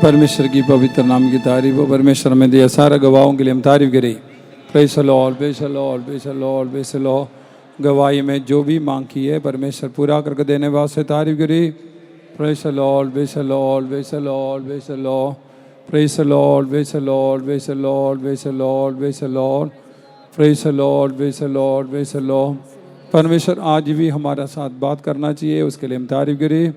परमेश्वर की पवित्र नाम की तारीफ हो। परमेश्वर में दिया सारा गवाहों के लिए हम तारीफ करें। Praise the lord, praise the lord, praise the lord, praise the Lord. गवाही में जो भी मांग की है परमेश्वर पूरा करके देने वास्ते तारीफ करें। Praise the lord, praise the lord, praise the lord, praise the lord, praise the lord, praise the lord, praise the lord, praise the lord, praise the lord, praise the lord, praise the lord, praise the Lord. परमेश्वर आज भी हमारा साथ बात करना चाहिए, उसके लिए हम तारीफ करें।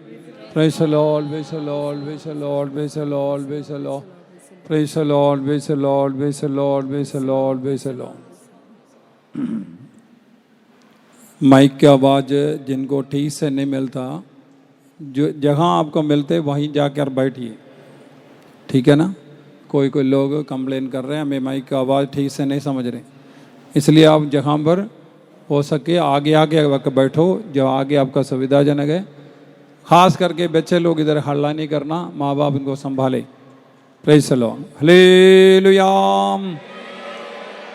Praise the Lord, praise the Lord, praise the Lord, praise the Lord, praise the Lord, praise the Lord, praise the Lord, praise the Lord, praise the Lord, praise the Lord। Mic की आवाज़ जिनको ठीक से नहीं मिलता, जो जहाँ आपको मिलते वहीं जाकर बैठिए, ठीक है ना। कोई कोई लोग कंप्लेन कर रहे हैं हमें माइक की आवाज़ ठीक से नहीं समझ रहे, इसलिए आप जहाँ पर हो सके आगे आगे बैठो, जो आगे आपका सुविधाजनक है। खास करके बच्चे लोग इधर हल्ला नहीं करना, माँ बाप इनको संभाले। Praise the lord, hallelujah,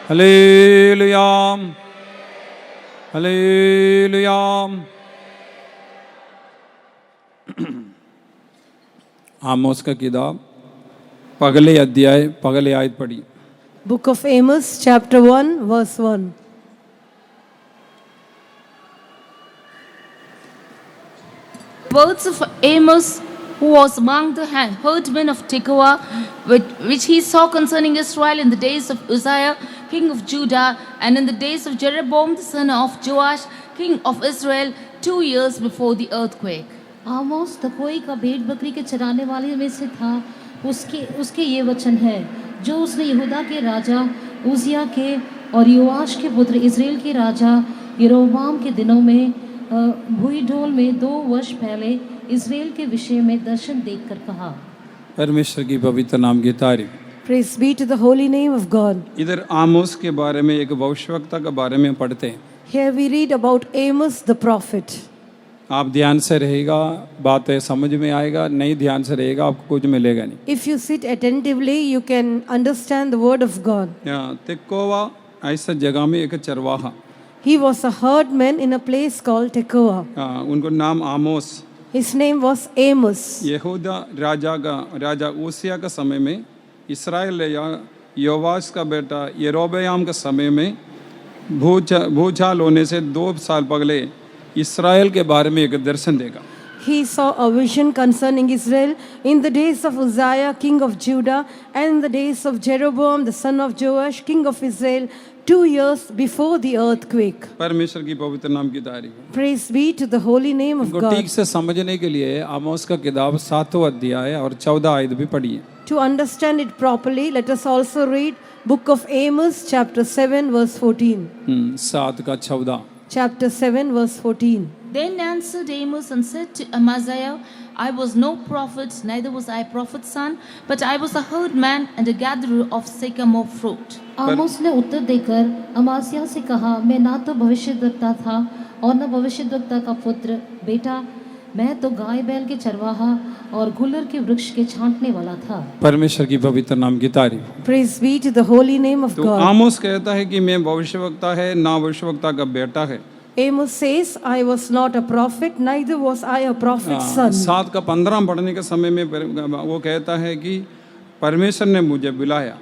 hallelujah, hallelujah. Amos का किताब पगले अध्याय पगले आयत पढ़ी। Book of Amos, chapter 1, verse 1. Words of Amos, who was among the herdmen of Tekoa, which he saw concerning Israel in the days of Uzziah, king of Judah, and in the days of Jeroboam the son of Joash, king of Israel, 2 years before the earthquake. आमोस तकोई का भेड़ बकरी के चराने वाले में से था। उसके ये वचन है जो उसने यहूदा के राजा उजिया के और योआश के पुत्र इज़राइल के राजा यरोबाम के दिनों में भूई ढोल में 2 वर्ष पहले इज़राइल के विषय में दर्शन देखकर कहा। परमेश्वर की पवित्र नाम की तारीफ। Praise be to the holy name of God. इधर आमोस के बारे में एक भविष्यवक्ता के बारे में पढ़ते हैं। Here we read about Amos the prophet. आप ध्यान से रहेगा, बातें समझ में आएगा, नहीं ध्यान से रहेगा आपको कुछ मिलेगा नहीं। If you sit attentively, you can understand the word of God. तेकोवा ऐसा जगह में एक चरवाहा, He was a herdman in a place called Tekoa. उनको नाम आमोस। His name was Amos. यहूदा राजा उसिया का समय में, इस्राएल या योवाश का बेटा यरोबयाम के समय में भूचाल होने से 2 साल पहले इस्राएल के बारे में एक दर्शन देगा। He saw a vision concerning Israel in the days of Uzziah, king of Judah, and in the days of Jeroboam, the son of Joash, king of Israel, 2 years before the earthquake. परमेश्वर की पवित्र नाम की तारीफ। Praise be to the holy name of God. ठीक से समझने के लिए आमोस का किताब 7वां अध्याय और 14 आयत भी पढ़िए। To understand it properly, let us also read book of Amos, chapter 7, verse 14. 7 का 14। Chapter 7, verse 14. Then answered Amos and said to Amaziah, I was no prophet, neither was I a prophet's son, but I was a herdman and a gatherer of sycamore fruit. आमोस ने उत्तर देकर Amasia से कहा, मैं ना तो भविष्यद्वक्ता था और न भविष्यद्वक्ता का पुत्र बेटा, मैं तो गाय बैल के चरवाहा और गुलर के वृक्ष के छांटने वाला था। परमेश्वर की पवित्र नाम की तारीफ। Praise be to the holy name of तो God. आमोस कहता है कि मैं भविष्यवक्ता है ना भविष्यवक्ता का बेटा है। Amos says, I was not a prophet, neither was I a prophet's son. 7 का 15 पढ़ने के समय में वो कहता है कि परमेश्वर ने मुझे बुलाया।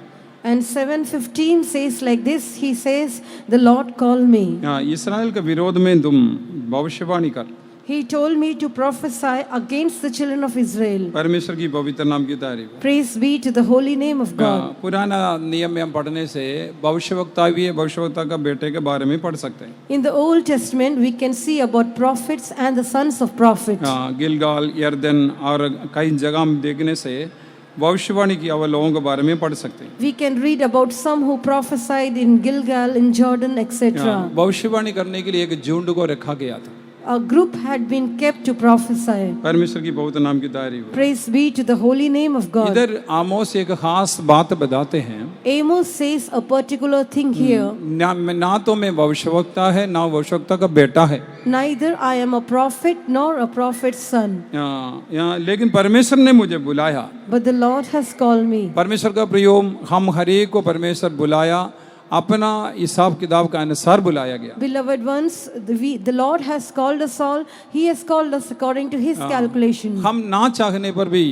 And 7:15 says like this, he says, the Lord called me. इस्राएल के विरोध में तुम भविष्यवाणी कर। He told me to prophesy against the children of Israel. परमेश्वर की पवित्र नाम की तारीफ। Praise be to the holy name of God. पुराना नियम में हम पढ़ने से भविष्यवक्ता भी है, भविष्यवक्ता का बेटे के बारे में पढ़ सकते हैं। In the Old Testament, we can see about prophets and the sons of prophets. Gilgal, यरदन और कई जगह हम देखने से भविष्यवाणी की अवल लोगों के बारे में पढ़ सकते हैं। We can read about some who prophesied in Gilgal, in Jordan, etc. भविष्यवाणी करने के लिए एक झुंड को रखा गया था। A group had been kept to prophesy. परमेश्वर की पवित्र नाम की तारीफ। Praise be to the holy name of God. इधर आमोस एक खास बात बताते हैं। Amos says a particular thing here. ना तो मैं भविष्यवक्ता है ना भविष्यवक्ता का बेटा है। Neither I am a prophet nor a prophet's son. लेकिन परमेश्वर ने मुझे बुलाया। But the Lord has called me. परमेश्वर का प्रयोग हम हर एक को परमेश्वर बुलाया, अपना हिसाब किताब का अनुसार बुलाया गया। Beloved ones, the Lord has called us all. He has called us according to His calculation. हम ना चाहने पर भी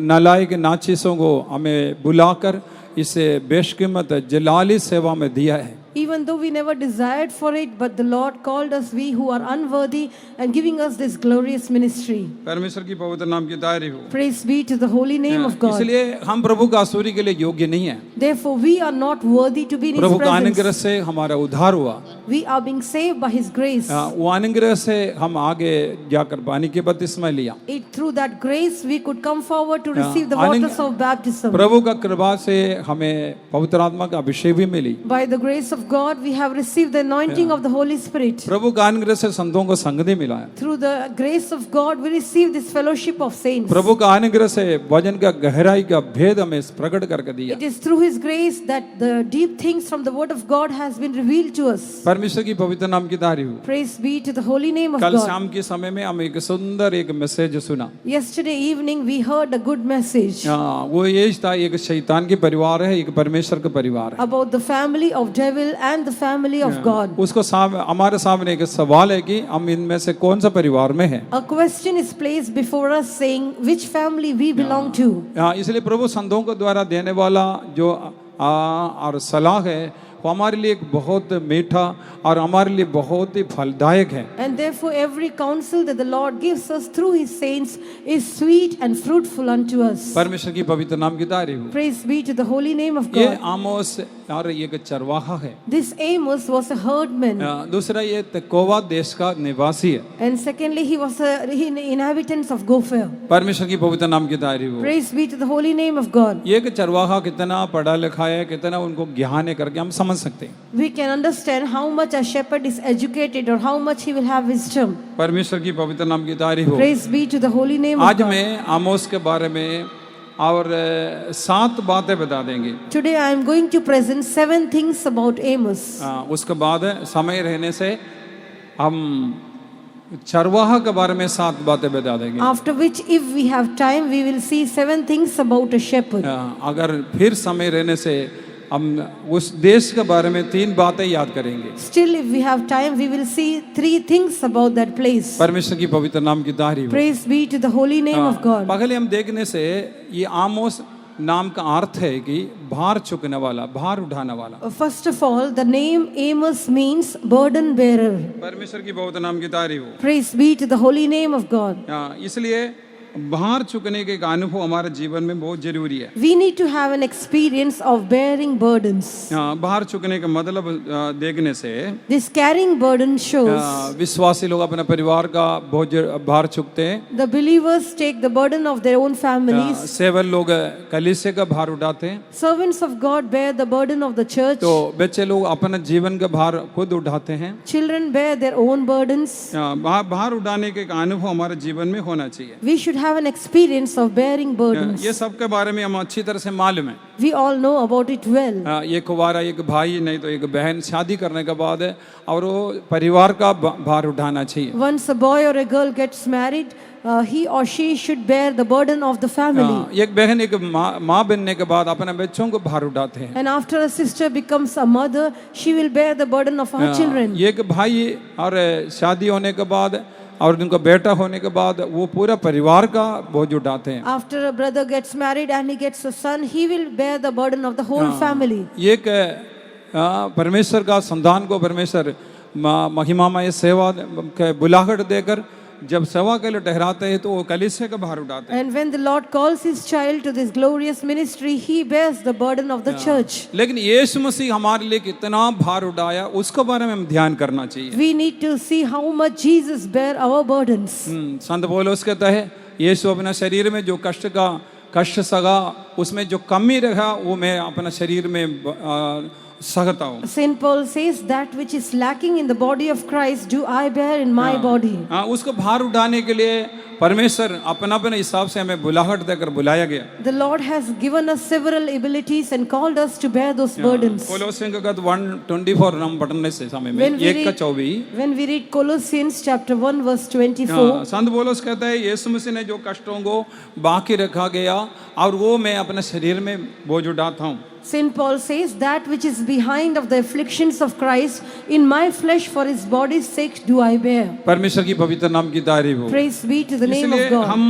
नालायक नाचिसों को हमें बुलाकर इसे बेशकीमत जलाली सेवा में दिया है। Even though we never desired for it, but the Lord called us, we who are unworthy, and giving us this glorious ministry. परमेश्वर की पवित्र नाम की तारीफ हो। Praise be to the holy name of God. इसलिए हम प्रभु का आसुरी के लिए योग्य नहीं है। Therefore, we are not worthy to be in His प्रभु का अनुग्रह presence. से हमारा उद्धार हुआ। We are being saved by His grace. वो अनुग्रह से हम आगे जाकर पानी के बपतिस्मा लिया। Through that grace, we could come forward to receive the Anand- waters of baptism. प्रभु का कृपा से हमें पवित्र आत्मा का अभिषेक भी मिली। By the grace of God, we have received the anointing of the Holy Spirit. प्रभु का अनुग्रह से संतों को संगति मिला है। Through the grace of God, we receive this fellowship of saints. प्रभु का अनुग्रह से वचन का गहराई का भेद हमें प्रकट करके दिया। It is through His grace that the deep things from the Word of God has been revealed to us. परमेश्वर की पवित्र नाम की तारीफ हो। Praise be to the holy name of कल God. शाम के समय में हम एक सुंदर एक मैसेज सुना। Yesterday evening, we heard a good message वो ये था, एक शैतान के परिवार है, एक परमेश्वर का परिवार है। about the family of devil and the family of God. उसको हमारे सामने एक सवाल है कि हम इनमें से कौन सा परिवार में है। A question is placed before us saying which family we belong to. इसलिए प्रभु संतों को द्वारा देने वाला जो और सलाह है वो हमारे लिए एक बहुत मीठा और हमारे लिए बहुत ही फलदायक है। And therefore every counsel that the Lord gives us through His saints is sweet and fruitful unto us. परमेश्वर की पवित्र नाम की तारीफ हो। Praise be to the holy name of ये God. आमोस और एक चरवाहा है। This Amos was a herdman, दूसरा ये तेकोवा देश का निवासी है। and secondly he was an inhabitant of Gopher. परमेश्वर की पवित्र नाम की तारीफ हो। Praise be to the holy name of God. ये एक चरवाहा कितना पढ़ा लिखा है, कितना उनको ज्ञान है करके हम समझ सकते हैं। We can understand how much a shepherd is educated or how much he will have wisdom. परमेश्वर की पवित्र नाम की तारीफ हो। Praise be to the holy name of आज God. मैं आमोस के बारे में और 7 बातें बता देंगे। Today I am going to present 7 things about Amos. उसके बाद समय रहने से हम चरवाहा के बारे में 7 बातें बता देंगे। After which, if we have time, we will see 7 things about a shepherd. अगर फिर समय रहने से हम उस देश के बारे में 3 बातें याद करेंगे। Still, if we have time, we will see 3 things about that place. परमेश्वर की पवित्र नाम की तारीफ हो। Praise be to the holy name of God. पहले हम देखने से ये आमोस नाम का अर्थ है कि भार चुकने वाला, भार उठाने वाला। First of all, the name Amos means burden bearer. परमेश्वर की पवित्र नाम की तारीफ हो। Praise be to the holy name of God. इसलिए भार चुकने के अनुभव हमारे जीवन में बहुत जरूरी है। We need to have an experience of bearing burdens. भार चुकने का मतलब देखने से This carrying burden shows विश्वासी लोग अपने परिवार का बहुत भार चुकते हैं। the believers take the burden of their own families. सेवक लोग कलीसिया का भार उठाते हैं। Servants of God bear the burden of the church. तो बच्चे लोग अपने जीवन का भार खुद उठाते हैं। Children bear their own burdens. भार उठाने के अनुभव हमारे जीवन में होना चाहिए। We should have an experience of bearing burdens. ये सब के बारे में हम अच्छी तरह से मालूम है। We all know about it well. एक कुंवारा, एक भाई नहीं तो एक बहन शादी करने के बाद और वो परिवार का भार उठाना चाहिए। Once a boy or a girl gets married, he or she should bear the burden of the family. एक बहन एक माँ बनने के बाद अपने बच्चों को भार उठाते हैं। And after a sister becomes a mother, she will bear the burden of her children. एक भाई और शादी होने के बाद और उनका बेटा होने के बाद वो पूरा परिवार का बोझ उठाते हैं। After a brother gets married and he gets a son, he will bear the burden of the whole family. एक परमेश्वर का संतान को परमेश्वर महिमामय सेवा के बुलाहट देकर जब सेवा के लिए ठहराते हैं तो वो कलीसिया का भार उठाते हैं। And when the Lord calls His child to this glorious ministry, He bears the burden of the church. लेकिन यीशु मसीह हमारे लिए कितना भार उठाया उसके बारे में हम ध्यान करना चाहिए। We need to see how much Jesus bear our burdens. संत पौलुस कहता है यीशु अपने शरीर में जो कष्ट सगा उसमें जो कमी रहा वो मैं अपने शरीर में सहता हूँ। Saint Paul says that which is lacking in the body of Christ do I bear in my body. उसको भार उठाने के लिए परमेश्वर अपना अपने हिसाब से हमें बुलाहट देकर बुलाया गया। The Lord has given us several abilities and called us to bear those burdens. कोलोसियों का 1:24 हम पढ़ने से समय में 1:24 When we read Colossians chapter 1 verse 24, संत पौलुस कहता है यीशु मसीह ने जो कष्टों को बाकी रखा गया और वो मैं अपने शरीर में बोझ उठाता हूँ। Saint Paul says that which is behind of the afflictions of Christ in my flesh for His body's sake do I bear. परमेश्वर की पवित्र नाम की तारीफ हो। Praise be to the name of इसलिए God. हम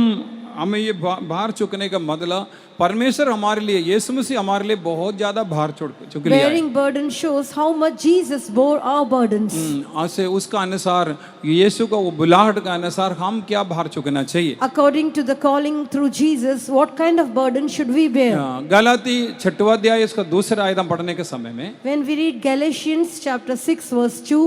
हमें ये भार चुकने का मतलब परमेश्वर हमारे लिए, यीशु मसीह हमारे लिए बहुत ज्यादा भार चुक लिया है। Bearing burden shows how much Jesus bore our burdens. ऐसे उसका अनुसार, यीशु का वो बुलाहट का अनुसार हम क्या भार चुकना चाहिए। According to the calling through Jesus, what kind of burden should we bear? Galati 6वां अध्याय इसका दूसरा आयत पढ़ने के समय में When we read Galatians chapter 6 verse 2,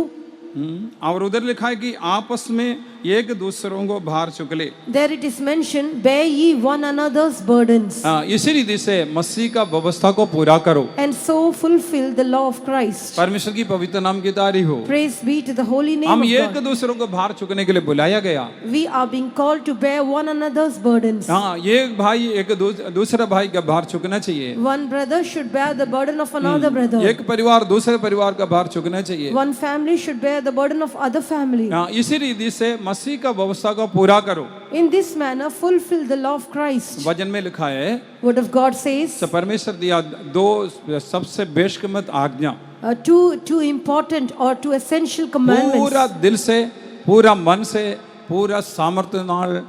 और उधर लिखा है कि आपस में एक दूसरों को भार चुक ले। there it is mentioned, bear ye one another's burdens, इसी रीति से मसीह का व्यवस्था को पूरा करो। and so fulfill the law of Christ. परमेश्वर की पवित्र नाम की तारीफ हो। Praise be to the holy name हम of एक God. दूसरों को भार चुकने के लिए बुलाया गया। We are being called to bear one another's burdens. हाँ, ये भाई एक दूसरा भाई का भार चुकना चाहिए। One brother should bear the burden of another brother. एक परिवार दूसरे परिवार का भार चुकना चाहिए। One family should bear the burden of other family. हाँ, इसी रीति से मसीह का व्यवस्था को पूरा करो। In this manner, fulfill the law of Christ. वचन में लिखा है, Word of God says, तो परमेश्वर दिया दो सबसे बेशकीमत आज्ञा, two important or two essential commandments. पूरा दिल से, पूरा मन से, पूरा सामर्थ्य नाल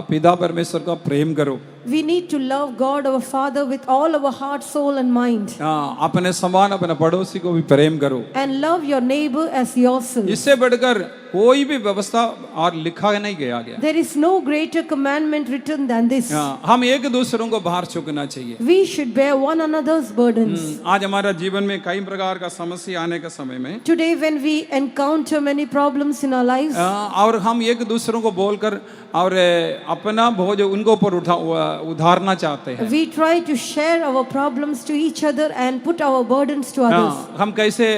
पिता परमेश्वर का प्रेम करो। We need to love God our Father with all our heart, soul and mind. हाँ, अपने समान अपने पड़ोसी को भी प्रेम करो। And love your neighbor as yourself. इससे बढ़कर कोई भी व्यवस्था और लिखा नहीं गया। There is no greater commandment written than this. हाँ, हम एक दूसरों को भार चुकना चाहिए। We should bear one another's burdens. आज हमारा जीवन में कई प्रकार का समस्या आने के समय में Today when we encounter many problems in our lives, और हम एक दूसरों को बोलकर और अपना बोझ उनको ऊपर उधारना चाहते हैं। we try to share our problems to each other and put our burdens to others. हम कैसे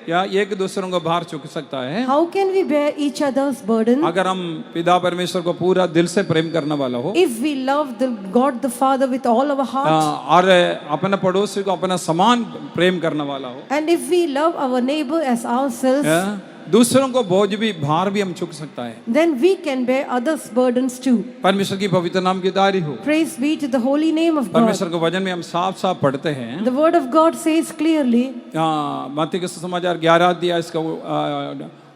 या एक दूसरों को भार चुक सकता है? How can we bear each other's burden? अगर हम पिता परमेश्वर को पूरा दिल से प्रेम करने वाला हो, If we love the God the Father with all our heart, और अपने पड़ोसी को अपना समान प्रेम करने वाला हो, and if we love our neighbor as ourselves, दूसरों को बोझ भी भार भी हम चुक सकता है। then we can bear others' burdens too. परमेश्वर की पवित्र नाम की तारीफ हो। Praise be to the holy name of God. परमेश्वर के वचन में हम साफ साफ पढ़ते हैं। The word of God says clearly, मत्ती के सुसमाचार 11 अध्याय इसका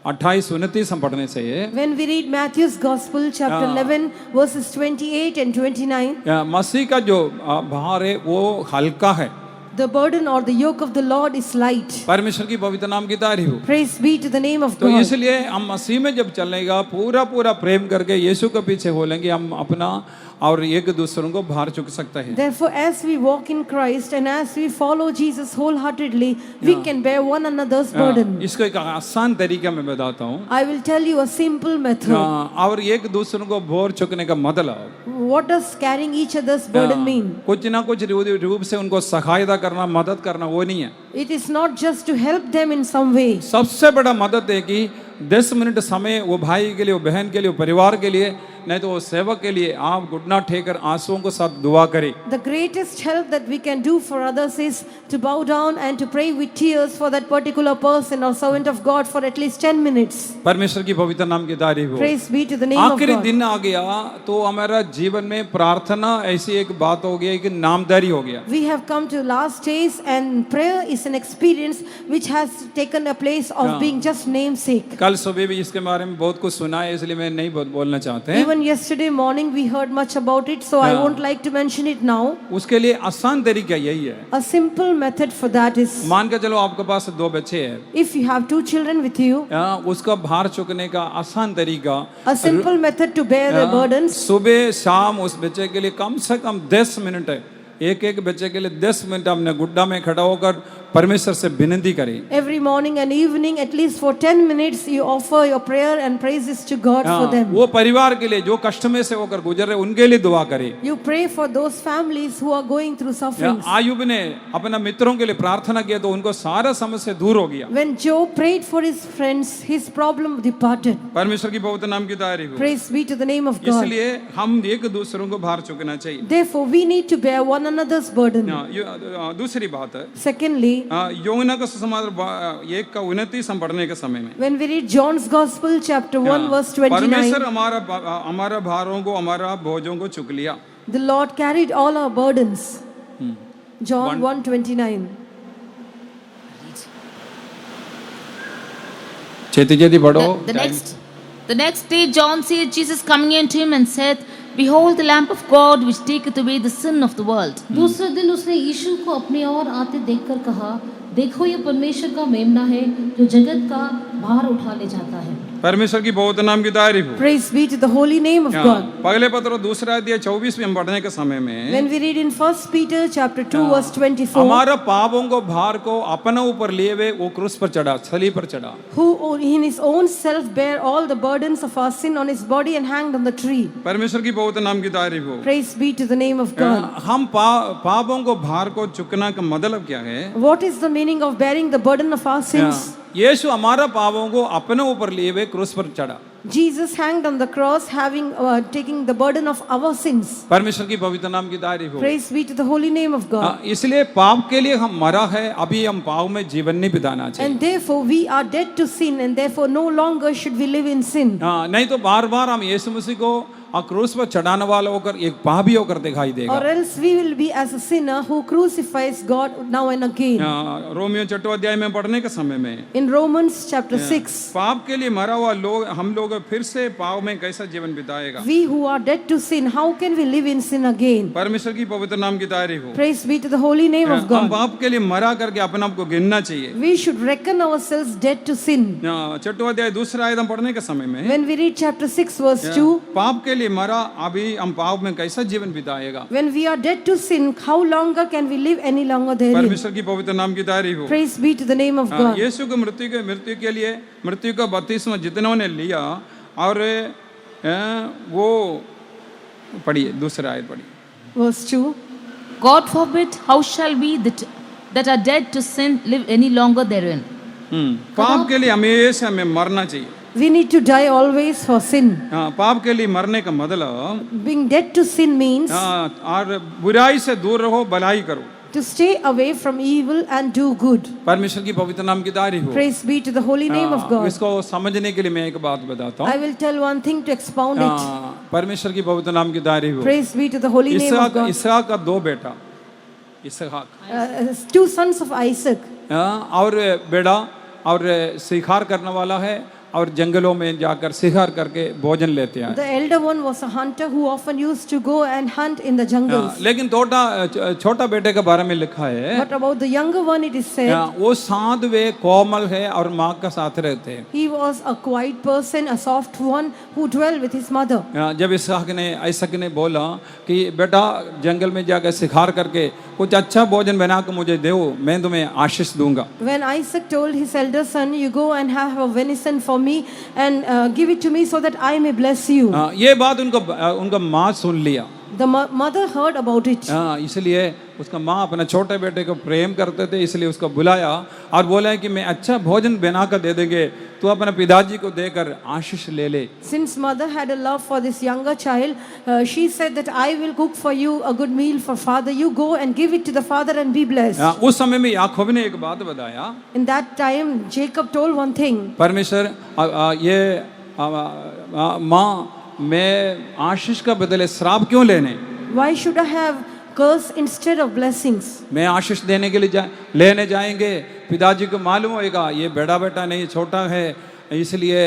28-29 हम पढ़ने चाहिए। when we read Matthew's Gospel chapter 11 verses 28 and 29, मसीह का जो भार है वो हल्का है। the burden or the yoke of the Lord is light. परमेश्वर की पवित्र नाम की तारीफ हो। Praise be to the name of तो God. इसलिए हम मसीह में जब चलेगा पूरा प्रेम करके यीशु के पीछे बोलेंगे, हम अपना और एक दूसरों को भार चुक सकते हैं। Therefore, as we walk in Christ and as we follow Jesus wholeheartedly, we can bear one another's burden. इसको एक आसान तरीका मैं बताता हूँ। I will tell you a simple method. और एक दूसरों को बोझ चुकने का मतलब, What does carrying each other's burden mean? कुछ ना कुछ रूप से उनको सहायता करना, मदद करना वो नहीं है। It is not just to help them in some way. सबसे बड़ा मदद है कि 10 मिनट समय वो भाई के लिए, वो बहन के लिए, वो परिवार के लिए, नहीं तो वो सेवक के लिए आप घुटना टेकर आंसुओं के साथ दुआ करें। The greatest help that we can do for others is to bow down and to pray with tears for that particular person or servant of God for at least 10 minutes. परमेश्वर की पवित्र नाम की तारीफ हो। Praise be to the name of आखिरी God. दिन आ गया तो हमारा जीवन में प्रार्थना ऐसी एक बात हो गई कि नामधारी हो गया। We have come to last days and prayer is an experience which has taken a place of being just namesake. कल सुबह भी इसके बारे में बहुत कुछ सुना है, इसलिए मैं नहीं बोलना चाहते। Even yesterday morning we heard much about it, so I won't like to mention it now. उसके लिए आसान तरीका यही है। A simple method for that is, मान के चलो आपके पास 2 बच्चे हैं, if you have 2 children with you, उसका भार चुकने का आसान तरीका, a simple method to bear their burdens. सुबह शाम उस बच्चे के लिए कम से कम 10 मिनट है, एक बच्चे के लिए 10 मिनट हमने गुड्डा में खड़ा होकर परमेश्वर से विनती करें। Every morning and evening, at least for 10 minutes, you offer your prayer and praises to God for them. वो परिवार के लिए जो कष्ट में से होकर गुजर रहे उनके लिए दुआ करें। You pray for those families who are going through sufferings. Ayub ने अपना मित्रों के लिए प्रार्थना किया तो उनको सारा समस्या दूर हो गया। When Job prayed for his friends, his problem departed. परमेश्वर की पवित्र नाम की तारीफ हो। Praise be to the name of God. इसलिए हम एक दूसरों को भार चुकना चाहिए। Therefore, we need to bear one another's burden. दूसरी बात है, Secondly, योना का सुसमाचार 1 का 29 हम पढ़ने के समय में, when we read John's Gospel, chapter 1, verse 29, परमेश्वर हमारा भारों को, हमारा बोझों को चुक लिया। the Lord carried all our burdens. John 1:29. चेती पढ़ो। The next day John sees Jesus coming into him and said, Behold the Lamb of God which taketh away the sin of the world. दूसरे दिन उसने यीशु को अपने ओर आते देखकर कहा, देखो ये परमेश्वर का मेमना है जो जगत का भार उठा ले जाता है। परमेश्वर की बहुत नाम की तारीफ हो। Praise be to the holy name of God. पहले पत्र दूसरा अध्याय 24 में हम पढ़ने के समय में When we read in 1 Peter chapter 2 verse 24, हमारा पापों को भार को अपने ऊपर लिए हुए वो क्रूस पर चढ़ा, सलीब पर चढ़ा। who in his own self bare all the burdens of our sin on his body and hanged on the tree. परमेश्वर की बहुत नाम की तारीफ हो। Praise be to the name of God. हम पापों को भार को चुकना का मतलब क्या है? What is the meaning of bearing the burden of our sins? यीशु हमारा पापों को अपने ऊपर लिए हुए क्रूस पर चढ़ा। Jesus hanged on the cross, having taking the burden of our sins. परमेश्वर की पवित्र नाम की तारीफ हो। Praise be to the holy name of God. इसलिए पाप के लिए हम मरा है, अभी हम पाप में जीवन नहीं बिताना चाहिए। And therefore we are dead to sin, and therefore no longer should we live in sin. नहीं तो बार बार हम यीशु मसीह को क्रूस पर चढ़ाने वाला होकर एक पापी होकर दिखाई देगा। Or else we will be as a sinner who crucifies God now and again. Romeo 6 अध्याय में पढ़ने के समय में In Romans chapter 6, पाप के लिए मरा हुआ लोग हम लोग फिर से पाप में कैसा जीवन बिताएगा? we who are dead to sin, how can we live in sin again? परमेश्वर की पवित्र नाम की तारीफ हो। Praise be to the holy name of हम God. पाप के लिए मरा करके अपने आप को गिनना चाहिए। We should reckon ourselves dead to sin. 6 अध्याय दूसरा आयत पढ़ने के समय में When we read chapter 6 verse 2, पाप के लिए मरा, अभी हम पाप में कैसा जीवन बिताएगा? when we are dead to sin, how longer can we live any longer therein? परमेश्वर की पवित्र नाम की तारीफ हो। Praise be to the name of God. यीशु को मृत्यु के लिए मृत्यु का बपतिस्मा जितनों ने लिया, और वो पढ़िए दूसरा आयत पढ़िए। Verse 2, God forbid, how shall we that are dead to sin live any longer therein? पाप के लिए हमेशा हमें मरना चाहिए। we need to die always for sin. पाप के लिए मरने का मतलब Being dead to sin means और बुराई से दूर रहो, भलाई करो। to stay away from evil and do good. परमेश्वर की पवित्र नाम की तारीफ हो। Praise be to the holy name of God. इसको समझने के लिए मैं एक बात बताता I हूँ। will tell one thing to expound it. परमेश्वर की पवित्र नाम की तारीफ हो। Praise be to the holy name of God. इसहाक का 2 बेटा, इसहाक 2 sons of Isaac. और बेड़ा और शिकार करने वाला है, और जंगलों में जाकर शिकार करके भोजन लेते हैं। The elder one was a hunter who often used to go and hunt in the jungles. लेकिन छोटा बेटे के बारे में लिखा है, But about the younger one it is said, वो शांत वे कोमल है और माँ का साथ रहते हैं। he was a quiet person, a soft one who dwelled with his mother. जब इसहाक ने बोला कि बेटा जंगल में जाकर शिकार करके कुछ अच्छा भोजन बना के मुझे दो, मैं तुम्हें आशीष दूंगा। When Isaac told his elder son, you go and have a venison for me and give it to me so that I may bless you. ये बात उनका माँ सुन लिया। The mother heard about it. इसलिए उसका माँ अपने छोटे बेटे को प्रेम करते थे, इसलिए उसको बुलाया और बोला कि मैं अच्छा भोजन बना कर दे देंगे, तू अपने पिताजी को देकर आशीष ले ले। Since mother had a love for this younger child, she said that I will cook for you a good meal for father. You go and give it to the father and be blessed. उस समय में याकूब ने एक बात बताया। In that time, Jacob told one thing. परमेश्वर ये माँ, मैं आशीष का बदले श्राप क्यों लेने? Why should I have curse instead of blessings? मैं आशीष देने के लिए लेने जाएंगे, पिताजी को मालूम होगा ये बड़ा बेटा नहीं छोटा है, इसलिए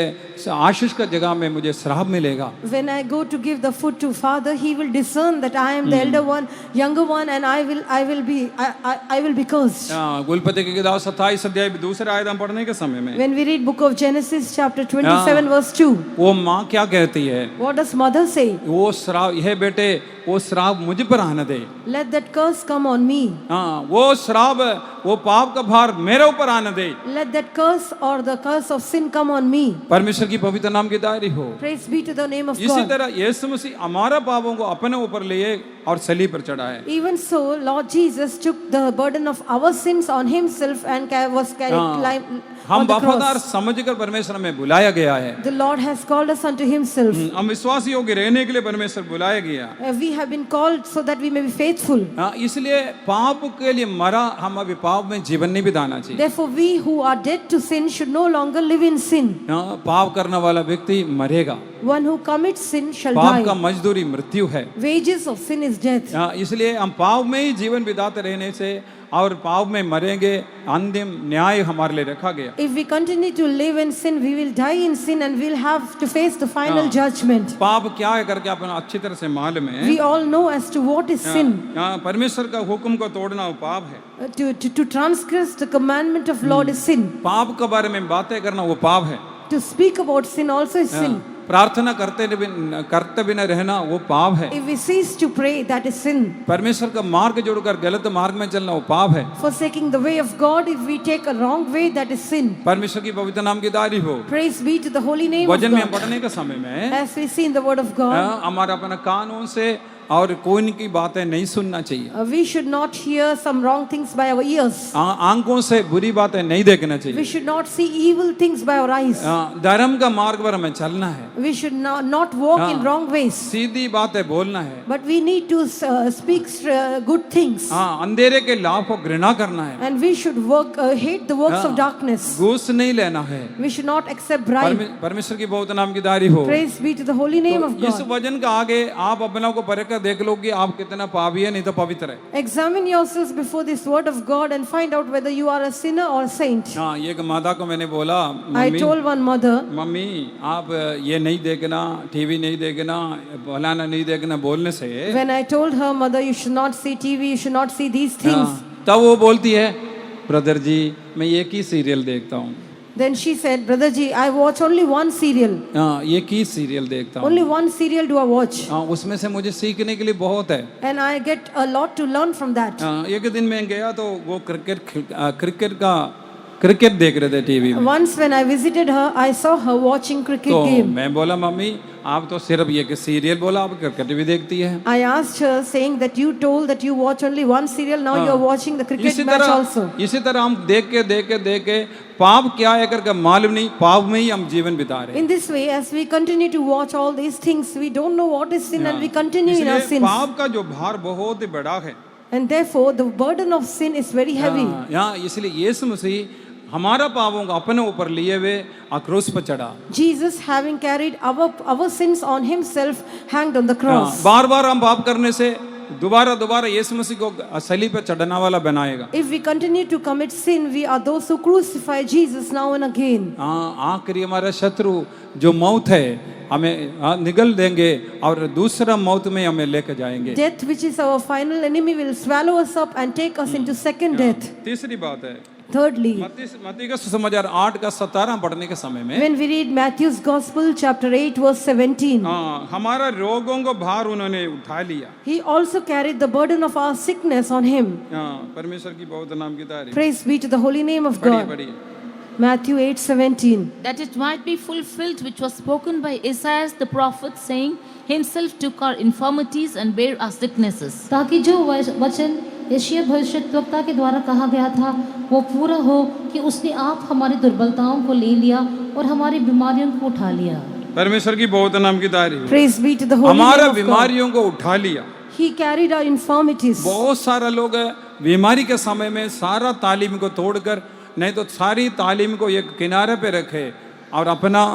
आशीष का जगह में मुझे श्राप मिलेगा। When I go to give the food to father, he will discern that I am the elder one, younger one, and I will be cursed. गुलपति की किताब 27 अध्याय दूसरे आयत हम पढ़ने के समय में When we read book of Genesis chapter 27 verse 2, वो माँ क्या कहती है? what does mother say? वो श्राप, यह बेटे वो श्राप मुझ पर आने दे। Let that curse come on me. वो श्राप, वो पाप का भार मेरे ऊपर आने दे। Let that curse or the curse of sin come on me. परमेश्वर की पवित्र नाम की तारीफ हो। Praise be to the name of इसी God. तरह यीशु मसीह हमारा पापों को अपने ऊपर लिए और सलीब पर चढ़ाए। Even so, Lord Jesus took the burden of our sins on himself and was carried हम on the वफादार cross. समझकर परमेश्वर में बुलाया गया है। The Lord has called us unto himself. हम विश्वासियों के रहने के लिए परमेश्वर बुलाया गया। We have been called so that we may be faithful. इसलिए पाप के लिए मरा, हम अभी पाप में जीवन नहीं बिताना चाहिए। Therefore, we who are dead to sin should no longer live in sin. पाप करने वाला व्यक्ति मरेगा। One who commits sin shall पाप का die. मजदूरी मृत्यु है। Wages of sin is death. इसलिए हम पाप में ही जीवन बिताते रहने से और पाप में मरेंगे, अंतिम न्याय हमारे लिए रखा गया। If we continue to live in sin, we will die in sin and we'll have to face the final judgment. पाप क्या है करके अपन अच्छी तरह से मालूम है। We all know as to what is sin. परमेश्वर का हुक्म को तोड़ना वो पाप है। To transgress the commandment of Lord is sin. पाप के बारे में बातें करना वो पाप है। To speak about sin also is sin. प्रार्थना करते बिना रहना वो पाप है। If we cease to pray, that is sin. परमेश्वर का मार्ग जोड़कर गलत मार्ग में चलना वो पाप है। Forsaking the way of God, if we take a wrong way, that is sin. परमेश्वर की पवित्र नाम की तारीफ हो। Praise be to the holy name of वचन में हम God. पढ़ने के समय में As we see in the word of God, हमारा अपना कानून से और कोई की बातें नहीं सुनना चाहिए। we should not hear some wrong things by our ears. आंखों से बुरी बातें नहीं देखना We चाहिए। should not see evil things by our eyes. धर्म का मार्ग पर हमें चलना है। We should not walk in wrong ways. सीधी बातें बोलना है। But we need to speak good things. अंधेरे के लाभ को घृणा करना है। And we should hate the works of darkness. घूस नहीं लेना है। We should not accept bribe. परमेश्वर की बहुत नाम की तारीफ हो। Praise be to the holy name of इस God. वचन का आगे आप अपना को परख कर देख लो कि आप कितना पापी है, नहीं तो पवित्र है। Examine yourselves before this word of God and find out whether you are a sinner or a saint. ये एक माता को मैंने बोला, I told one mother, mummy आप ये नहीं देखना, टीवी नहीं देखना, फलाना नहीं देखना बोलने से when I told her, mother, you should not see TV, you should not see these things. तब वो बोलती है, ब्रदर जी मैं एक ही सीरियल देखता हूँ। Then she said, brother ji, I watch only one serial. एक ही सीरियल देखता हूँ। Only one serial do I watch. उसमें से मुझे सीखने के लिए बहुत है। And I get a lot to learn from that. एक दिन मैं गया तो वो क्रिकेट देख रहे थे टीवी में। Once when I visited her, I saw her watching cricket तो game. मैं बोला मम्मी आप तो सिर्फ ये सीरियल बोला, आप क्रिकेट भी देखती है। I asked her, saying that you told that you watch only one serial, now you are watching the cricket match also. इसी तरह हम देख के पाप क्या है करके मालूम नहीं, पाप में ही हम जीवन बिता रहे हैं। In this way, as we continue to watch all these things, we don't know what is sin and we continue in our इसलिए sins. पाप का जो भार बहुत ही बड़ा है। And therefore, the burden of sin is very heavy. इसलिए यीशु मसीह हमारा पापों को अपने ऊपर लिए हुए क्रूस पर चढ़ा। Jesus, having carried our sins on himself, hanged on the cross. बार-बार हम पाप करने से दोबारा यीशु मसीह को सलीब पर चढ़ने वाला बनाएगा। If we continue to commit sin, we are those who crucify Jesus now and again. आखिरी हमारा शत्रु जो मौत है हमें निगल देंगे और दूसरा मौत में हमें लेकर जाएंगे। Death, which is our final enemy, will swallow us up and take us into second death. तीसरी बात है, Thirdly, मत्ती का सुसमाचार 8 का 17 पढ़ने के समय में when we read Matthew's Gospel, chapter 8, verse 17, हमारा रोगों को भार उन्होंने उठा लिया। he also carried the burden of our sickness on him. परमेश्वर की बहुत नाम की तारीफ। Praise be to the holy name of पढ़िए God. पढ़िए। Matthew 8:17. That it might be fulfilled which was spoken by Isaiah the prophet, saying, Himself took our infirmities and bare our sicknesses. ताकि जो वचन यशायाह भविष्यद्वक्ता के द्वारा कहा गया था वो पूरा हो कि उसने आप हमारी दुर्बलताओं को ले लिया और हमारी बीमारियों को उठा लिया। परमेश्वर की बहुत नाम की तारीफ। Praise be to the holy हमारा name of God. बीमारियों को उठा लिया। He carried our infirmities. बहुत सारा लोग बीमारी के समय में सारा तालीम को तोड़कर, नहीं तो सारी तालीम को एक किनारे पे रखे और अपना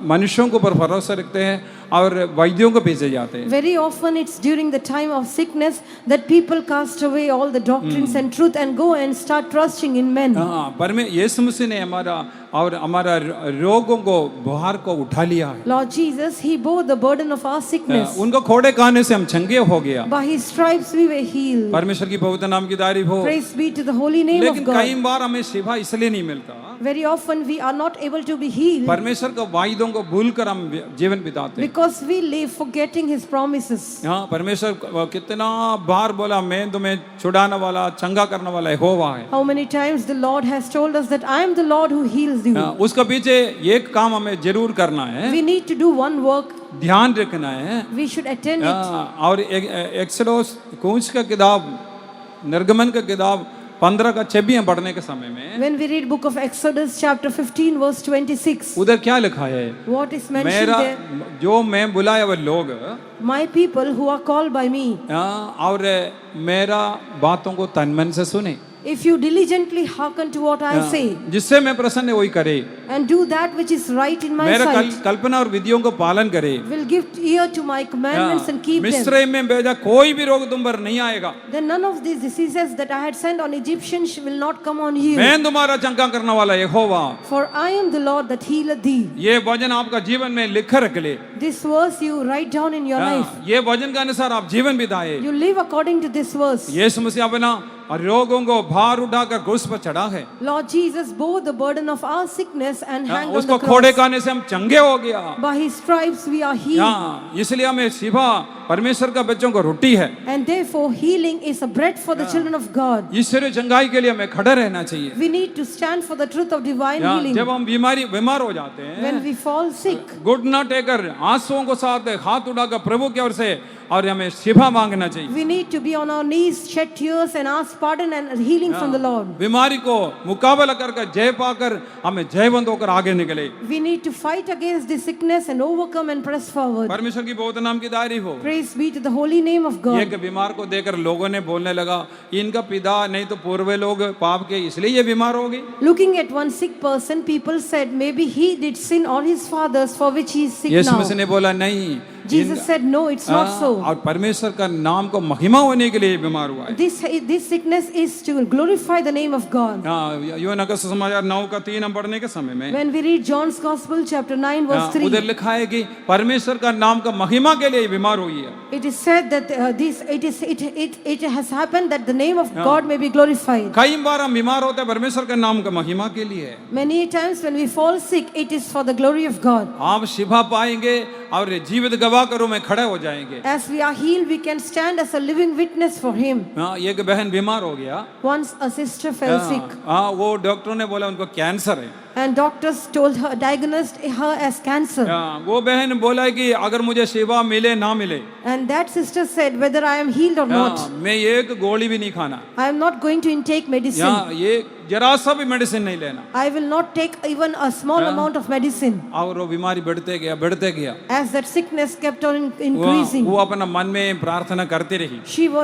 मनुष्यों के ऊपर भरोसा रखते हैं और वैद्यों के पीछे जाते हैं। Very often it's during the time of sickness that people cast away all the doctrines and truth and go and start trusting in men. पर में यीशु मसीह ने हमारा रोगों को भार को उठा लिया है। Lord Jesus, He bore the burden of our sickness. उनको खोड़े खाने से हम चंगे हो गया। By His stripes we were healed. परमेश्वर की पवित्र नाम की तारीफ हो। Praise be to the holy name of लेकिन God. कई बार हमें शिफा इसलिए नहीं मिलता। Very often we are not able to be healed परमेश्वर के वायदों को भूलकर हम जीवन बिताते हैं। because we live forgetting His promises. परमेश्वर कितना बार बोला मैं तुम्हें छुड़ाने वाला, चंगा करने वाला यहोवा है। How many times the Lord has told us that I am the Lord who heals you. उसका पीछे एक काम हमें जरूर करना है। We need to do one work. ध्यान रखना है। We should attend it. और एक्सोडस कूच का किताब, निर्गमन का किताब 15 का 26 पढ़ने के समय में When we read book of Exodus chapter 15 verse 26, उधर क्या लिखा है? what is mentioned there? जो मैं बुलाया वो लोग, My people who are called by me, और मेरा बातों को तन मन से सुने। If you diligently hearken to what I say जिससे मैं प्रसन्न है वही करे, and do that which is right in my मेरा sight, कल्पना और विधियों को पालन करे, will give ear to my commandments and keep them, मिस्र में भेजा कोई भी रोग तुम पर नहीं आएगा, then none of these diseases that I had sent on Egyptians will not come on you. मैं तुम्हारा चंगा करने वाला यहोवा। For I am the Lord that healeth thee. ये वचन आपका जीवन में लिख रख ले, This verse you write down in your life. ये वचन के अनुसार आप जीवन बिताए। You live according to this verse. यीशु मसीह अपना रोगों को भार उठाकर क्रूस पर चढ़ा है, Lord Jesus bore the burden of our sickness and hanged on उसको the खोड़े cross. खाने से हम चंगे हो गया। By his stripes we are healed. इसलिए हमें सिवा परमेश्वर का बच्चों को रोटी है, And therefore healing is a bread for the children of God. ईश्वरीय चंगाई के लिए हमें खड़े रहना चाहिए। We need to stand for the truth of divine healing. जब हम बीमार हो जाते हैं, When we fall sick, घुटना टेकर आंसुओं को साथ हाथ उठाकर प्रभु की ओर से और हमें शिफा मांगना चाहिए। we need to be on our knees, shed tears and ask pardon and healing from the Lord. बीमारी को मुकाबला कर जय पाकर हमें जयवंत होकर आगे निकले। We need to fight against this sickness and overcome and press forward. परमेश्वर की बहुत नाम की तारीफ हो। Praise be to the holy name of God. एक बीमार को देखकर लोगों ने बोलने लगा, इनका पिता नहीं तो पूर्व लोग पाप के इसलिए ये बीमार हो गई। Looking at one sick person, people said maybe he did sin or his fathers for which he is sick Yeshu now. मसीह ने बोला नहीं, Jesus said no, it's not so. और परमेश्वर का नाम को महिमा होने के लिए बीमार हुआ है। This sickness is to glorify the name of God. यूहन्ना का सुसमाचार 9:3 हम पढ़ने के समय में When we read John's Gospel chapter 9 verse 3, उधर लिखा है कि परमेश्वर का नाम का महिमा के लिए बीमार हुई है। it is said that it has happened that the name of God may be glorified. कई बार हम बीमार होते हैं परमेश्वर के नाम का महिमा के लिए। Many times when we fall sick, it is for the glory of God. आप शिफा पाएंगे और जीवित गवाह के रूप में खड़े हो जाएंगे। As we are healed, we can stand as a living witness for Him. एक बहन बीमार हो गया, Once a sister fell sick, वो डॉक्टरों ने बोला उनको कैंसर है। and doctors told her, diagnosed her as cancer. वो बहन बोला कि अगर मुझे सेवा मिले ना मिले, And that sister said, whether I am healed or not, मैं एक गोली भी नहीं खाना, I am not going to intake medicine. ये जरा सा भी मेडिसिन नहीं लेना। I will not take even a small amount of medicine. और वो बीमारी बढ़ते गया। As that sickness kept on increasing, वो अपना मन में प्रार्थना करती रही।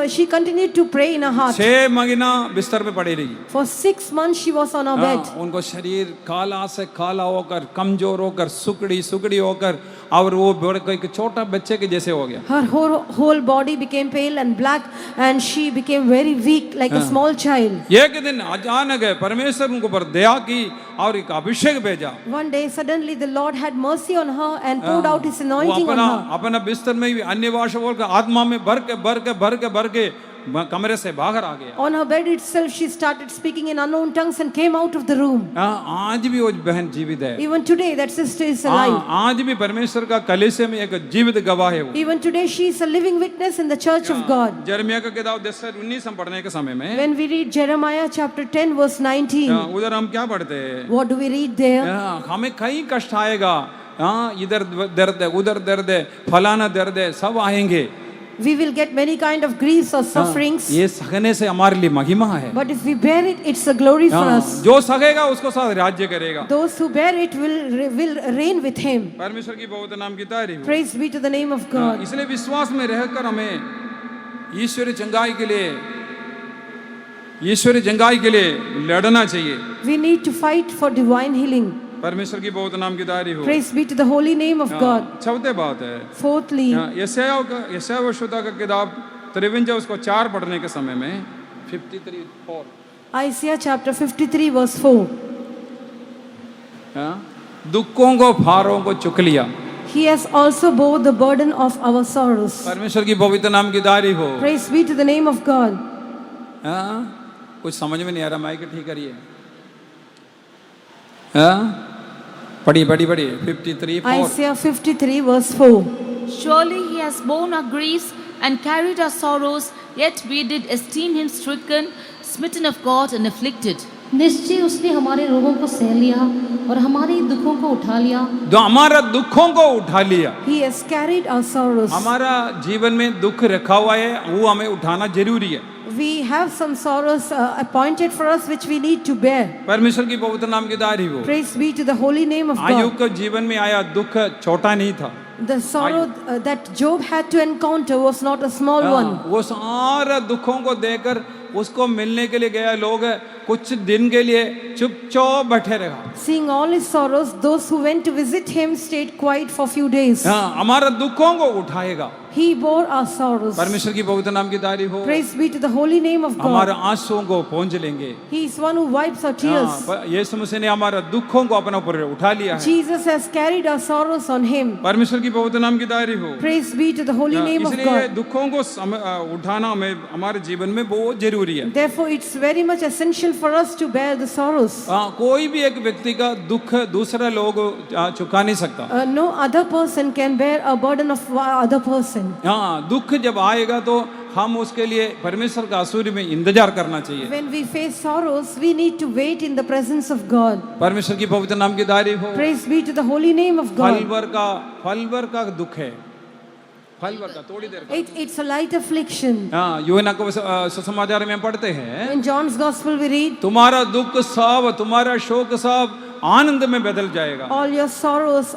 she continued to pray in her heart. 6 महीना बिस्तर पे पड़ी रही। For 6 months she was on her bed. उनको शरीर काला से काला होकर, कमजोर होकर, सुकड़ी होकर, और वो कोई छोटा बच्चे के जैसे हो गया। Her whole body became pale and black, and she became very weak like a small child. एक दिन अचानक परमेश्वर उनको पर दया की और एक अभिषेक भेजा। One day suddenly the Lord had mercy on her and poured out His anointing on her. अपना बिस्तर में भी अन्य भाषा बोलकर आत्मा में भर के कमरे से बाहर आ गया। On her bed itself she started speaking in unknown tongues and came out of the room. आज भी वो बहन जीवित है। Even today that sister is alive. आज भी परमेश्वर का कलीसिया में एक जीवित गवाह है वो। Even today she is a living witness in the church of God. यिर्मयाह का किताब 10:19 हम पढ़ने के समय में, When we read Jeremiah chapter 10 verse 19, उधर हम क्या पढ़ते हैं? what do we read there? हमें कई कष्ट आएगा, इधर दर्द है, उधर दर्द है, फलाना दर्द है, सब आएंगे। We will get many kind of griefs or sufferings. ये सहने से हमारे लिए महिमा है। But if we bear it, it's a glory for us. जो सहेगा उसको साथ राज्य करेगा। Those who bear it will reign with Him. परमेश्वर की बहुत नाम की तारीफ। Praise be to the name of God. इसलिए विश्वास में रहकर हमें ईश्वरीय चंगाई के लिए लड़ना चाहिए। We need to fight for divine healing. परमेश्वर की बहुत नाम की तारीफ हो। Praise be to the holy name of God. चौथे बात है, Fourthly, यशायाह शुदा का किताब 53 उसको 4 पढ़ने के समय में 53:4, Isaiah chapter 53 verse 4. दुखों को भारों को चुक लिया। He has also bore the burden of our sorrows. परमेश्वर की पवित्र नाम की तारीफ हो। Praise be to the name of God. कुछ समझ में नहीं आ रहा, माइक ठीक करिए। पढ़िए 53:4। Isaiah 53 verse 4. Surely He has borne our griefs and carried our sorrows, yet we did esteem Him stricken, smitten of God and afflicted. निश्चय उसने हमारे रोगों को सह लिया और हमारे दुखों को उठा लिया। जो हमारा दुखों को उठा लिया। He has carried our sorrows. हमारा जीवन में दुख रखा हुआ है, वो हमें उठाना जरूरी है। We have some sorrows appointed for us which we need to bear. परमेश्वर की पवित्र नाम की तारीफ हो। Praise be to the holy name of Ayub God. के जीवन में आया दुख छोटा नहीं था। The sorrow that Job had to encounter was not a small one. वो सारा दुखों को देकर उसको मिलने के लिए गया लोग कुछ दिन के लिए चुपचाप बैठे रहा। Seeing all his sorrows, those who went to visit him stayed quiet for few days. हाँ, हमारा दुखों को उठाएगा। He bore our sorrows. परमेश्वर की पवित्र नाम की तारीफ हो। Praise be to the holy name of हमारे God. आंसुओं को पोंछ लेंगे। He is one who wipes our tears. हाँ, यीशु मसीह ने हमारा दुखों को अपने ऊपर उठा लिया है। Jesus has carried our sorrows on him. परमेश्वर की पवित्र नाम की तारीफ हो। Praise be to the holy name of इसलिए God. दुखों को उठाना हमें हमारे जीवन में बहुत जरूरी है। Therefore, it's very much essential for us to bear the sorrows. हाँ, कोई भी एक व्यक्ति का दुख दूसरा लोग चुका नहीं सकता। No other person can bear a burden of other person. हाँ, दुख जब आएगा तो हम उसके लिए परमेश्वर का आसूरी में इंतजार करना चाहिए। When we face sorrows, we need to wait in the presence of God. परमेश्वर की पवित्र नाम की तारीफ हो। Praise be to the holy name of God. फलवर का दुख है। फलवर का थोड़ी देर का। It's a light affliction. हाँ, यूहन्ना को सुसमाचार में पढ़ते हैं। In John's Gospel we read, तुम्हारा दुख सब, तुम्हारा शोक सब आनंद में बदल जाएगा। all your sorrows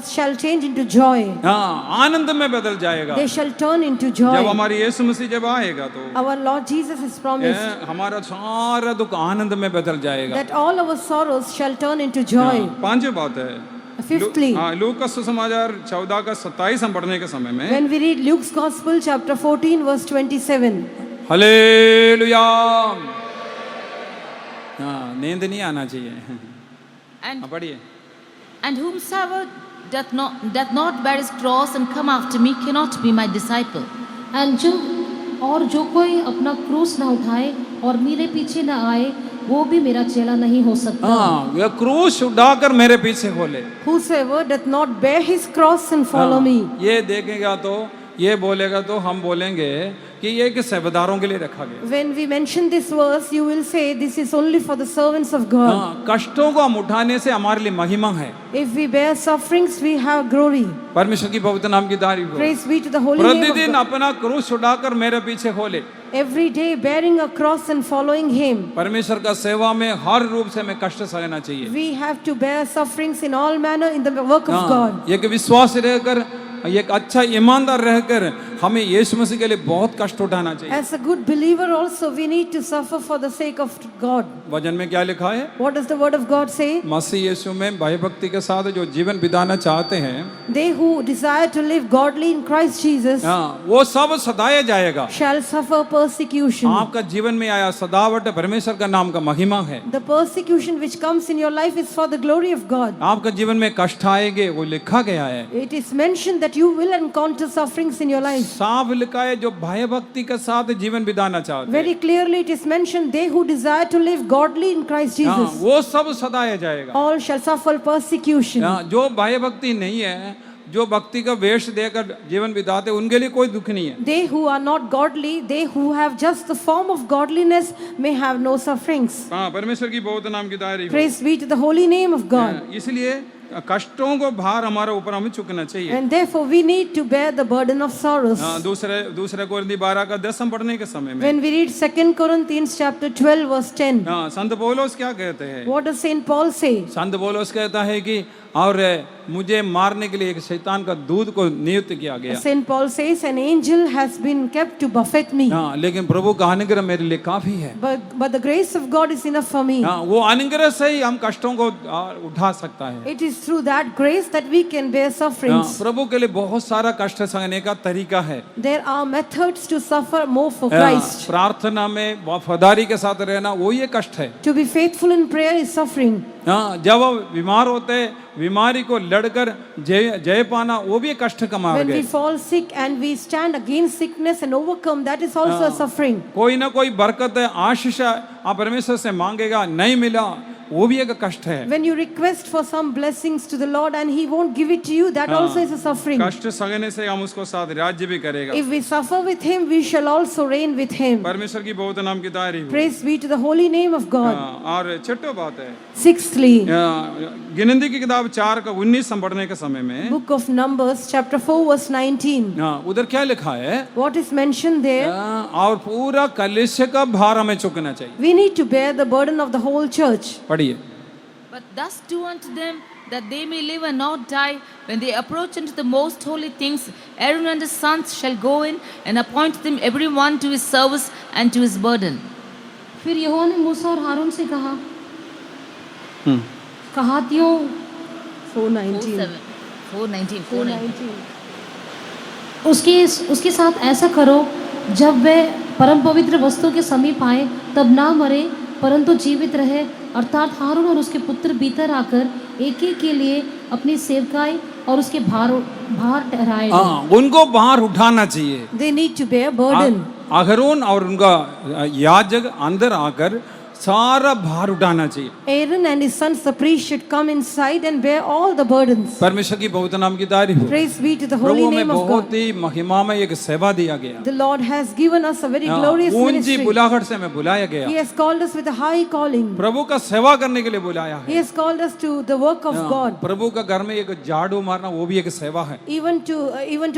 shall change into joy. हाँ, आनंद में बदल जाएगा। They shall turn into जब joy. हमारे यीशु मसीह जब आएगा तो Our Lord Jesus has promised हमारा सारा दुख आनंद में बदल जाएगा। that all our sorrows shall turn into joy. पांचवी बात है। Fifthly, हाँ, लूका सुसमाचार 14 का 27 हम पढ़ने के समय में when we read Luke's Gospel, chapter 14, verse 27. Hallelujah. हाँ, नींद नहीं आना चाहिए। And, पढ़िए। and whomsoever doth not bear his cross and come after me cannot be my disciple. जो कोई अपना क्रूस ना उठाए और मेरे पीछे ना आए, वो भी मेरा चेला नहीं हो सकता। हाँ, यह क्रूस उठाकर मेरे पीछे खोले। Whosoever doth not bear his cross and follow me. ये देखेगा तो ये बोलेगा तो हम बोलेंगे कि ये कि सेवदारों के लिए रखा गया। When we mention this verse, you will say this is only for the servants of God. हाँ, कष्टों को हम उठाने से हमारे लिए महिमा है। If we bear sufferings, we have glory. परमेश्वर की पवित्र नाम की तारीफ हो। Praise be to the holy name of प्रतिदिन God. अपना क्रूस उठाकर मेरे पीछे खोले। Every day bearing a cross and following him. परमेश्वर का सेवा में हर रूप से हमें कष्ट सहना चाहिए। We have to bear sufferings in all manner in the work of God. एक विश्वास रहकर, एक अच्छा ईमानदार रहकर हमें यीशु मसीह के लिए बहुत कष्ट उठाना चाहिए। As a good believer also, we need to suffer for the sake of God. वचन में क्या लिखा है? What does the word of God say? मसीह यीशु में भयभक्ति के साथ जो जीवन बिताना चाहते हैं, They who desire to live godly in Christ Jesus हाँ, वो सब सदाया जाएगा। shall suffer persecution. आपका जीवन में आया सदावट परमेश्वर का नाम का महिमा है। The persecution which comes in your life is for the glory of God. आपका जीवन में कष्ट आएंगे, वो लिखा गया है। It is mentioned that you will encounter sufferings in your life. साफ लिखा है जो भयभक्ति के साथ जीवन बिताना चाहते हैं, Very clearly it is mentioned, they who desire to live godly in Christ हाँ, Jesus, वो सब सदाया जाएगा। all shall suffer persecution. हाँ, जो भयभक्ति नहीं है, जो भक्ति का वेश देकर जीवन बिताते, उनके लिए कोई दुख नहीं है। They who are not godly, they who have just the form of godliness may have no sufferings. हाँ, परमेश्वर की बहुत नाम की तारीफ हो। Praise be to the holy name of God. हाँ, इसलिए कष्टों को भार हमारे ऊपर हमें चुकना चाहिए। And therefore we need to bear the burden of sorrows. हाँ, दूसरे कोरिन्थी 12 का 10 हम पढ़ने के समय में When we read 2 Corinthians chapter 12 verse 10, हाँ, संत पौलुस क्या कहते हैं? what does Saint Paul say? संत पौलुस कहता है कि और मुझे मारने के लिए एक शैतान का दूत को नियुक्त किया गया। Saint Paul says, an angel has been kept to buffet me, हाँ, लेकिन प्रभु का अनुग्रह मेरे लिए काफी है। but the grace of God is enough for me. हाँ, वो अनुग्रह से ही हम कष्टों को उठा सकता है। It is through that grace that we can bear हाँ, sufferings. प्रभु के लिए बहुत सारा कष्ट सहने का तरीका है। There are methods to suffer more for हाँ, Christ. प्रार्थना में वफादारी के साथ रहना वो ये कष्ट है। To be faithful in prayer is suffering. हाँ, जब हम बीमार होते हैं, बीमारी को लड़कर जय पाना वो भी एक कष्ट का मार्ग When we है। fall sick and we stand against sickness and overcome, that is also a suffering. कोई ना कोई बरकत है, आशीष आप परमेश्वर से मांगेगा, नहीं मिला, वो भी एक कष्ट है। When you request for some blessings to the Lord and He won't give it to you, that also is a suffering. कष्ट सहने से हम उसको साथ राज्य भी करेगा। If we suffer with Him, we shall also reign with Him. परमेश्वर की बहुत नाम की तारीफ हो। Praise be to the holy name of God. हाँ, और छठो बात है, Sixthly, गिनती की किताब 4 का 19 हम पढ़ने के समय में, Book of Numbers, chapter 4, verse 19. हाँ, उधर क्या लिखा है? What is mentioned there? हाँ, और पूरा कलीसिया का भार हमें चुकना चाहिए। We need to bear the burden of the whole church. पढ़िए। But thus do unto them that they may live and not die. When they approach unto the most holy things, Aaron and his sons shall go in and appoint them every one to his service and to his burden. फिर यहोवा ने मूसा और हारून से कहा, कहातियों 4:19. 4:19. उसके साथ ऐसा करो, जब वे परम पवित्र वस्तु के समीप आए तब ना मरे परंतु जीवित रहे, अर्थात हारून और उसके पुत्र भीतर आकर एक एक के लिए अपनी सेवकाई और उसके भार ठहराए। उनको भार उठाना चाहिए। They need to bear burden. Aaron और उनका याजक अंदर आकर सारा भार उठाना चाहिए। Aaron and his sons, the priest, should come inside and bear all the burdens. परमेश्वर की पवित्र नाम की तारीफ हो। Praise be to the holy प्रभु में name of God. बहुत ही महिमा में एक सेवा दिया गया। The Lord has given us a very glorious ऊंची ministry. बुलाहट से हमें बुलाया गया। He has called us with a high calling. प्रभु का सेवा करने के लिए बुलाया He है। has called us to the work of God. प्रभु का घर में एक झाड़ू मारना वो भी एक सेवा है। Even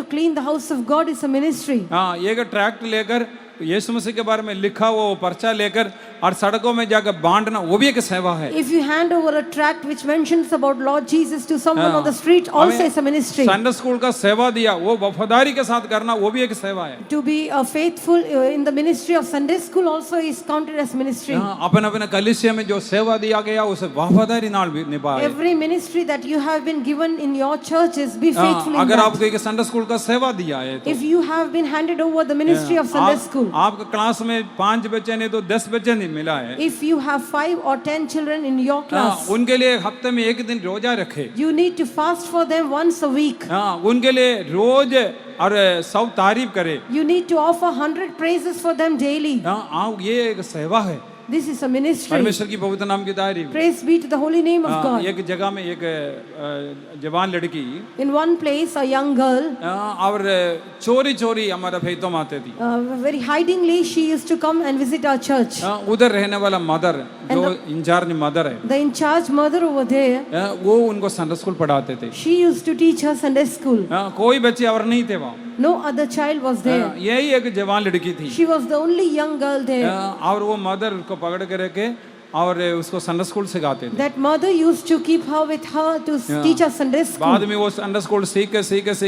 to clean the house of God is a ministry. हाँ, एक ट्रैक्ट लेकर यीशु मसीह के बारे में लिखा वो पर्चा लेकर और सड़कों में जाकर बांटना वो भी एक सेवा है। If you hand over a tract which mentions about Lord Jesus to someone on the street, also is a ministry. Sunday school का सेवा दिया वो वफादारी के साथ करना वो भी एक सेवा है। To be faithful in the ministry of Sunday school also is counted as ministry. अपन अपने कलीसिया में जो सेवा दिया गया उसे वफादारी नाल भी निभाए। Every ministry that you have been given in your churches, be faithful in अगर that. आपको एक संडे स्कूल का सेवा दिया है तो If you have been handed over the ministry of Sunday school, आपका क्लास में 5 बच्चे नहीं तो 10 बच्चे नहीं मिला है। if you have 5 or 10 children in your class, उनके लिए हफ्ते में एक दिन रोजा रखे। you need to fast for them once a week. उनके लिए रोज और सब तारीफ करे। You need to offer 100 praises for them daily. ये एक सेवा है। This is a ministry. परमेश्वर की पवित्र नाम की तारीफ। Praise be to the holy name of God. एक जगह में एक जवान लड़की In one place, a young girl, और चोरी चोरी हमारा फेतों में आती थी। very hidingly, she used to come and visit our church. उधर रहने वाला मदर जो इंचार्ज मदर है The in charge mother over there, वो उनको संडे स्कूल पढ़ाते थे। she used to teach her Sunday school. कोई बच्चे और नहीं थे वहाँ। No other child was there. यही एक जवान लड़की थी। She was the only young girl there. और वो मदर उसको पकड़ के रखे और उसको संडे स्कूल सिखाते थे। That mother used to keep her with her to teach her Sunday school. बाद में वो संडे स्कूल सीख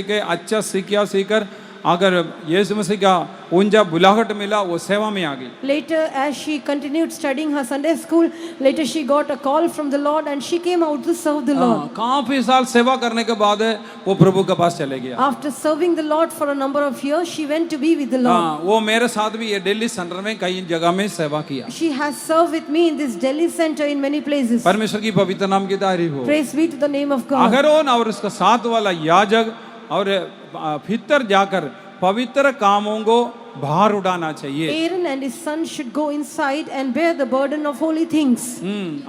के अच्छा सीखकर अगर यीशु मसीह का ऊंचा बुलाहट मिला वो सेवा में आ गई। Later, as she continued studying her Sunday school, later she got a call from the Lord and she came out to serve the Lord. काफी साल सेवा करने के बाद वो प्रभु के पास चले गया। After serving the Lord for a number of years, she went to be with the Lord. वो मेरे साथ भी ये दिल्ली सेंटर में कई जगह में सेवा किया। She has served with me in this Delhi center in many places. परमेश्वर की पवित्र नाम की तारीफ हो। Praise be to the name of God. Aaron और उसका साथ वाला याजक और भीतर जाकर पवित्र कामों को भार उठाना चाहिए। Aaron and his son should go inside and bear the burden of holy things.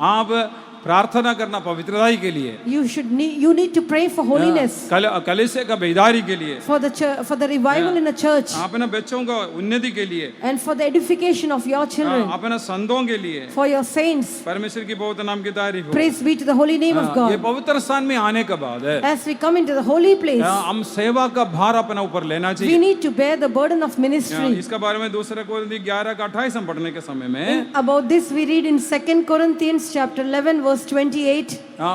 आप प्रार्थना करना पवित्रता के लिए। You need to pray for holiness. कलीसिया का बेदारी के लिए। For the revival in a church. अपने बच्चों का उन्नति के लिए। And for the edification of your children. अपने संतों के लिए। For your saints. परमेश्वर की पवित्र नाम की तारीफ हो। Praise be to the holy name of God. ये पवित्र स्थान में आने के बाद As we come into the holy place, हम सेवा का भार अपने ऊपर लेना चाहिए। we need to bear the burden of ministry. इसका बारे में दूसरे कोरिन्थी 11:28 हम पढ़ने के समय में About this we read in 2 Corinthians chapter 11 verse 28.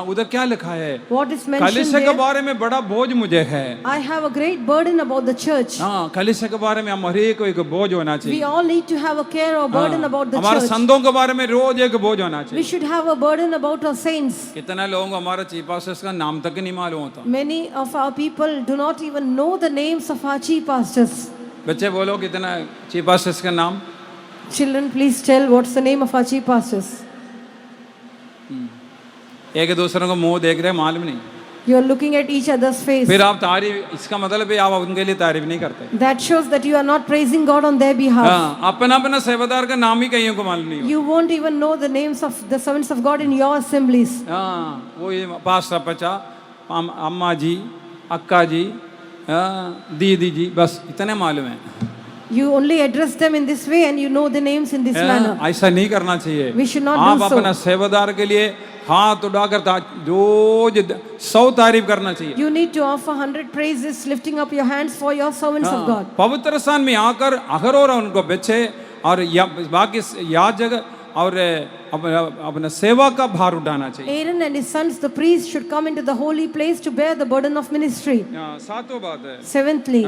उधर क्या लिखा है? What is mentioned कलीसिया के there? बारे में बड़ा बोझ मुझे है। I have a great burden about the church. कलीसिया के बारे में हम हर एक को एक बोझ होना We चाहिए। all need to have a care or burden about the हमारे church. संतों के बारे में रोज एक बोझ होना We चाहिए। should have a burden about our saints. कितने लोगों को हमारा चीफ पास्टर का नाम तक नहीं मालूम होता। Many of our people do not even know the names of our chief pastors. बच्चे बोलो कितना चीफ पास्टर का नाम? Children, please tell what's the name of our chief pastors. एक दूसरे को मुंह देख रहे मालूम नहीं। You are looking at each other's face. फिर आप तारीफ, इसका मतलब है आप उनके लिए तारीफ नहीं करते। That shows that you are not praising God on their behalf. अपना अपना सेवादार का नाम ही कईयों को मालूम नहीं। You won't even know the names of the servants of God in your assemblies. वो ये पास्टर पचा, अम्मा जी, अक्का जी, दीदी जी, बस इतने मालूम है। You only address them in this way and you know the names in this manner. ऐसा नहीं करना चाहिए। We should not आप do so. अपना सेवादार के लिए हाथ उठाकर रोज 100 तारीफ करना चाहिए। You need to offer 100 praises, lifting up your hands for your servants of God. पवित्र स्थान में आकर अहरोन और उनको बच्चे और बाकी याजक और अपना सेवा का भार उठाना चाहिए। Aaron and his sons, the priests, should come into the holy place to bear the burden of ministry. सातों बात है। Seventhly,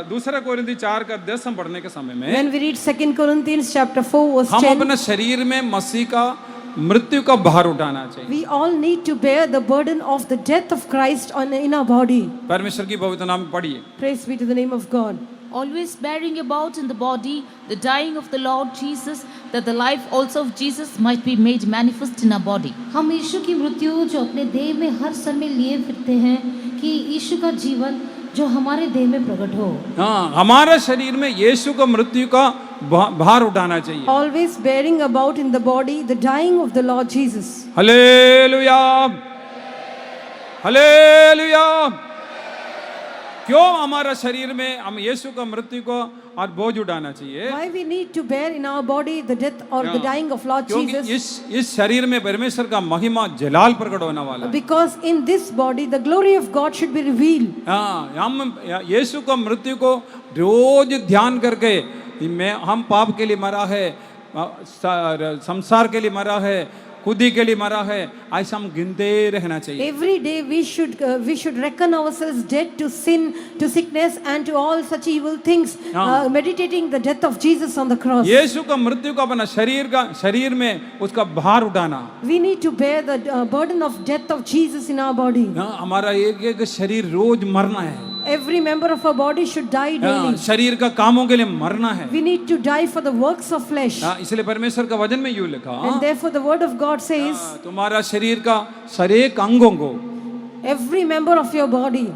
दूसरा कोरिन्थी 4:10 हम पढ़ने के समय में when we read 2 Corinthians chapter 4 verse हम 10, अपने शरीर में मसीह का मृत्यु का भार उठाना चाहिए। we all need to bear the burden of the death of Christ in our body. परमेश्वर की पवित्र नाम पढ़िए। Praise be to the name of God. Always bearing about in the body the dying of the Lord Jesus, that the life also of Jesus might be made manifest in our body. हम यीशु की मृत्यु जो अपने देह में हर समय लिए फिरते हैं कि यीशु का जीवन जो हमारे देह में प्रकट हो। हाँ, हमारा शरीर में यीशु का मृत्यु का भार उठाना चाहिए। Always bearing about in the body the dying of the Lord Jesus. Hallelujah, hallelujah. क्यों हमारा शरीर में हम यीशु का मृत्यु को और बोझ उठाना चाहिए? Why we need to bear in our body the death or the dying of Lord क्योंकि Jesus? इस शरीर में परमेश्वर का महिमा जलाल प्रकट होने वाला है। Because in this body the glory of God should be revealed. हाँ, हम यीशु का मृत्यु को रोज ध्यान करके हम पाप के लिए मरा है, संसार के लिए मरा है, खुदी के लिए मरा है, ऐसा हम गिनते रहना चाहिए। Every day we should reckon ourselves dead to sin, to sickness and to all such evil things, meditating the death of Jesus on the cross. यीशु का मृत्यु का अपना शरीर में उसका भार उठाना। We need to bear the burden of death of Jesus in our body. हमारा एक शरीर रोज मरना है। Every member of our body should die daily. शरीर का कामों के लिए मरना है। We need to die for the works of flesh. इसलिए परमेश्वर का वचन में यूं लिखा, And therefore the word of God says, तुम्हारा शरीर का हरेक अंगों को, every member of your body,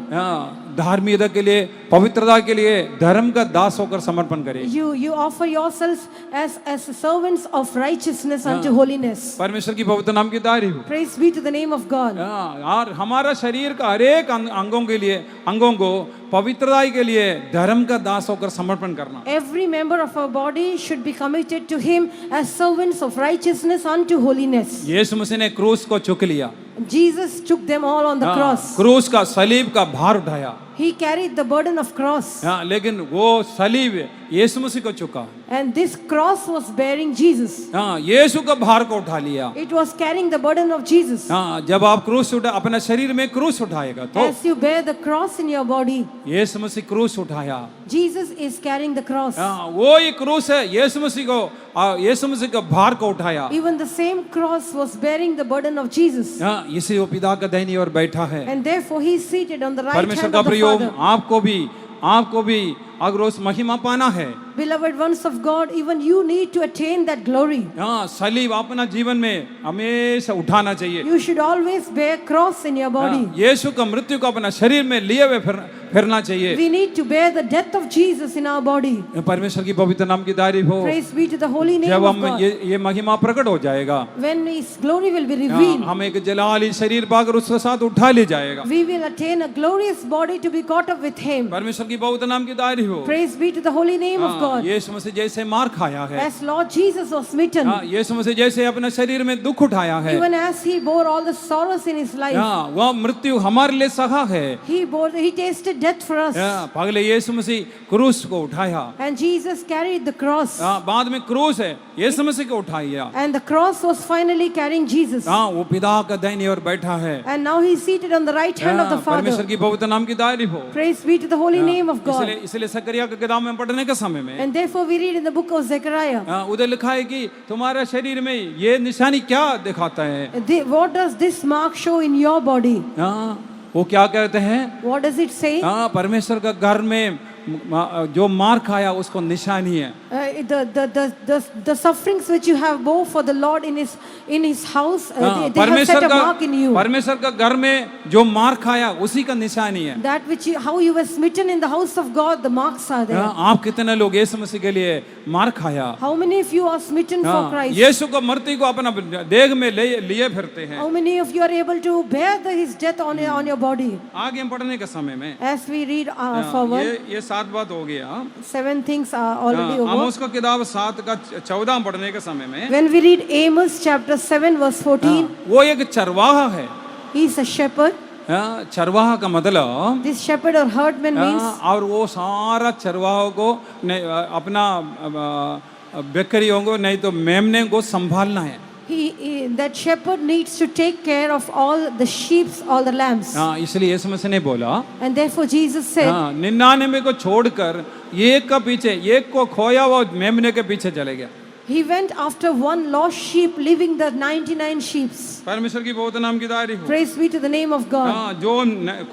धार्मिकता के लिए, पवित्रता के लिए, धर्म का दास होकर समर्पण करे। you offer yourselves as servants of righteousness unto holiness. परमेश्वर की पवित्र नाम की तारीफ हो। Praise be to the name of God. और हमारा शरीर का हरेक अंगों को पवित्रता के लिए धर्म का दास होकर समर्पण करना। Every member of our body should be committed to Him as servants of righteousness unto holiness. यीशु मसीह ने क्रूस को चुक लिया। Jesus took them all on the cross. क्रूस का सलीब का भार उठाया। He carried the burden of cross. लेकिन वो सलीब यीशु मसीह को चुका। And this cross was bearing Jesus. यीशु का भार को उठा लिया। It was carrying the burden of Jesus. जब आप क्रूस अपना शरीर में क्रूस उठाएगा तो As you bear the cross in your body, यीशु मसीह क्रूस उठाया। Jesus is carrying the cross. वो ही क्रूस है यीशु मसीह का भार को उठाया। Even the same cross was bearing the burden of Jesus. इसी वो पिता का दाहिनी ओर बैठा है। And therefore he is seated on the right परमेश्वर hand का of the प्रयोग Father. आपको भी अगर उस महिमा पाना है, Beloved ones of God, even you need to attain that glory. सलीब अपना जीवन में हमेशा उठाना चाहिए। You should always bear cross in your body. यीशु का मृत्यु को अपना शरीर में लिए हुए फिरना चाहिए। We need to bear the death of Jesus in our body. परमेश्वर की पवित्र नाम की तारीफ हो। Praise be to the holy name जब of हम God. ये महिमा प्रकट हो जाएगा, When His glory will be revealed, हम एक जलाली शरीर पाकर उसके साथ उठा ले जाएगा। we will attain a glorious body to be caught up with Him. परमेश्वर की पवित्र नाम की तारीफ हो। Praise be to the holy name of God. यीशु मसीह जैसे मार खाया है, As Lord Jesus was smitten, यीशु मसीह जैसे अपने शरीर में दुख उठाया है, even as He bore all the sorrows in His life, वह मृत्यु हमारे लिए सहा है। He tasted death for us. पहले यीशु मसीह क्रूस को उठाया, And Jesus carried the cross. बाद में क्रूस है यीशु मसीह को उठाया। And the cross was finally carrying Jesus. वो पिता का दाहिनी ओर बैठा है। And now He is seated on the right hand of the परमेश्वर Father. की पवित्र नाम की तारीफ हो। Praise be to the holy name of God. इसलिए सकरिया की किताब में पढ़ने के समय में And therefore we read in the book of Zechariah, उधर लिखा है कि तुम्हारे शरीर में ये निशानी क्या दिखाता है? what does this mark show in your body? वो क्या कहते हैं? What does it say? परमेश्वर का घर में जो मार खाया उसको निशानी है। The sufferings which you have bore for the Lord in His house, they have set a mark in you. परमेश्वर का घर में जो मार खाया उसी का निशानी है। That which how you were smitten in the house of God, the marks are there. आप कितने लोग यीशु मसीह के लिए मार खाया? How many of you are smitten for Christ? यीशु को मृत्यु को अपना देह में लिए फिरते हैं। How many of you are able to bear His death on your body? आगे हम पढ़ने के समय में As we read forward, ये 7 बात हो गया। 7 things are already over. आमोस का किताब 7 का 14 पढ़ने के समय में When we read Amos chapter 7 verse 14, वो एक चरवाहा है। he is a shepherd. चरवाहा का मतलब This shepherd or herdman means, और वो सारा चरवाहों को अपना बकरियों को नहीं तो मेमने को संभालना है। That shepherd needs to take care of all the sheep, all the lambs. हाँ, इसलिए यीशु मसीह ने बोला, And therefore Jesus said, हाँ, 99 को छोड़कर एक का पीछे, एक को खोया हुआ मेमने के पीछे चले गया। he went after one lost sheep, leaving the 99 sheep. परमेश्वर की बहुत नाम की तारीफ हो। Praise be to the name of God. हाँ, जो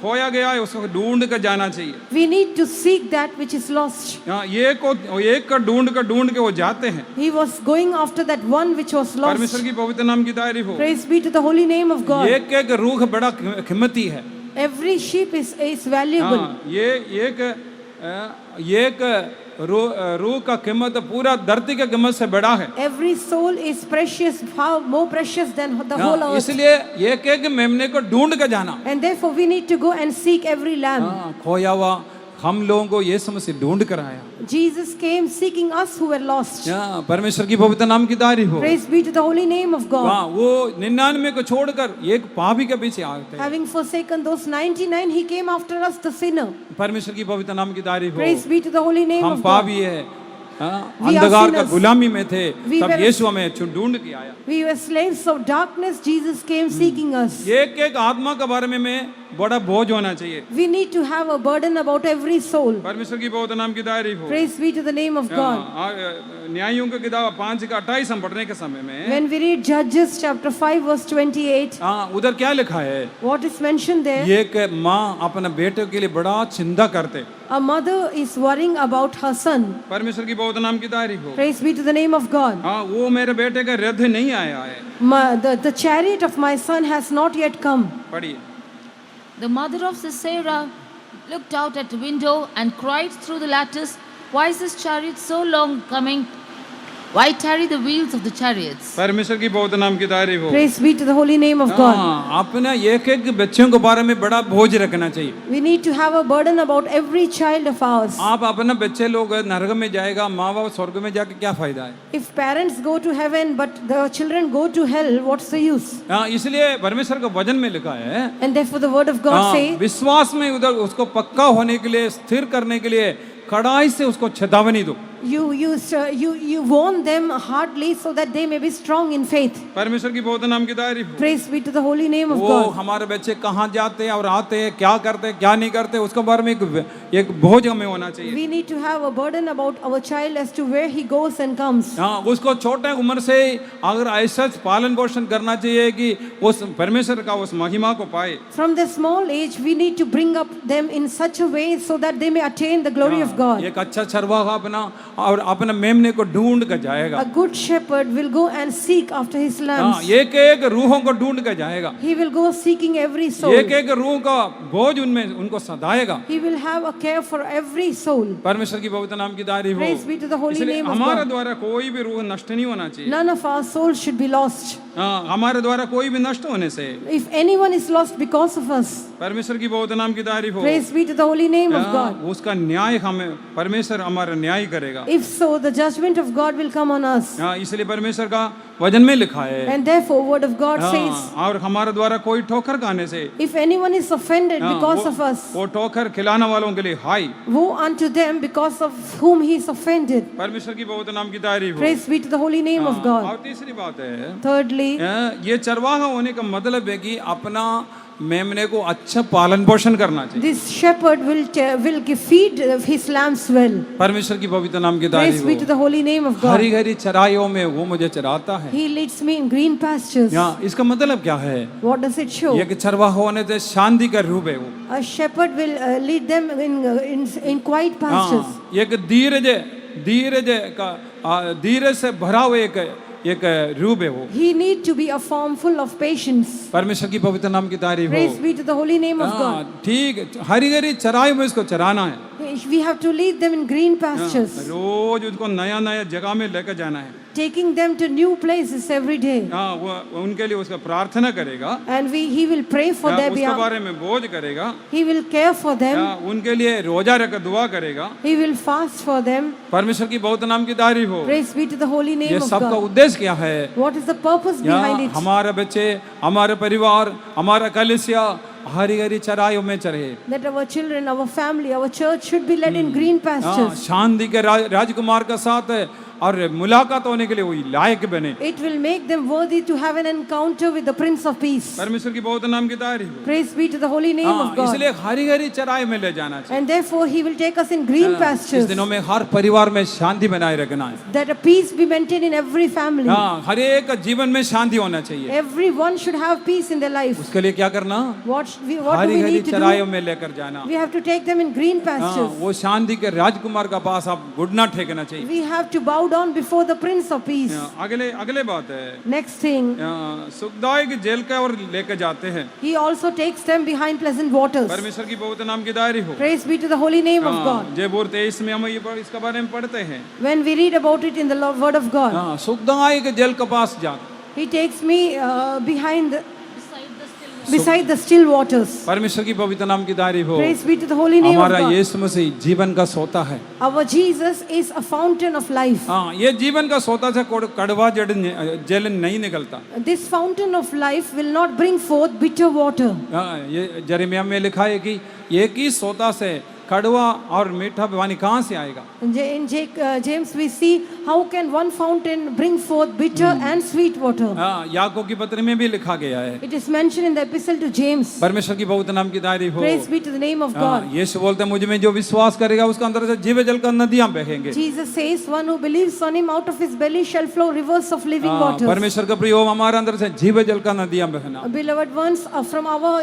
खोया गया है उसको ढूंढ कर जाना चाहिए। We need to seek that which is lost. हाँ, एक का ढूंढ के वो जाते हैं। He was going after that one which was परमेश्वर lost. की पवित्र नाम की तारीफ हो। Praise be to the holy name of God. एक एक रूह बड़ा कीमती है। Every sheep is valuable. हाँ, एक रूह का कीमत पूरा धरती के कीमत से बड़ा है। Every soul is precious, far more precious than the whole हाँ, earth. इसलिए एक एक मेमने को ढूंढ के जाना। And therefore we need to go and seek every lamb. हाँ, खोया हुआ हम लोगों को यीशु मसीह ढूंढ कर आया। Jesus came seeking us who were lost. हाँ, परमेश्वर की पवित्र नाम की तारीफ हो। Praise be to the holy name of God. हाँ, वो 99 को छोड़कर एक पापी के पीछे आते हैं। Having forsaken those 99, he came after us, the sinner. परमेश्वर की पवित्र नाम की तारीफ हो। Praise be to the holy name हम of God. पापी है, हाँ, We are अंधकार का sinners. गुलामी में थे, We तब were- यीशु हमें ढूंढ के आया। We were slaves of darkness. Jesus came seeking us. एक एक आत्मा के बारे में बड़ा बोझ होना चाहिए। We need to have a burden about every soul. परमेश्वर की बहुत नाम की तारीफ हो। Praise be to the name of God. न्यायों की किताब 5 का 28 हम पढ़ने के समय में, When we read Judges chapter 5 verse 28, हाँ, उधर क्या लिखा है? what is mentioned there? एक माँ अपने बेटे के लिए बड़ा चिंता करते। A mother is worrying about her son. परमेश्वर की बहुत नाम की तारीफ हो। Praise be to the name of God. हाँ, वो मेरे बेटे का रथ नहीं आया है। The chariot of my son has not yet come. पढ़िए। The mother of Sisera looked out at the window and cried through the lattice, "Why is this chariot so long coming? Why tarry the wheels of the chariots?" परमेश्वर की बहुत नाम की तारीफ हो। Praise be to the holy name of God. हाँ, अपने एक एक बच्चों के बारे में बड़ा बोझ रखना चाहिए। We need to have a burden about every child of ours. आप अपने बच्चे लोग नरक में जाएगा, माँ बाप स्वर्ग में जाके क्या फायदा है? If parents go to heaven but the children go to hell, what's the use? हाँ, इसलिए परमेश्वर का वचन में लिखा है, And therefore the word of God हाँ, says, विश्वास में उधर उसको पक्का होने के लिए, स्थिर करने के लिए कड़ाई से उसको चेतावनी दो। you warn them hardly so that they may be strong in faith. परमेश्वर की बहुत नाम की तारीफ हो। Praise be to the holy name of वो God. हमारे बच्चे कहाँ जाते हैं और आते हैं, क्या करते हैं, क्या नहीं करते, उसके बारे में एक बोझ हमें होना चाहिए। We need to have a burden about our child as to where he goes and comes. हाँ, उसको छोटे उम्र से अगर ऐसा पालन पोषण करना चाहिए कि उस परमेश्वर का उस महिमा को पाए। From the small age, we need to bring up them in such a way so that they may attain the glory of God. एक अच्छा चरवाहा अपना और अपने मेमने को ढूंढ कर जाएगा। A good shepherd will go and seek after his हाँ, lambs. एक एक रूहों को ढूंढ कर जाएगा। He will go seeking every soul. एक एक रूह का बोझ उनमें उनको सदाएगा। He will have a care for every soul. परमेश्वर की पवित्र नाम की तारीफ हो। Praise be to the holy इसलिए name of हमारे God. द्वारा कोई भी रूह नष्ट नहीं होना चाहिए। None of our souls should be lost. हाँ, हमारे द्वारा कोई भी नष्ट होने से If anyone is lost because of us, परमेश्वर की बहुत नाम की तारीफ हो। praise be to the holy name of हाँ, God. उसका न्याय हमें परमेश्वर हमारा न्याय करेगा। If so, the judgment of God will come on us. हाँ, इसलिए परमेश्वर का वचन में लिखा है। And therefore, word of God हाँ, says, और हमारे द्वारा कोई ठोकर खाने से if anyone is offended हाँ, because of us, वो ठोकर खिलाने वालों के लिए हाय। woe unto them because of whom he is offended. परमेश्वर की बहुत नाम की तारीफ हो। Praise be to the holy name of हाँ, God. और तीसरी बात है, Thirdly, ये चरवाहा होने का मतलब है कि अपना मेमने को अच्छा पालन पोषण करना चाहिए। this shepherd will feed his lambs well. परमेश्वर की पवित्र नाम की Praise तारीफ be to हो। the holy name of God. Hari Hari चराइयों में वो मुझे चराता है। He leads me in green pastures. यहाँ इसका मतलब क्या है? What does it show? ये कि चरवाहा होने से शांति का रूप है वो। A shepherd will lead them in quiet pastures. हाँ, एक धीरज से भरा हुआ एक रूप है वो। He need to be a form full of patience. परमेश्वर की पवित्र नाम की तारीफ Praise हो। be to the holy name of God. हाँ, ठीक, हरी हरी चराई में इसको चराना है। We have to lead them in green pastures, रोज उनको नया नया जगह में लेकर जाना है। taking them to new places every day. हाँ, वो उनके लिए उसका प्रार्थना करेगा। And he will pray for हाँ, their उसके behalf. बारे में बोझ करेगा। He will care for them. हाँ, उनके लिए रोजा रखकर दुआ करेगा। He will fast for them. परमेश्वर की बहुत नाम की तारीफ हो। Praise be to the holy ये name of सबका God. उद्देश्य क्या है? What is the purpose behind it? हमारे बच्चे, हमारे परिवार, हमारा कलीसिया हरी हरी चराइयों में चरे। That our children, our family, our church should be led in green हाँ, pastures. शांति के राजकुमार के साथ और मुलाकात होने के लिए वो लायक बने। It will make them worthy to have an encounter with the Prince of Peace. परमेश्वर की बहुत नाम की तारीफ हो। Praise be to the holy name of God. इसलिए हरी हरी चराई में ले जाना चाहिए। And therefore He will take us in green इस pastures, दिनों में हर परिवार में शांति बनाए रखना है। that a peace be maintained in every family. हर एक जीवन में शांति होना चाहिए। Everyone should have peace in their life. उसके लिए क्या करना? What do we Hari Hari need to चराइयों do? में लेकर जाना। We have to take them in green pastures. वो शांति के राजकुमार का पास आप घुटना टेकना चाहिए। We have to bow down before the Prince of Peace. अगले बात है, Next thing, सुखदायक जेल का और लेकर जाते हैं। He also takes them behind pleasant waters. परमेश्वर की बहुत नाम की तारीफ हो। Praise be to the holy name of God. जबूर 23 में हम इसका बारे में पढ़ते हैं। When we read about it in the Word of God, सुखदायक जेल के पास जा। He takes me beside the still waters. परमेश्वर की पवित्र नाम की तारीफ हो। Praise be to the holy name of हमारा God. यीशु मसीह जीवन का सोता है। Our Jesus is a fountain of life. ये जीवन का सोता से कड़वा जल नहीं निकलता। This fountain of life will not bring forth bitter water. ये यिर्मयाह में लिखा है कि एक ही सोता से कड़वा और मीठा पानी कहाँ से आएगा? In James we see how can one fountain bring forth bitter and sweet water. याकूब की पत्री में भी लिखा गया है। It is mentioned in the epistle to James. परमेश्वर की बहुत नाम की तारीफ हो। Praise be to the name of God. यीशु बोलते हैं मुझ में जो विश्वास करेगा उसका अंदर से जीव जल का नदियां बहेंगे। Jesus says, one who believes on Him, out of his belly shall flow rivers of living waters. परमेश्वर का प्रिय हो, हमारे अंदर से जीव जल का नदियां बहना। Beloved ones, from our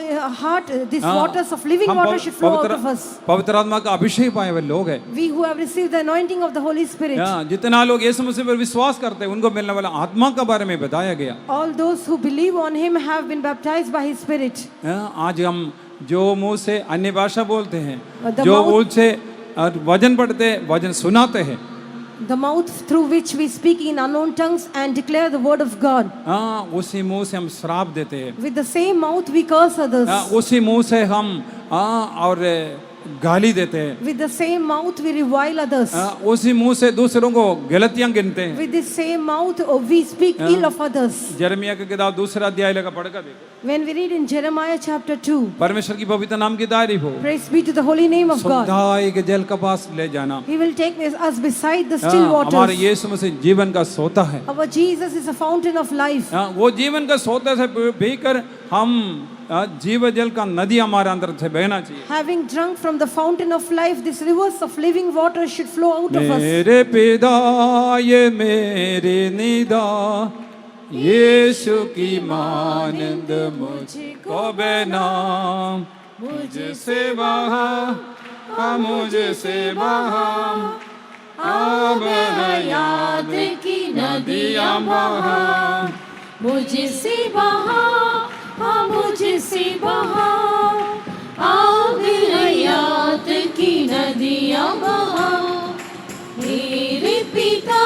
heart, these waters of living water should flow out of us. पवित्र आत्मा का अभिषेक पाए हुए लोग हैं। We who have received the anointing of the Holy Spirit. जितना लोग यीशु मसीह पर विश्वास करते हैं उनको मिलने वाला आत्मा के बारे में बताया गया। All those who believe on Him have been baptized by His Spirit. आज हम जो मुंह से अन्य भाषा बोलते हैं, The जो mouth- मुंह से वचन पढ़ते हैं, वचन सुनाते हैं, The mouth through which we speak in unknown tongues and declare the word of God. उसी मुंह से हम श्राप देते हैं। With the same mouth we curse others. उसी मुंह से हम और गाली देते हैं। With the same mouth we revile others. उसी मुंह से दूसरों को गलतियां गिनते हैं। With the same mouth we speak ill of others. यिर्मयाह की किताब 2 अध्याय लगा पढ़कर देखो। When we read in Jeremiah chapter 2, परमेश्वर की पवित्र नाम की तारीफ हो। praise be to the holy name of God. सुखदायक जल के पास ले जाना। He will take us beside the still हमारे waters. यीशु मसीह जीवन का सोता है। Our Jesus is a fountain of life. वो जीवन का सोते से पीकर हम जीव जल का नदी हमारे अंदर से बहना चाहिए। Having drunk from the fountain of life, these rivers of living water should flow out of us. मेरे पिता ये मेरे निदा यीशु की मानंद मुझको बना मुझसे बहा मुझसे बहा अब हयात की नदियां बहा मुझसे बहा मुझसे बहा आग हयात की नदियां बहा मेरे पिता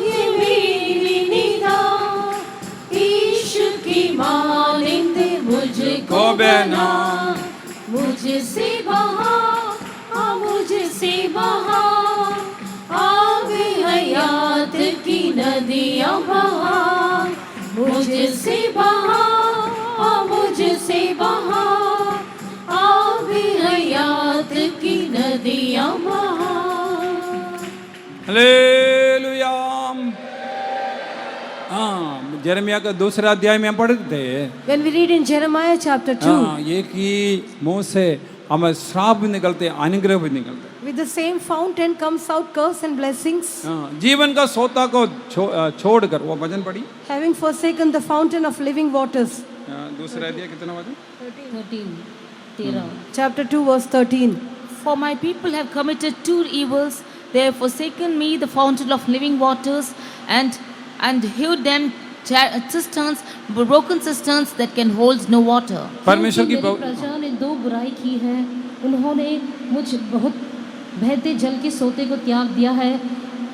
ये मेरी निदा यीशु की मानिंद मुझको बना मुझसे बहा मुझसे बहा आग हयात की नदियां बहा मुझसे बहा मुझसे बहा आग हयात की नदियां बहा। हालेलुया। यिर्मयाह का 2 अध्याय में हम पढ़ते हैं। When we read in Jeremiah chapter 2, एक ही मुंह से हमें श्राप भी निकलते हैं, अनुग्रह भी निकलते हैं। with the same fountain comes out curse and blessings. जीवन का सोता को छोड़कर वो वचन पढ़ी। Having forsaken the fountain of living waters. 2 अध्याय कितना वचन? 13 Chapter 2 verse 13. For my people have committed 2 evils. They have forsaken me, the fountain of living waters, and hewed them cisterns, broken cisterns that can hold no water. परमेश्वर की मेरी प्रजा ने 2 बुराई की है। उन्होंने मुझ बहुत बहते जल के सोते को त्याग दिया है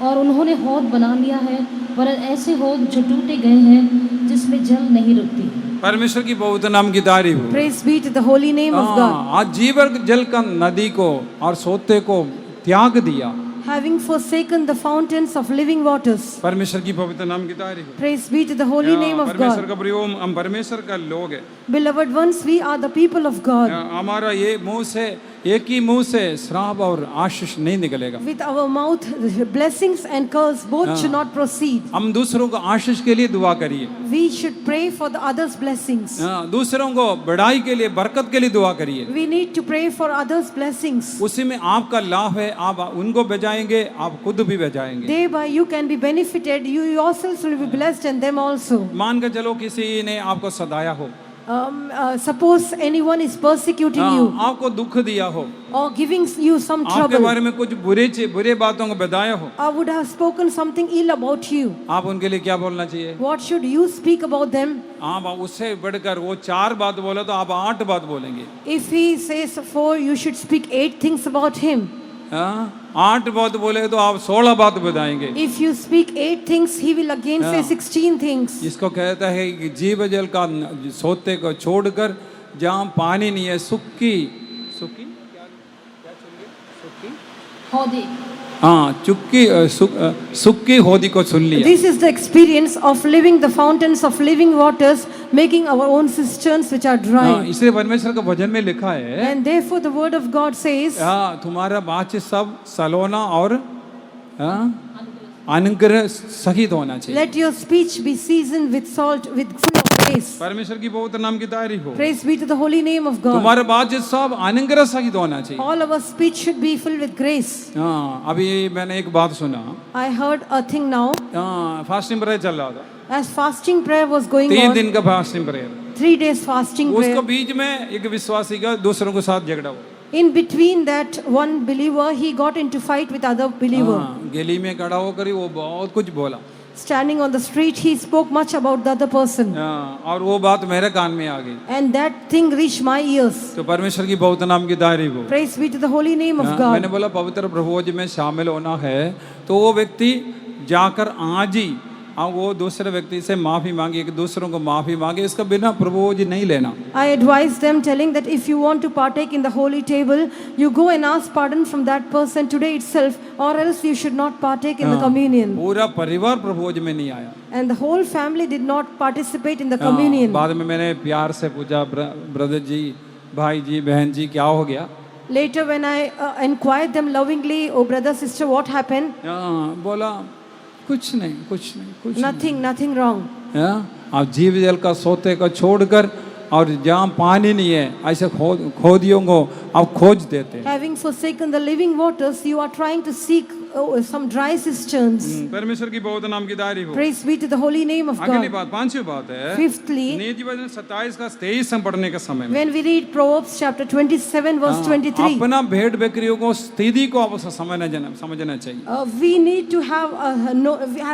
और उन्होंने हौद बना लिया है, पर ऐसे हौद जो टूटे गए हैं जिसमें जल नहीं रुकती। परमेश्वर की पवित्र नाम की तारीफ हो। Praise be to the holy name of God. आज जीवन जल का नदी को और सोते को त्याग दिया। Having forsaken the fountains of living waters. परमेश्वर की पवित्र नाम की तारीफ हो। Praise be to the holy name of परमेश्वर God. का प्रिय हम परमेश्वर का लोग हैं। Beloved ones, we are the people of God. हमारा ये मुंह से एक ही मुंह से श्राप और आशीष नहीं निकलेगा। With our mouth, blessings and curse both should not proceed. हम दूसरों को आशीष के लिए दुआ करिए, We should pray for the others' blessings. दूसरों को बढ़ाई के लिए, बरकत के लिए दुआ करिए। We need to pray for others' blessings. उसी में आपका लाभ है, आप उनको बचाएंगे, आप खुद भी बचाएंगे। Thereby you can be benefited, you yourselves will be blessed and them also. मान के चलो किसी ने आपको सताया हो, Suppose anyone is persecuting you आपको दुख दिया हो, or giving you some आपके trouble, बारे में कुछ बुरे बातों को बताया हो, or would have spoken something ill about you. आप उनके लिए क्या बोलना चाहिए? What should you speak about them? आप उससे बढ़कर वो 4 बात बोले तो आप 8 बात बोलेंगे। If he says 4, you should speak 8 things about him. 8 बात बोले तो आप 16 बात बताएंगे। If you speak 8 things, he will again say 16 things. इसको कहता है कि जीव जल का सोते को छोड़कर जहाँ पानी नहीं है, सुक्की हौदी सुक्की होदी को सुन लिया। This is the experience of living the fountains of living waters, making our own cisterns which are dry. इसलिए परमेश्वर का वचन में लिखा है, And therefore the word of God says, तुम्हारा बातचीत सब सलोना और अनुग्रह सहित होना चाहिए। let your speech be seasoned with salt, with full of grace. परमेश्वर की बहुत नाम की तारीफ हो। Praise be to the holy name of God. तुम्हारा बातचीत सब अनुग्रह सहित होना चाहिए। All our speech should be filled with grace. अभी मैंने एक बात सुना, I heard a thing now. Fasting prayer चल रहा था, As fasting prayer was going 3 on, दिन का फास्टिंग प्रेयर, 3 days fasting उसको prayer. बीच में एक विश्वासी का दूसरों के साथ झगड़ा हुआ। In between that, one believer, he got into fight with other believer. गली में खड़ा होकर ही वो बहुत कुछ बोला, Standing on the street, he spoke much about the other person. और वो बात मेरे कान में आ गई। And that thing reached my ears. तो परमेश्वर की बहुत नाम की तारीफ हो। Praise be to the holy name of मैंने God. बोला पवित्र प्रभुज में शामिल होना है तो वो व्यक्ति जाकर आज ही वो दूसरे व्यक्ति से माफी मांगे, एक दूसरों को माफी मांगे, इसका बिना प्रभुज नहीं लेना। I advise them, telling that if you want to partake in the holy table, you go and ask pardon from that person today itself, or else you should not partake in the communion. पूरा परिवार प्रभुज में नहीं आया। And the whole family did not participate in the communion. बाद में मैंने प्यार से पूछा, ब्रदर जी, भाई जी, बहन जी, क्या हो गया? Later when I inquired them lovingly, oh brother, sister, what happened? बोला कुछ नहीं, Nothing wrong. आप जीव जल का सोते को छोड़कर और जहाँ पानी नहीं है ऐसे खोदियों को आप खोज देते हैं। Having forsaken the living waters, you are trying to seek some dry cisterns. परमेश्वर की बहुत नाम की तारीफ हो। Praise be to the holy name of अगली God. बात, 5वीं बात है, Fifthly, नीति वचन 27 का 23 में पढ़ने के समय में when we read Proverbs chapter 27 verse 23, अपना भेड़ बकरियों को स्थिति को आप समझना चाहिए। we need to have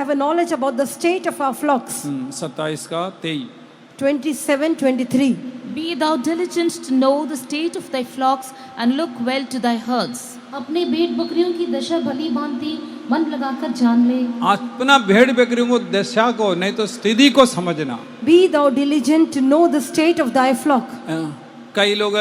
a knowledge about the state of our flocks. 27 का 23। 27-23. Be thou diligent to know the state of thy flocks, and look well to thy herds. अपने भेड़ बकरियों की दशा भली भांति मन लगाकर जान ले। अपना भेड़ बकरियों को दशा को नहीं तो स्थिति को समझना। Be thou diligent to know the state of thy flock. कई लोग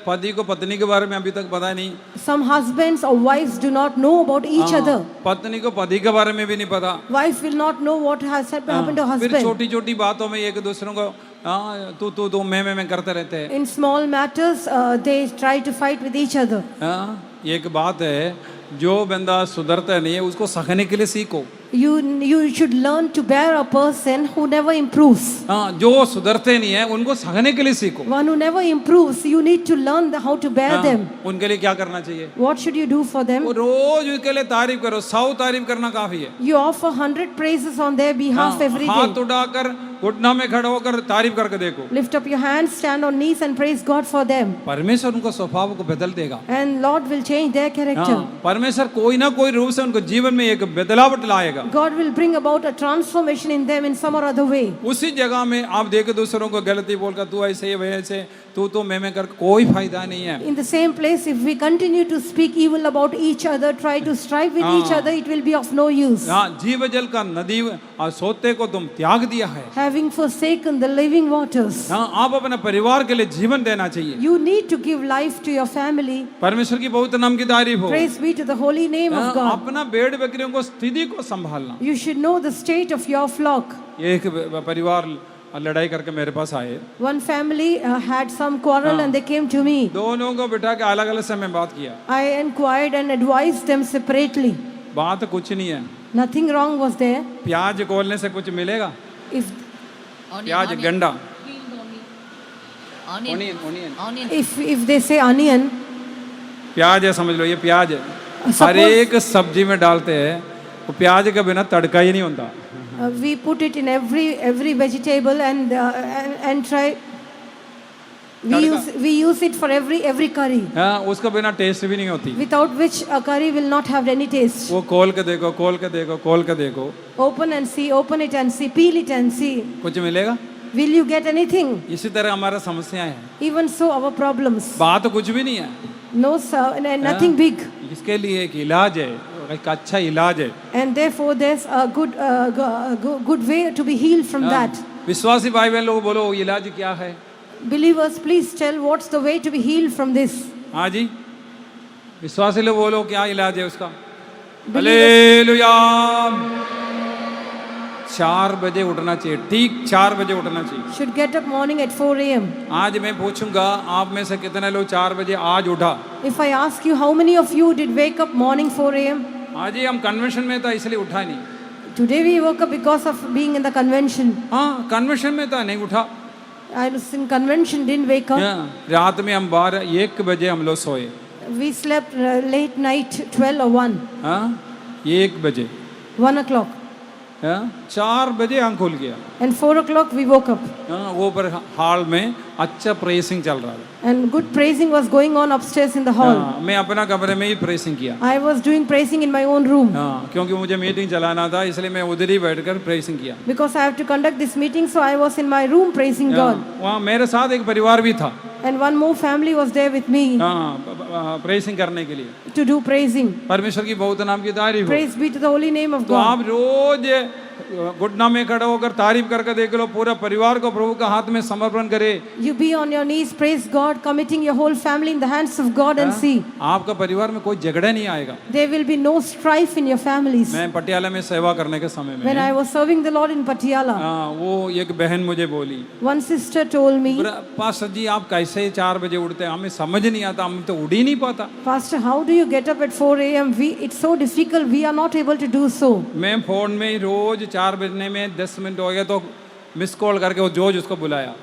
पति को पत्नी के बारे में अभी तक पता नहीं, Some husbands or wives do not know about each other. पत्नी को पति के बारे में भी नहीं पता। Wife will not know what has happened to फिर husband. छोटी छोटी बातों में एक दूसरों को तू मैं करते रहते हैं। In small matters, they try to fight with each other. एक बात है, जो बंदा सुधरता नहीं है उसको सहने के लिए सीखो। You should learn to bear a person who never improves. जो सुधरते नहीं है उनको सहने के लिए सीखो। One who never improves, you need to learn how to bear them. उनके लिए क्या करना चाहिए? What should you do for them? वो रोज उनके लिए तारीफ करो, 100 तारीफ करना काफी है। You offer 100 praises on their behalf every हाथ day. उठाकर घुटना में खड़ा होकर तारीफ करके देखो। Lift up your hands, stand on knees and praise God for them. परमेश्वर उनको स्वभाव को बदल देगा। And Lord will change their character. परमेश्वर कोई ना कोई रूप से उनको जीवन में एक बदलावट लाएगा। God will bring about a transformation in them in some or other way. उसी जगह में आप देखे दूसरों को गलती बोलकर तू ऐसे वैसे तू मैं कर कोई फायदा नहीं है। In the same place, if we continue to speak evil about each other, try to strive with each other, it will be of no use. जीव जल का नदी और सोते को तुम त्याग दिया है। Having forsaken the living waters, आप अपने परिवार के लिए जीवन देना चाहिए। you need to give life to your family. परमेश्वर की बहुत नाम की तारीफ हो। Praise be to the holy name of God. अपना भेड़ बकरियों को स्थिति को संभालना। You should know the state of your flock. एक परिवार और लड़ाई करके मेरे पास आए। One family had some quarrel and they came to me. दोनों को बिठा के अलग अलग समय बात किया। I inquired and advised them separately. बात कुछ नहीं है। Nothing wrong was there. प्याज खोलने से कुछ मिलेगा? If प्याज गंडा। Onion. if they say onion, प्याज है, समझ लो ये प्याज है। हर एक सब्जी में डालते हैं, वो प्याज के बिना तड़का ही नहीं होता। we put it in every vegetable and try. We use it for every curry. हाँ, उसका बिना टेस्ट भी नहीं होती। Without which a curry will not have any taste. वो खोल के देखो, खोल के देखो, खोल के देखो। Open and see, open it and see, peel it and see. कुछ मिलेगा? Will you get anything? इसी तरह हमारा समस्याएं हैं। Even so, our problems. बात कुछ भी नहीं है। No, sir, nothing big. इसके लिए एक इलाज है, एक अच्छा इलाज है। And therefore, there's a good way to be healed from that. विश्वासी भाई बहन लोग बोलो इलाज क्या है? Believers, please tell what's the way to be healed from this. हाँ जी, विश्वासी लोग बोलो क्या इलाज है उसका? हालेलुया। 4 बजे उठना चाहिए, ठीक 4 बजे उठना चाहिए। Should get up morning at 4 a.m. आज मैं पूछूंगा आप में से कितने लोग 4 बजे आज उठा? If I ask you how many of you did wake up morning 4 a.m. आज ही हम कन्वेंशन में था इसलिए उठा नहीं। Today we woke up because of being in the convention. हाँ, कन्वेंशन में था नहीं उठा। I was in convention, didn't wake up. रात में हम 1 बजे हम लोग सोए। We slept late night, 12 or 1. हाँ, 1 बजे। 1 o'clock. 4 बजे आँख खुल गया। And 4 o'clock we woke up. वो पर हॉल में अच्छा प्रेसिंग चल रहा था। And good praising was going on upstairs in the hall. मैं अपना कमरे में ही प्रेसिंग किया। I was doing praising in my own room. क्योंकि मुझे मीटिंग चलाना था इसलिए मैं उधर ही बैठकर प्रेसिंग किया। Because I have to conduct this meeting, so I was in my room praising God. वहाँ मेरे साथ एक परिवार भी था। And one more family was there with me. Pressing करने के लिए। To do praising. परमेश्वर की बहुत नाम की तारीफ हो। Praise be to the holy name of तो God. आप रोज घुटना में खड़े होकर तारीफ करके देख लो, पूरा परिवार को प्रभु का हाथ में समर्पण करे। You be on your knees, praise God, committing your whole family in the hands of God and see. आपका परिवार में कोई झगड़ा नहीं आएगा। There will be no strife in your families. मैं पटियाला में सेवा करने के समय में When I was serving the Lord in Patiala, वो एक बहन मुझे बोली, one sister told me, pastor ji आप कैसे 4 बजे उठते हैं? हमें समझ नहीं आता, हम तो उड़ ही नहीं पाता। Pastor, how do you get up at 4 a.m.? It's so difficult. We are not able to do so. मैं फोन में ही रोज 4 बजने में 10 मिनट हो गया तो मिस कॉल करके वो जोज उसको बुलाया।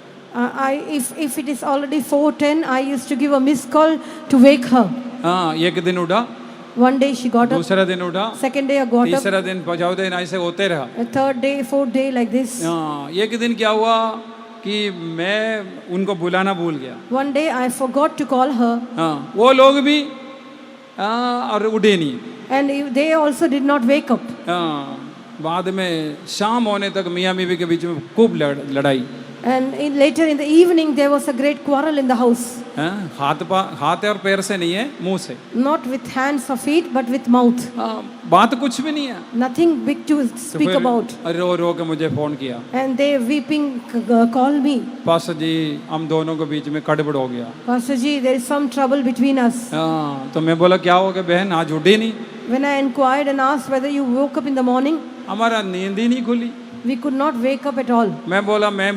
If it is already 4:10, I used to give a missed call to wake her. हाँ, एक दिन उठा, One day she got up. दूसरा दिन उठा, Second day I got up. तीसरा दिन पहुँचाओ दिन ऐसे होते रहा। Third day, fourth day, like this. हाँ, एक दिन क्या हुआ कि मैं उनको बुलाना भूल गया। One day I forgot to call her. हाँ, वो लोग भी और उठे नहीं। And they also did not wake up. हाँ, बाद में शाम होने तक मियाँ बीवी के बीच में खूब लड़ाई। And later in the evening there was a great quarrel in the house. हाथ और पैर से नहीं है, मुंह से। Not with hands or feet, but with mouth. बात कुछ भी नहीं है। Nothing big to speak about. रो रो के मुझे फोन किया। And they weeping called me. Pastor ji हम दोनों के बीच में गड़बड़ हो गया। Pastor ji, there is some trouble between us. तो मैं बोला क्या हो गया बहन, आज उठी नहीं? When I inquired and asked whether you woke up in the morning, हमारा नींद ही नहीं खुली। we could not wake up at all. मैं बोला मैं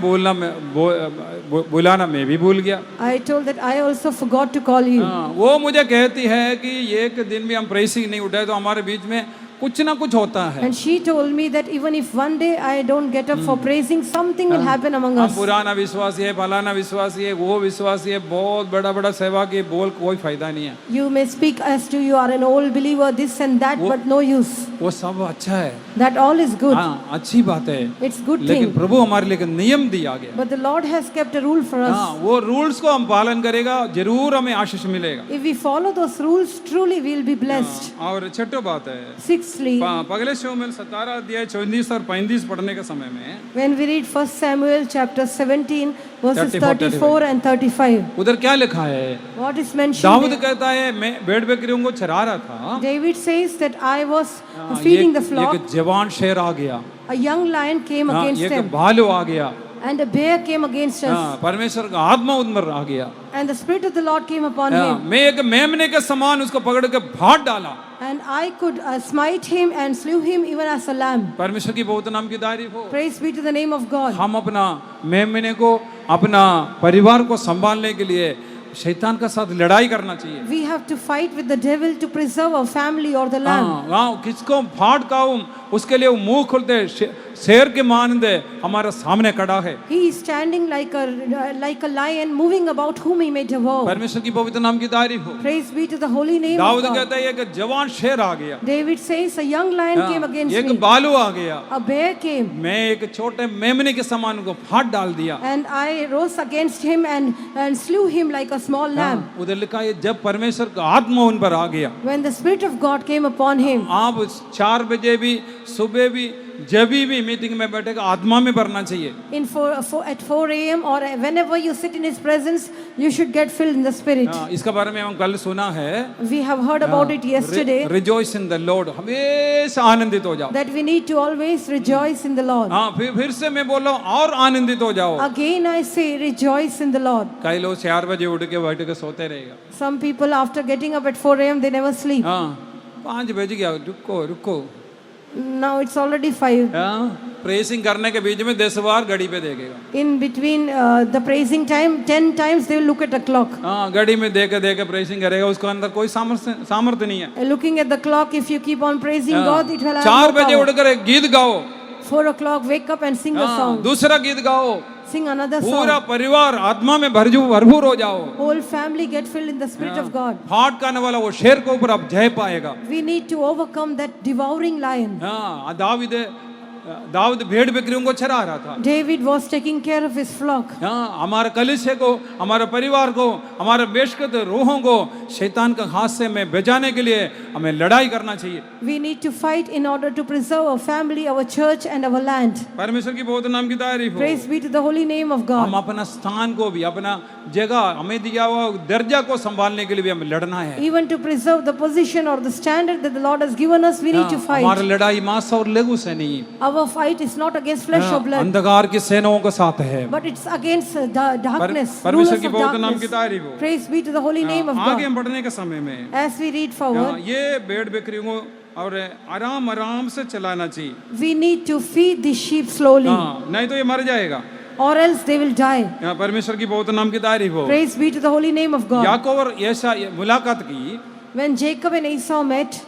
बुलाना मैं भी भूल गया। I told that I also forgot to call you. वो मुझे कहती है कि एक दिन भी हम प्रेसिंग नहीं उठाए तो हमारे बीच में कुछ ना कुछ होता है। And she told me that even if one day I don't get up for praising, something will happen among us. हम पुराना विश्वासी है, फलाना विश्वासी है, वो विश्वासी है, बहुत बड़ा बड़ा सेवा के बोल कोई फायदा नहीं है। You may speak as to you are an old believer, this and that, but no use. वो सब अच्छा है। That all is good. हाँ, अच्छी बात है। It's good लेकिन thing. प्रभु हमारे लिए नियम दिया गया। But the Lord has kept a rule for us. हाँ, वो रूल्स को हम पालन करेगा, जरूर हमें आशीष मिलेगा। If we follow those rules, truly we will be blessed. और छठी बात है, Sixthly, पगले शमूएल 17 अध्याय 34 और 35 पढ़ने के समय में when we read 1 Samuel chapter 17 verses 34, 34 and 35, उधर क्या लिखा है? what is mentioned Dawood there? कहता है मैं भेड़ बकरियों को चरा रहा था, David says that I was feeding the flock. एक जवान शेर आ गया, A young lion came against एक them, भालू आ गया, And a bear came against us. हाँ, परमेश्वर का आत्मा उन पर आ गया। And the Spirit of the Lord came upon हाँ, him. मैं एक मेमने के समान उसको पकड़ के फाड़ डाला। And I could smite him and slew him even as a lamb. परमेश्वर की बहुत नाम की तारीफ हो। Praise be to the name of God. हम अपना मेमने को, अपना परिवार को संभालने के लिए शैतान का साथ लड़ाई करना चाहिए। We have to fight with the devil to preserve our family or the lamb. हाँ, किसको फाड़ काऊं उसके लिए वो मुंह खोलते शेर के मानंदे हमारे सामने खड़ा है। He is standing like a lion, moving about whom he may devour. परमेश्वर की पवित्र नाम की तारीफ हो। Praise be to the holy name of Dawood God. कहता है कि जवान शेर आ गया, David says, a young lion came against एक me. बालू आ गया, A bear came. मैं एक छोटे मेमने के समान को फाड़ डाल दिया। And I rose against him and slew him like a small lamb. उधर लिखा है जब परमेश्वर का आत्मा उन पर आ गया, When the Spirit of God came upon him. आप 4 बजे भी, सुबह भी, जब भी मीटिंग में बैठेगा आत्मा में भरना चाहिए। At 4 a.m. or whenever you sit in His presence, you should get filled in the Spirit. इसका बारे में हम कल सुना है। We have heard about it yesterday. Rejoice in the Lord, हमेशा आनंदित हो जाओ। That we need to always rejoice in the Lord. हाँ, फिर से मैं बोल रहा हूँ और आनंदित हो जाओ। Again I say, rejoice in the Lord. कई लोग 4 बजे उठ के बैठ के सोते रहेगा। Some people after getting up at 4 a.m. they never sleep. हाँ, 5 बज गया, रुको। Now it's already 5. हाँ, प्रेसिंग करने के बीच में 10 बार घड़ी पे देखेगा। In between the praising time, 10 times they will look at the clock. हाँ, घड़ी में देखे प्रेसिंग करेगा, उसको अंदर कोई सामर्थ्य नहीं है। Looking at the clock, if you keep on praising God, it will have 4 no बजे power. उठकर एक गीत गाओ। 4 o'clock, wake up and sing a हाँ, song. दूसरा गीत गाओ। Sing another पूरा song. परिवार आत्मा में भरपूर हो जाओ। Whole family get filled in the Spirit of God. फाड़ खाने वाला वो शेर के ऊपर अब जय पाएगा। We need to overcome that devouring lion. हाँ, दाऊद भेड़ बकरियों को चरा रहा था। David was taking care of his flock. हाँ, हमारे कलीसिया को, हमारे परिवार को, हमारे बेशकत रूहों को शैतान के हाथ से में बचाने के लिए हमें लड़ाई करना चाहिए। We need to fight in order to preserve our family, our church and our land. परमेश्वर की बहुत नाम की तारीफ हो। Praise be to the holy name of हम God. अपना स्थान को भी, अपना जगह, हमें दिया हुआ दर्जा को संभालने के लिए भी हमें लड़ना है। Even to preserve the position or the standard that the Lord has given us, we need to हमारी fight. लड़ाई मांस और लहू से नहीं, Our fight is not against flesh or blood, अंधकार की सेनाओं के साथ है। but it's against darkness, परमेश्वर rulers की of बहुत नाम की darkness. तारीफ हो। Praise be to the holy name of आगे God. बढ़ने के समय में As we read forward, ये भेड़ बकरियों को और आराम से चलाना चाहिए। we need to feed the sheep slowly, हाँ, नहीं तो ये मर जाएगा। or else they will die. परमेश्वर की बहुत नाम की तारीफ हो। Praise be to the holy name of God. याकूब और एसा मुलाकात की। When Jacob and Esau met,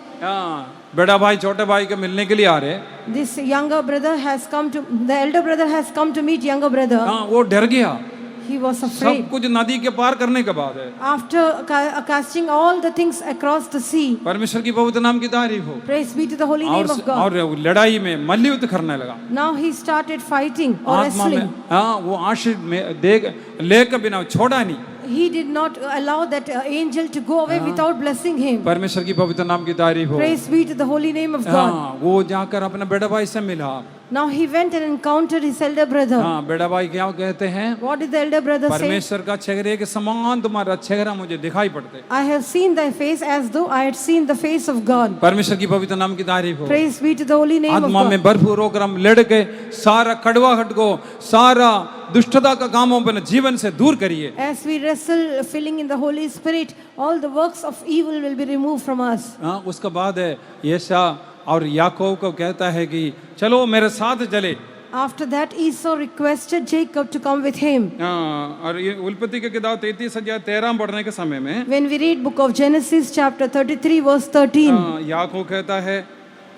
बड़ा भाई छोटे भाई के मिलने के लिए आ रहे। this younger brother has come to, the elder brother has come to meet younger brother. हाँ, वो डर गया। He was सब afraid. कुछ नदी के पार करने के बाद है। After casting all the things across the sea, परमेश्वर की पवित्र नाम की तारीफ हो। praise be to the holy name of God. और लड़ाई में मल्लयुद्ध करने लगा। Now he started fighting or आत्मा में, wrestling. हाँ, वो आशीष में देख लेकर बिना छोड़ा नहीं। He did not allow that angel to go away without blessing him. परमेश्वर की पवित्र नाम की तारीफ हो। Praise be to the holy name of God. हाँ, वो जाकर अपने बड़ा भाई से मिला। Now he went and encountered his elder brother. हाँ, बड़ा भाई क्या कहते हैं? What did the elder brother say? परमेश्वर का चेहरे के समान तुम्हारा चेहरा मुझे दिखाई पड़ते। I have seen thy face as though I had seen the face of God. परमेश्वर की पवित्र नाम की तारीफ हो। Praise be to the holy name of आत्मा में God. भरपूर होकर हम लड़के सारा कड़वाहट को, सारा दुष्टता का कामों पर जीवन से दूर करिए। As we wrestle, filling in the Holy Spirit, all the works of evil will be removed from us. हाँ, उसके बाद है येशा और याकूब को कहता है कि चलो मेरे साथ चले। After that, Esau requested Jacob to come with him. हाँ, और ये उत्पत्ति के किताब 33 अध्याय 13 पढ़ने के समय में When we read book of Genesis chapter 33 verse 13, याकूब कहता है,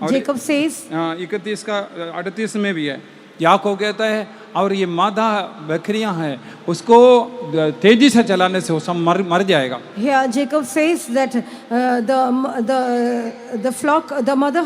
और Jacob says, 31 का 38 में भी है, याकूब कहता है और ये मादा बकरियां हैं उसको तेजी से चलाने से वो सब मर जाएगा। here Jacob says that the flock, the mother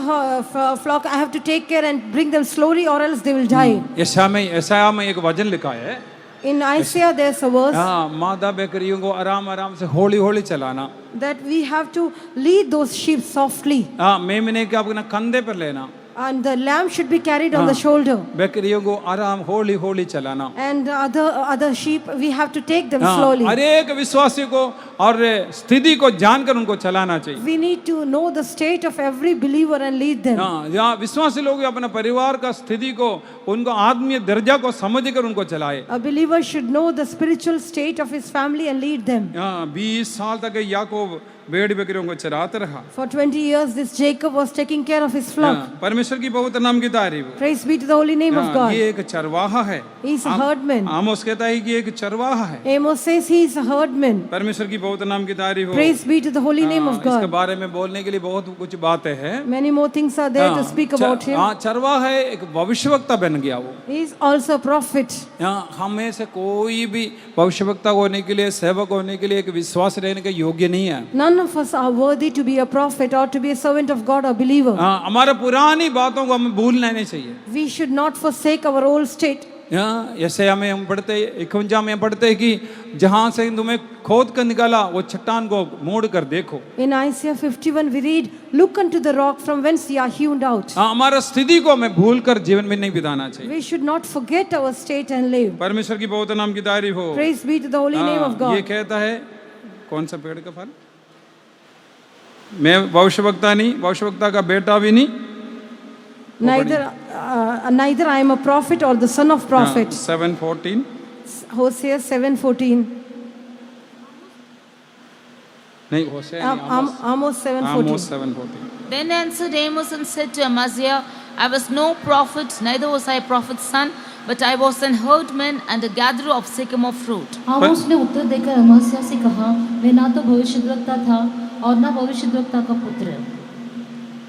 flock, I have to take care and bring them slowly or else they will die. यशायाह में एक वचन लिखा है, In Isaiah there's a verse हाँ, मादा बकरियों को आराम से हौली हौली चलाना। that we have to lead those sheep softly, हाँ, मेमने के अपने कंधे पर लेना, and the lamb should be carried on the shoulder, बकरियों को आराम हौली हौली चलाना। and other sheep we have to take them हाँ, slowly. हर एक विश्वासी को और स्थिति को जानकर उनको चलाना चाहिए। We need to know the state of every believer and lead them. हाँ, यहाँ विश्वासी लोग अपने परिवार का स्थिति को, उनको आत्मीय दर्जा को समझकर उनको चलाए। A believer should know the spiritual state of his family and lead them. हाँ, 20 साल तक याकूब भेड़ बकरियों को चराता रहा। For 20 years, this Jacob was taking care of his flock. हाँ, परमेश्वर की पवित्र नाम की तारीफ हो। Praise be to the holy name of हाँ, God. ये एक चरवाहा है। He is a herdman. आमोस कहता है कि एक चरवाहा है। Amos says he is a herdman. परमेश्वर की पवित्र नाम की तारीफ हो। Praise be to the holy name हाँ, of इसके God. बारे में बोलने के लिए बहुत कुछ बातें हैं। Many more things are there to speak about him. हाँ, चरवाहा है, एक भविष्यवक्ता बन गया वो। He is also a prophet. हाँ, हमें से कोई भी भविष्यवक्ता होने के लिए, सेवक होने के लिए एक विश्वास रहने के योग्य नहीं है। None of us are worthy to be a prophet or to be a servant of God or believer. हाँ, हमारे पुरानी बातों को हमें भूलना नहीं चाहिए। We should not forsake our old state. हाँ, ऐसे हम पढ़ते 51 में पढ़ते हैं कि जहाँ से तुम्हें खोद कर निकाला वो चट्टान को मोड़ कर देखो। In Isaiah 51 we read, look unto the rock from whence ye are hewn out. हाँ, हमारा स्थिति को हमें भूल कर जीवन में नहीं बिताना चाहिए। We should not forget our state and live. परमेश्वर की पवित्र नाम की तारीफ हो। Praise be to the holy name of हाँ, ये God. कहता है कौन सा पेड़ का फल? मैं भविष्यवक्ता नहीं, भविष्यवक्ता का बेटा भी नहीं। Neither I am a prophet or the son of prophet. 7:14 Hosea 7:14. नहीं, होशेया नहीं, Amos 7:14. Amos 7:14। Then answered Amos and said to Amaziah, I was no prophet, neither was I a prophet's son, but I was an herdman and a gatherer of sycamore fruit. आमोस ने उत्तर देकर अमास्या से कहा, मैं ना तो भविष्यद्वक्ता था और ना भविष्यद्वक्ता का पुत्र।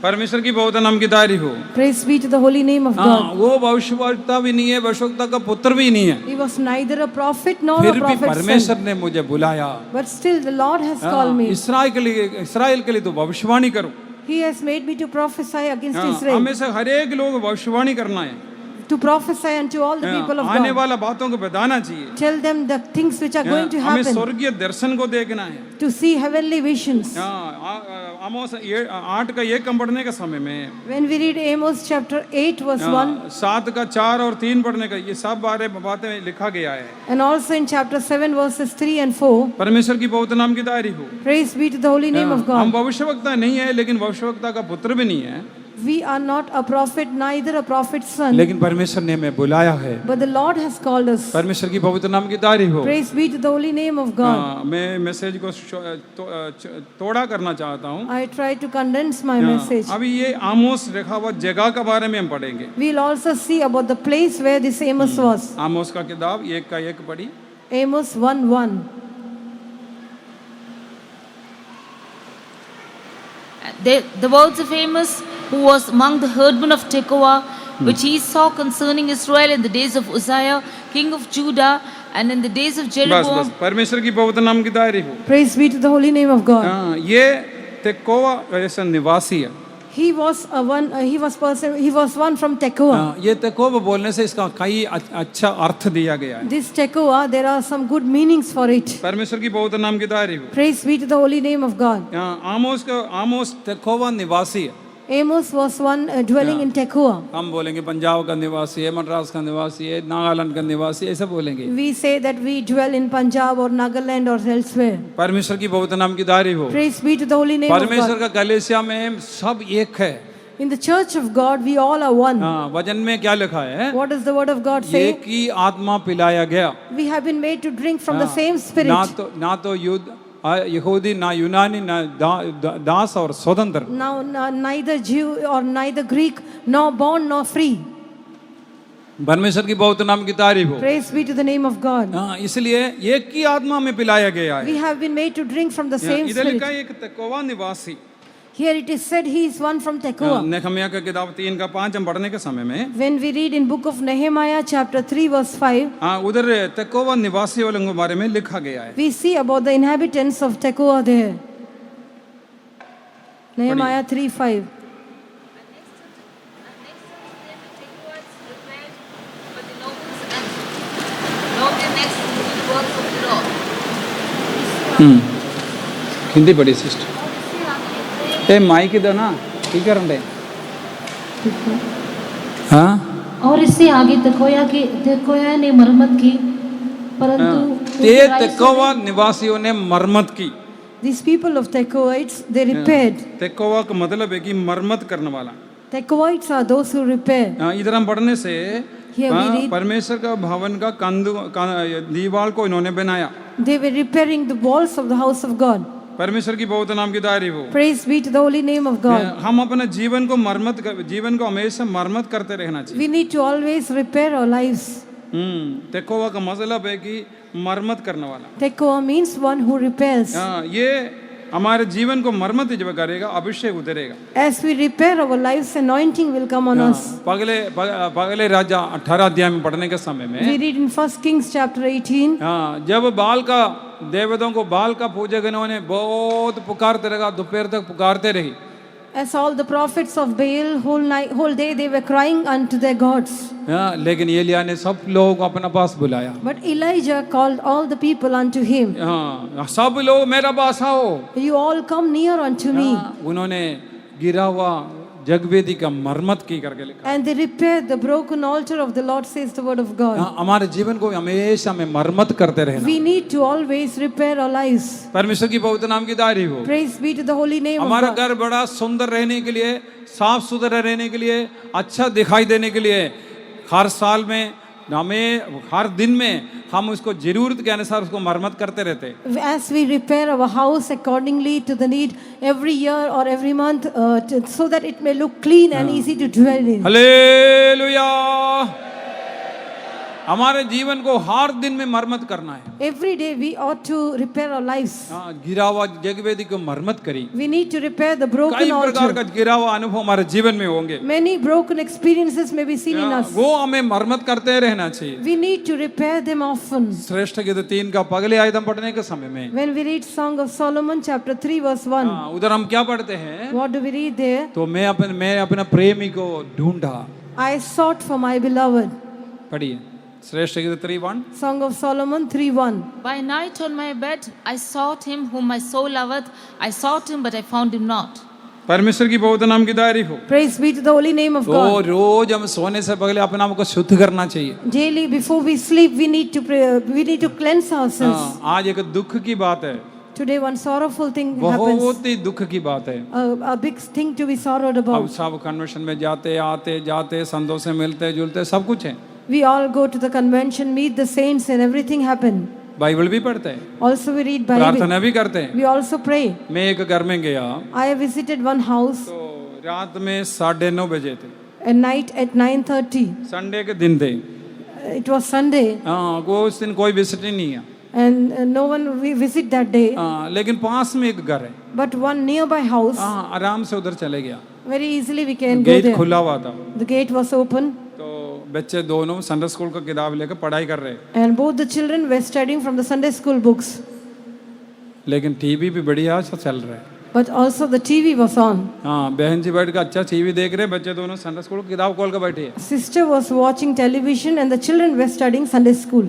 परमेश्वर की पवित्र नाम की तारीफ हो। Praise be to the holy name of हाँ, God. वो भविष्यवक्ता भी नहीं है, भविष्यवक्ता का पुत्र भी नहीं है। He was neither a prophet nor a फिर भी prophet's परमेश्वर son. ने मुझे बुलाया। But still the Lord has हाँ, called me. इस्राएल के लिए तो भविष्यवाणी करो। He has made me to prophesy against हाँ, Israel. हमें से हर एक लोग भविष्यवाणी करना है। To prophesy unto all the people of आने God. वाला बातों को बताना चाहिए। Tell them the things which are going to हमें happen. स्वर्गीय दर्शन को देखना है। To see heavenly visions. आमोस 8 का 1 कम पढ़ने के समय में When we read Amos chapter 8 verse 1 7 का 4 और 3 पढ़ने का, ये सब बारे बातें लिखा गया है। and also in chapter 7 verses 3 and 4. परमेश्वर की पवित्र नाम की तारीफ हो। Praise be to the holy name of हम God. भविष्यवक्ता नहीं है, लेकिन भविष्यवक्ता का पुत्र भी नहीं है, We are not a prophet, neither a prophet's son. लेकिन परमेश्वर ने हमें बुलाया है। But the Lord has called us. परमेश्वर की पवित्र नाम की तारीफ हो। Praise be to the holy name of God. मैं मैसेज को थोड़ा करना चाहता हूँ। I try to condense my message. अभी ये आमोस लिखा हुआ जगह के बारे में हम पढ़ेंगे। We'll also see about the place where this Amos was. आमोस का किताब 1 का 1 पढ़ी। Amos 1:1. The words of Amos, who was among the herdmen of Tekoa, which he saw concerning Israel in the days of Uzziah, king of Judah, and in the days of बस Jeroboam. परमेश्वर की पवित्र नाम की तारीफ हो। Praise be to the holy name of God. हाँ, ये तेकोवा ऐसा निवासी है। He was one from Tekoa. हाँ, ये तेकोवा बोलने से इसका कई अच्छा अर्थ दिया गया है। This Tekoa, there are some good meanings for it. परमेश्वर की पवित्र नाम की तारीफ हो। Praise be to the holy name of God. हाँ, आमोस तेकोवा निवासी है। Amos was one dwelling in Tekoa. हम बोलेंगे पंजाब का निवासी है, मद्रास का निवासी है, नागालैंड का निवासी, ऐसा बोलेंगे। We say that we dwell in Punjab or Nagaland or elsewhere. परमेश्वर की पवित्र नाम की तारीफ हो। Praise be to the holy name of परमेश्वर God. का कलीसिया में सब एक है। In the church of God, we all are one. हाँ, वचन में क्या लिखा है? What does the word of God say? एक ही आत्मा पिलाया गया। We have been made to drink from the same spirit. ना तो यहूदी, ना यूनानी, ना दास और स्वतंत्र। Now, neither Jew or neither Greek, nor bond nor free. परमेश्वर की पवित्र नाम की तारीफ हो। Praise be to the name of God. हाँ, इसलिए एक ही आत्मा में पिलाया गया We है। have been made to drink from the same इधर लिखा spirit. है एक तेकोवा निवासी। Here it is said he is one from Tekoa. नेहम्याह का किताब 3 का 5 हम पढ़ने के समय में When we read in book of Nehemiah chapter 3 verse 5, हाँ, उधर तेकोवा निवासी वालों के बारे में लिखा गया है। we see about the inhabitants of Tekoa there. Nehemiah 3:5. Hindi पढ़ी सिस्टर। ए माइक दो ना, ठीक है। हाँ, और इससे आगे तेकोया ने मरम्मत की, परंतु ते तेकोवा निवासियों ने मरम्मत की। These people of Tekoites, they repaired. तेकोवा का मतलब है कि मरम्मत करने वाला। Tekoites are those who repair. इधर हम पढ़ने से Here we read, परमेश्वर का भवन का दीवार को इन्होंने बनाया। they were repairing the walls of the house of God. परमेश्वर की बहुत नाम की तारीफ हो। Praise be to the holy name of God. हम अपने जीवन को हमेशा मरम्मत करते रहना चाहिए। We need to always repair our lives. तेकोवा का मतलब है कि मरम्मत करने वाला। Tekoa means one who repairs. ये हमारे जीवन को मरम्मत जब करेगा अभिषेक उतरेगा। As we repair our lives, anointing will come on us. पगले राजा 18 अध्याय में पढ़ने के समय में We read in 1 Kings chapter 18. जब बाल का देवताओं को बाल का पूजक इन्होंने बहुत पुकारते रहा, दोपहर तक पुकारते रही। As all the prophets of Baal, whole day they were crying unto their gods. लेकिन एलिया ने सब लोगों को अपना पास बुलाया। But Elijah called all the people unto him. सब लोग मेरा पास आओ। You all come near unto me. उन्होंने गिरा हुआ जगवेदी का मरम्मत की करके लिखा। And they repaired the broken altar of the Lord, says the word of God. हमारे जीवन को हमेशा हमें मरम्मत करते रहना। We need to always repair our lives. परमेश्वर की बहुत नाम की तारीफ हो। Praise be to the holy name of हमारा God. घर बड़ा सुंदर रहने के लिए, साफ सुथरा रहने के लिए, अच्छा दिखाई देने के लिए हर साल में हमें हर दिन में हम उसको जरूरत के अनुसार उसको मरम्मत करते रहते। As we repair our house accordingly to the need every year or every month, so that it may look clean and easy to dwell in. Hallelujah. हमारे जीवन को हर दिन में मरम्मत करना है। Every day we ought to repair our lives. गिरा हुआ जगवेदी को मरम्मत करी। We need to repair the broken कई प्रकार का altar. गिरा हुआ अनुभव हमारे जीवन में होंगे। Many broken experiences may be seen in us. वो हमें मरम्मत करते रहना चाहिए। We need to repair them often. श्रेष्ठ गीत 3 का पगले आयतम पढ़ने के समय में When we read Song of Solomon chapter 3 verse 1, उधर हम क्या पढ़ते हैं? what do we read there? तो मैं अपना प्रेमी को ढूंढा। I sought for my beloved. पढ़िए श्रेष्ठ गीत 3:1। Song of Solomon 3:1. By night on my bed I sought him whom my soul loveth. I sought him but I found him not. परमेश्वर की बहुत नाम की तारीफ हो। Praise be to the holy name of तो God. रोज हम सोने से पहले अपने आप को शुद्ध करना चाहिए। Daily before we sleep, we need to pray, we need to cleanse ourselves. आज एक दुख की बात है। Today one sorrowful thing happens. बहुत ही दुख की बात है। A big thing to be sorrowed अब about. सब कन्वेंशन में जाते आते जाते संतों से मिलते जुलते सब कुछ है। We all go to the convention, meet the saints, and everything happen. Bible भी पढ़ते हैं, Also we read Bible. प्रार्थना भी करते हैं। We also pray. मैं एक घर में गया I visited one house तो रात में 9:30 बजे थे। at night at 9:30. संडे के दिन थे। It was Sunday, वो उस दिन कोई विजिट नहीं है। and no one we visit that day. लेकिन पास में एक घर है। But one nearby house, आराम से उधर चले गया। very easily we can go get there. खुला हुआ था। The gate was open, तो बच्चे दोनों संडे स्कूल का किताब लेकर पढ़ाई कर रहे। and both the children were studying from the Sunday school books. लेकिन टीवी भी बढ़िया अच्छा चल रहा है। But also the TV was on. बहन जी बैठ कर अच्छा टीवी देख रहे, बच्चे दोनों संडे स्कूल की किताब खोल कर बैठे हैं। Sister was watching television and the children were studying Sunday school.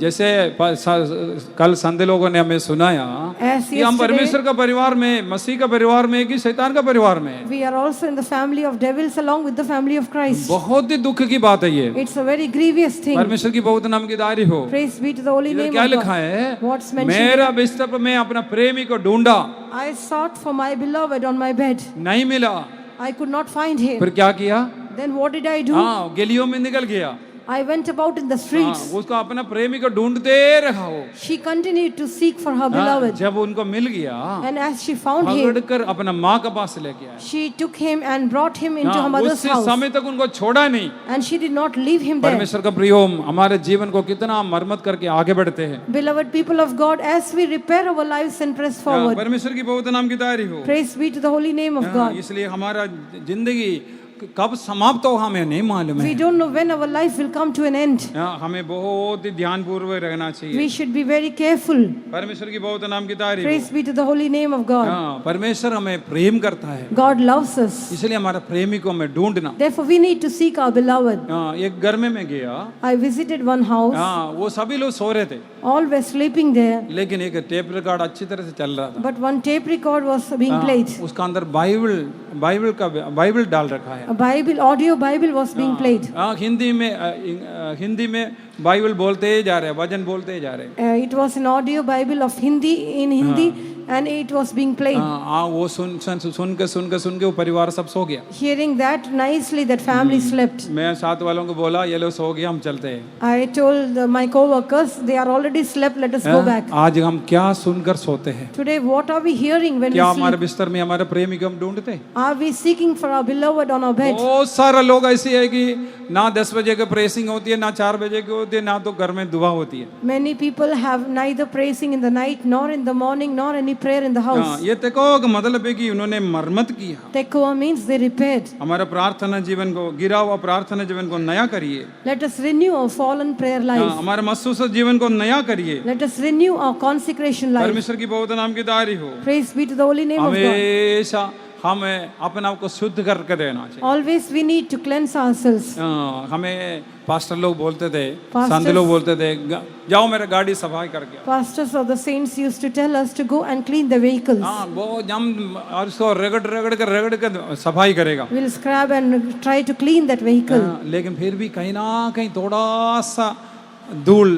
जैसे कल संडे लोगों ने हमें सुनाया As कि हम yesterday, परमेश्वर का परिवार में, मसीह का परिवार में कि शैतान का परिवार में। we are also in the family of devils along with the family of Christ. बहुत ही दुख की बात है ये। It's a very grievous thing. परमेश्वर की बहुत नाम की तारीफ हो। Praise be to the holy इधर name क्या of लिखा God. है? What's mentioned मेरा here? बिस्तर पर मैं अपना प्रेमी को ढूंढा, I sought for my beloved on my bed. नहीं मिला। I could not find him. फिर क्या किया? Then what did I do? गलियों में निकल गया। I went about in the streets. उसको अपना प्रेमी को ढूंढते रहा वो। She continued to seek for her beloved. जब उनको मिल गया, And as she found him, पकड़कर अपना माँ के पास लेके आया। she took him and brought him into her mother's उस house. समय तक उनको छोड़ा नहीं। And she did not leave him there. परमेश्वर का प्रियोम हमारे जीवन को कितना मरम्मत करके आगे बढ़ते हैं। Beloved people of God, as we repair our lives and press forward, परमेश्वर की बहुत नाम की तारीफ हो। praise be to the holy name of God. इसलिए हमारा जिंदगी कब समाप्त हो हमें नहीं मालूम We है। don't know when our life will come to an end. हमें बहुत ही ध्यानपूर्वक रहना चाहिए। We should be very careful. परमेश्वर की बहुत नाम की तारीफ Praise be to the holy name of God. परमेश्वर हमें प्रेम करता है, God loves us. इसलिए हमारा प्रेमी को हमें ढूंढना। Therefore, we need to seek our beloved. एक घर में मैं गया, I visited one house. वो सभी लोग सो रहे थे, All were sleeping there. लेकिन एक टेप रिकॉर्ड अच्छी तरह से चल रहा था। But one tape record was being played. उसका अंदर बाइबल डाल रखा है। A Bible, audio Bible was being played. Hindi में बाइबल बोलते ही जा रहे हैं, वचन बोलते ही जा रहे हैं। It was an audio Bible of Hindi in Hindi, and it was being played. वो सुन के वो परिवार सब सो गया। Hearing that nicely, that family slept. मैं साथ वालों को बोला ये लोग सो गए, हम चलते हैं। I told my co-workers, they are already slept, let us go back. आज हम क्या सुनकर सोते हैं? Today, what are we hearing when क्या we हमारे sleep? बिस्तर में हमारे प्रेमी को हम ढूंढते? Are we seeking for our beloved on our bed? बहुत सारे लोग ऐसे है कि ना 10 बजे की प्रेसिंग होती है, ना 4 बजे की होती है, ना तो घर में दुआ होती है। Many people have neither praising in the night, nor in the morning, nor any prayer in the house. ये तेकोवा का मतलब है कि उन्होंने मरम्मत किया। Tekoa means they repaired. हमारा प्रार्थना जीवन को, गिरा हुआ प्रार्थना जीवन को नया करिए। Let us renew our fallen prayer life. हमारे मसूस जीवन को नया करिए। Let us renew our consecration life. परमेश्वर की बहुत नाम की तारीफ हो। Praise be to the holy name of God. हमेशा हमें अपने आप को शुद्ध करके देना चाहिए। Always we need to cleanse ourselves. हमें पास्टर लोग बोलते थे, Pastors- संत लोग बोलते थे, जाओ मेरा गाड़ी सफाई करके आओ। Pastors of the saints used to tell us to go and clean the vehicles. वो हम और उसको रगड़ के सफाई करेगा। We'll scrub and try to clean that vehicle. लेकिन फिर भी कहीं ना कहीं थोड़ा सा धूल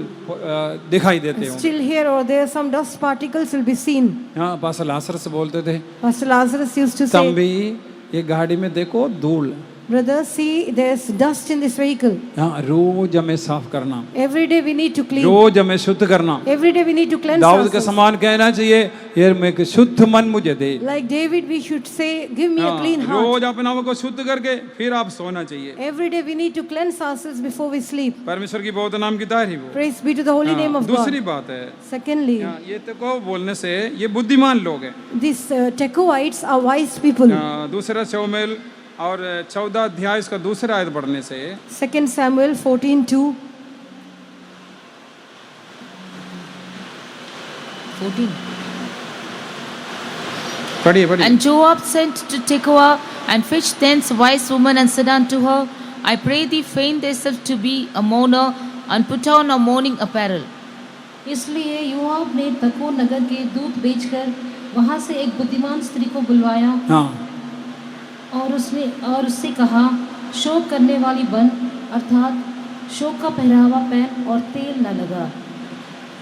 दिखाई देते हो। Still here or there, some dust particles will be seen. हाँ, पास्टर लाजरस से बोलते थे, Pastor Lazarus used to say, तंबी ये गाड़ी में देखो धूल, brother, see, there's dust in this vehicle. हाँ, रोज हमें साफ करना, Every day we need to clean. रोज हमें शुद्ध करना। Every day we need to cleanse Dawood के ourselves. समान कहना चाहिए, ये मैं एक शुद्ध मन मुझे दे। Like David, we should say, give me a हाँ, clean heart. रोज अपने आप को शुद्ध करके फिर आप सोना चाहिए। Every day we need to cleanse ourselves before we sleep. परमेश्वर की बहुत नाम की तारीफ हो। Praise be to the holy name of दूसरी God. बात है, Secondly, ये तो को बोलने से ये बुद्धिमान लोग हैं। these Tekoites are wise people. दूसरा शमूएल और 14 अध्याय इसका दूसरा आयत पढ़ने से 2 Samuel 14:2. 14. पढ़िए। And Joab sent to Tekoa and fetched thence a wise woman and said unto her, I pray thee feign thyself to be a mourner and put on a mourning apparel. इसलिए योआब ने तको नगर के दूत भेजकर वहां से एक बुद्धिमान स्त्री को बुलवाया हाँ, और उससे कहा, शोक करने वाली बन, अर्थात शोक का पहरावा पहन और तेल न लगा।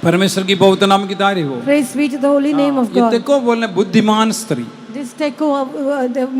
परमेश्वर की बहुत नाम की तारीफ हो। Praise be to the holy name of ये God. देखो बोलने बुद्धिमान स्त्री, This Tekoa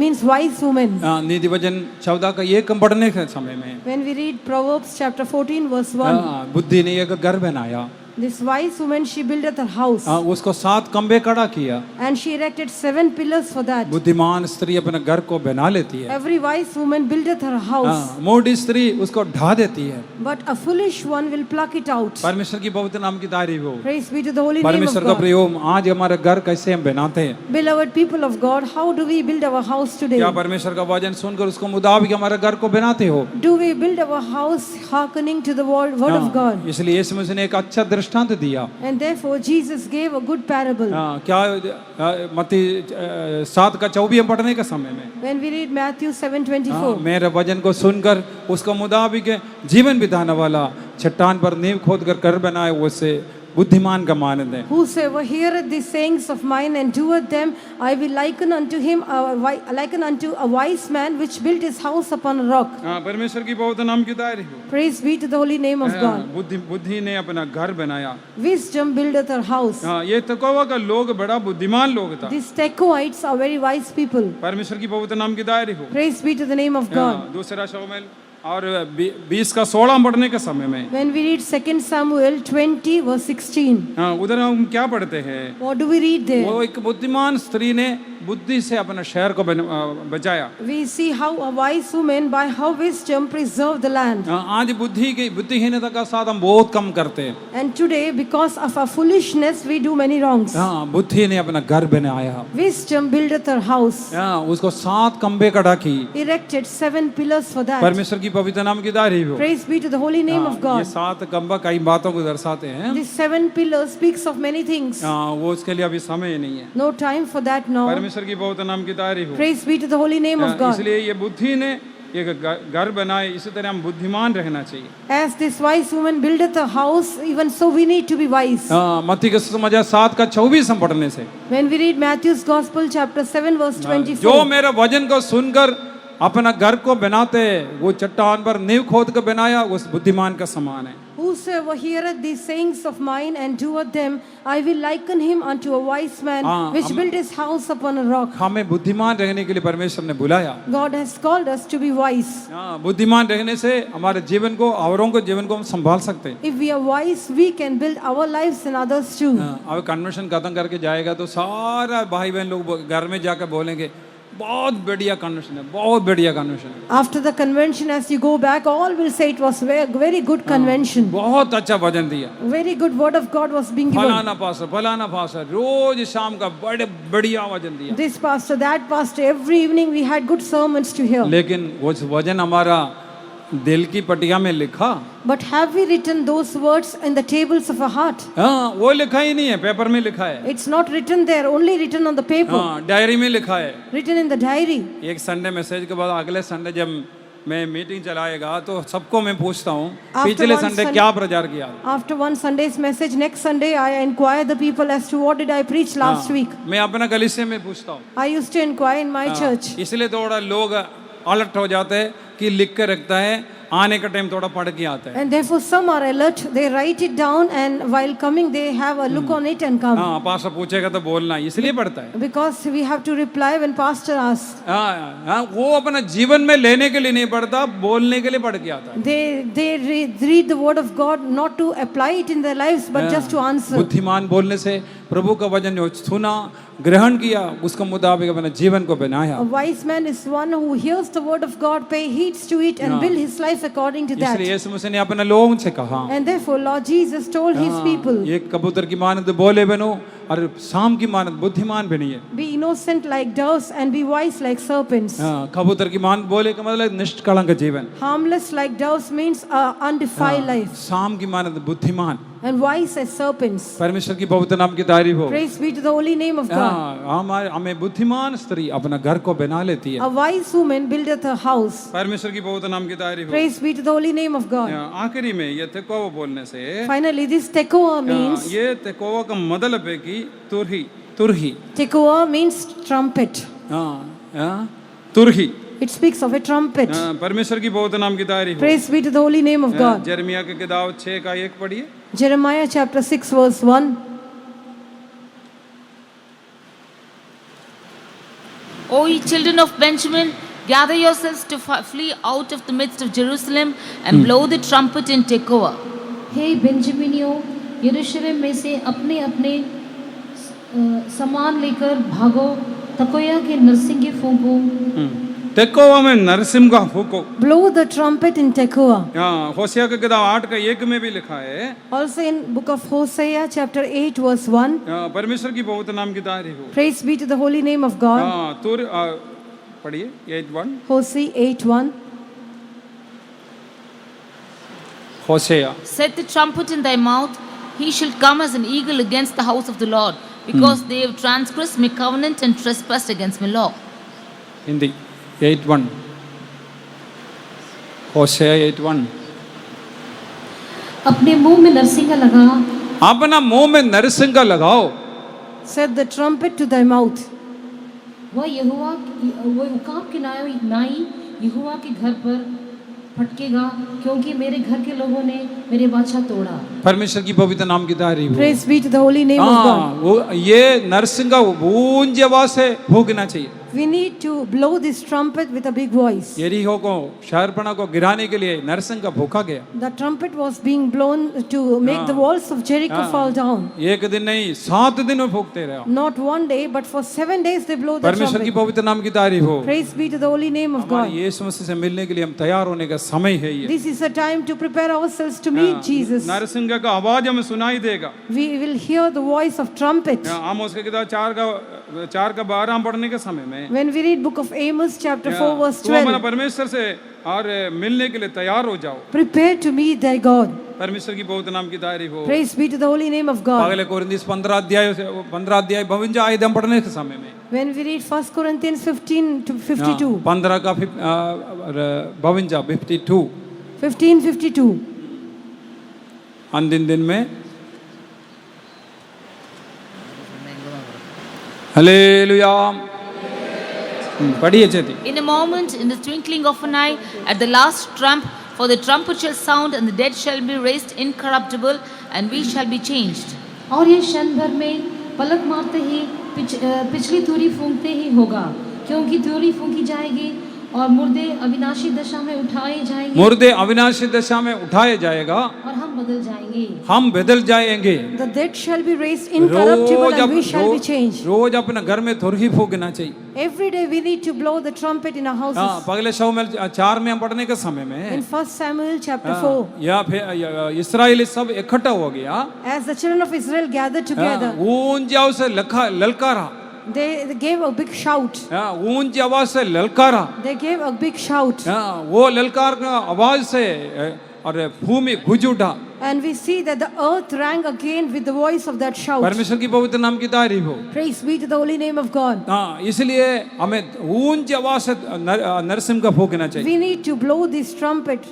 means wise woman. नीति वचन 14 का ये कम पढ़ने के समय में When we read Proverbs chapter 14 verse 1, बुद्धि ने एक घर बनाया, this wise woman, she buildeth her house उसको 7 खंबे खड़ा किया। and she erected 7 pillars for that. बुद्धिमान स्त्री अपने घर को बना लेती है, Every wise woman buildeth her house, मोटी स्त्री उसको ढा देती है। but a foolish one will pluck it out. परमेश्वर की बहुत नाम की तारीफ हो। Praise be to the holy name of परमेश्वर का God. प्रयोग आज हमारे घर कैसे हम बनाते हैं? Beloved people of God, how do we build our house today? क्या परमेश्वर का वचन सुनकर उसको मुताबिक हमारे घर को बनाते हो? Do we build our house hearkening to the word of God? इसलिए यीशु मसीह ने एक अच्छा दृष्टांत दिया। And therefore Jesus gave a good parable. क्या मत्ती 7 का 24 पढ़ने के समय में When we read Matthew 7:24, मेरे वचन को सुनकर उसको मुताबिक जीवन बिताने वाला चट्टान पर नींव खोद कर घर बनाए, उससे बुद्धिमान का मानद है। whosoever heareth these sayings of mine and doeth them, I will liken unto him liken unto a wise man which built his house upon a rock. परमेश्वर की बहुत नाम की तारीफ हो। Praise be to the holy name of God. बुद्धि ने अपना घर बनाया। Wisdom buildeth her house. ये तकोवा का लोग बड़ा बुद्धिमान लोग था। These Tekoites are very wise people. परमेश्वर की बहुत नाम की तारीफ हो। Praise be to the name of God. दूसरा शमूएल और 20 का 16 पढ़ने के समय में When we read 2 Samuel 20 verse 16, उधर हम क्या पढ़ते हैं? what do we read there? वो एक बुद्धिमान स्त्री ने बुद्धि से अपना शहर को बचाया। We see how a wise woman by her wisdom preserved the land. आज बुद्धिहीनता का साथ हम बहुत कम करते हैं। And today, because of our foolishness, we do many wrongs. बुद्धि ने अपना घर बनाया, Wisdom buildeth her house, उसको 7 खंबे खड़ा की। erected 7 pillars for that. परमेश्वर की पवित्र नाम की तारीफ हो। Praise be to the holy name of ये God. 7 खंबा कई बातों को दर्शाते हैं। These 7 pillars speaks of many things. वो उसके लिए अभी समय नहीं है। No time for that now. परमेश्वर की बहुत नाम की तारीफ हो। Praise be to the holy name of God. इसलिए ये बुद्धि ने एक घर बनाए, इसी तरह हम बुद्धिमान रहना चाहिए। As this wise woman buildeth a house, even so we need to be wise. मत्ती का सुसमाचार 7 का 24 हम पढ़ने से When we read Matthew's Gospel chapter 7 verse 24, जो मेरे वचन को सुनकर अपना घर को बनाते, वो चट्टान पर नींव खोद कर बनाया, उस बुद्धिमान का समान है। Whosoever heareth these sayings of mine and doeth them, I will liken him unto a wise man which built his house upon a rock. हमें बुद्धिमान रहने के लिए परमेश्वर ने बुलाया। God has called us to be wise. बुद्धिमान रहने से हमारे जीवन को, औरों को जीवन को हम संभाल सकते हैं। If we are wise, we can build our lives and others too. अब कन्वेंशन खत्म करके जाएगा तो सारा भाई बहन लोग घर में जाकर बोलेंगे बहुत बढ़िया कन्वेंशन है, बहुत बढ़िया कन्वेंशन है। After the convention, as you go back, all will say it was very good convention. बहुत अच्छा वचन दिया, Very good word of God was being given. फलाना पास्टर रोज शाम का बड़े बढ़िया वचन दिया। This pastor, that pastor, every evening we had good sermons to hear. लेकिन वो वचन हमारा दिल की पटिया में लिखा, But have we written those words in the tables of our heart? हाँ वो लिखा ही नहीं है, पेपर में लिखा है। It's not written there, only written on the paper. हाँ डायरी में लिखा है। Written in the diary. एक संडे मैसेज के बाद अगले संडे जब मैं मीटिंग चलाएगा तो सबको मैं पूछता हूँ पिछले संडे क्या प्रचार किया। After one Sunday's message, next Sunday I inquire the people as to what did I preach last week. मैं अपना कलीसिया में पूछता हूँ। I used to inquire in my church. इसलिए थोड़ा लोग अलर्ट हो जाते हैं कि लिख के रखता है, आने का टाइम थोड़ा पढ़ के आता है। And therefore some are alert, they write it down and while coming they have a look on it and come. हाँ पास्टर पूछेगा तो बोलना, इसलिए पढ़ता है। Because we have to reply when pastor asks. हाँ वो अपना जीवन में लेने के लिए नहीं पढ़ता, बोलने के लिए पढ़ के आता है। They read the word of God not to apply it in their lives but just to answer. बुद्धिमान बोलने से प्रभु का वचन जो सुना, ग्रहण किया, उसके मुताबिक अपने जीवन को बनाया। A wise man is one who hears the word of God, pay heed to it and build his life according to that. इसलिए यीशु मसीह ने अपने लोगों से कहा, And therefore Lord Jesus told his people, ये कबूतर की मानद बोले बनो और शाम की मानद बुद्धिमान बनिए। be innocent like doves and be wise like serpents. कबूतर की मानद बोले का मतलब निष्कलंक जीवन, Harmless like doves means undefiled life शाम की मानद बुद्धिमान, and wise as serpents. परमेश्वर की पवित्र नाम की तारीफ हो। Praise be to the holy name of God. हमें बुद्धिमान स्त्री अपना घर को बना लेती है। A wise woman buildeth a house. परमेश्वर की पवित्र नाम की तारीफ हो। Praise be to the holy name of God. आखिरी में ये तेकोवा बोलने से Finally, this tekoa means, ये तेकोवा का मतलब है कि तुरही tekoa means trumpet. तुरही, It speaks of a trumpet. परमेश्वर की पवित्र नाम की तारीफ हो। Praise be to the holy name of God. यिर्मयाह की किताब 6 का 1 पढ़िए। Jeremiah chapter 6 verse 1. O ye children of Benjamin, gather yourselves to flee out of the midst of Jerusalem and blow the trumpet in Tekoa. हे बेंजामिनियों, यरूशलेम में से अपने अपने सामान लेकर भागो, तकोया के नरसिंगे फूंको। तेकोवा में नरसिंह का फूको। Blow the trumpet in Tekoa. होशिया की किताब 8 का 1 में भी लिखा है। Also in book of Hosea chapter 8 verse 1. परमेश्वर की पवित्र नाम की तारीफ हो। Praise be to the holy name of God. पढ़िए 8:1। Hosea 8:1. होशिया, Set the trumpet in thy mouth, he shall come as an eagle against the house of the Lord, because they have transgressed my covenant and trespassed against my law. Hindi 8:1, होशिया 8:1। अपने मुंह में नरसिंगा लगा, अपना मुंह में नरसिंह का लगाओ। Set the trumpet to thy mouth. वह उकाब की नाई यहोवा के घर पर फटकेगा, क्योंकि मेरे घर के लोगों ने मेरे वाचा तोड़ा। परमेश्वर की पवित्र नाम की तारीफ हो। Praise be to the holy name of God. वो ये नरसिंह का ऊंची आवाज से भूकना चाहिए। We need to blow this trumpet with a big voice. यरीहो को, शहरपना को गिराने के लिए नरसिंह का भूखा गया। The trumpet was being blown to make the walls of Jericho fall down. एक दिन नहीं, 7 दिन में भूखते रहे। Not one day, but for 7 days they blow the परमेश्वर की trumpet. पवित्र नाम की तारीफ हो। Praise be to the holy name of God. यीशु मसीह से मिलने के लिए हम तैयार होने का समय है ये। This is a time to prepare ourselves to meet Jesus. Narasimha का आवाज हमें सुनाई देगा। We will hear the voice of trumpet. आमोस की किताब 4 का 12 पढ़ने के समय में When we read book of Amos chapter 4 verse तुम अपना 12. परमेश्वर से और मिलने के लिए तैयार हो जाओ। Prepare to meet thy God. परमेश्वर की पवित्र नाम की तारीफ हो। Praise be to the holy name of God. अगले कोरिन्थियों 15 अध्याय 52 आयत हम पढ़ने के समय में When we read 1 Corinthians 15 to 52. 15 का 52 52 15:52. अंतिम दिन में हालेलुया। पढ़िए चेती। In a moment, in the twinkling of an eye, at the last trump, For the trumpet shall sound, and the dead shall be raised incorruptible, and we shall be changed. और ये क्षण भर में पलक मारते ही पिछली तुरी फूंकते ही होगा, क्योंकि तुरी फूंकी जाएगी और मुर्दे अविनाशी दशा में उठाए जाएंगे, मुर्दे अविनाशी दशा में उठाए जाएगा और हम बदल जाएंगे, हम बदल जाएंगे। The dead shall be raised incorruptible and we shall be changed. रोज अपने घर में तुरही फूंकना चाहिए। Every day we need to blow the trumpet in our houses. पगले शमूएल 4 में हम पढ़ने के समय में In 1 Samuel chapter 4, या फिर इस्राएली सब इकट्ठा हो गया, as the children of Israel gathered together, ऊंची आवाज से ललकारा, they gave a big shout. ऊंची आवाज से ललकारा, They gave a big shout. वो ललकार का आवाज से और भूमि गूंज उठा। And we see that the earth rang again with the voice of that shout. परमेश्वर की पवित्र नाम की तारीफ हो। Praise be to the holy name of God. इसलिए हमें ऊंची आवाज से नरसिंह का फूंकना चाहिए। We need to blow this trumpet.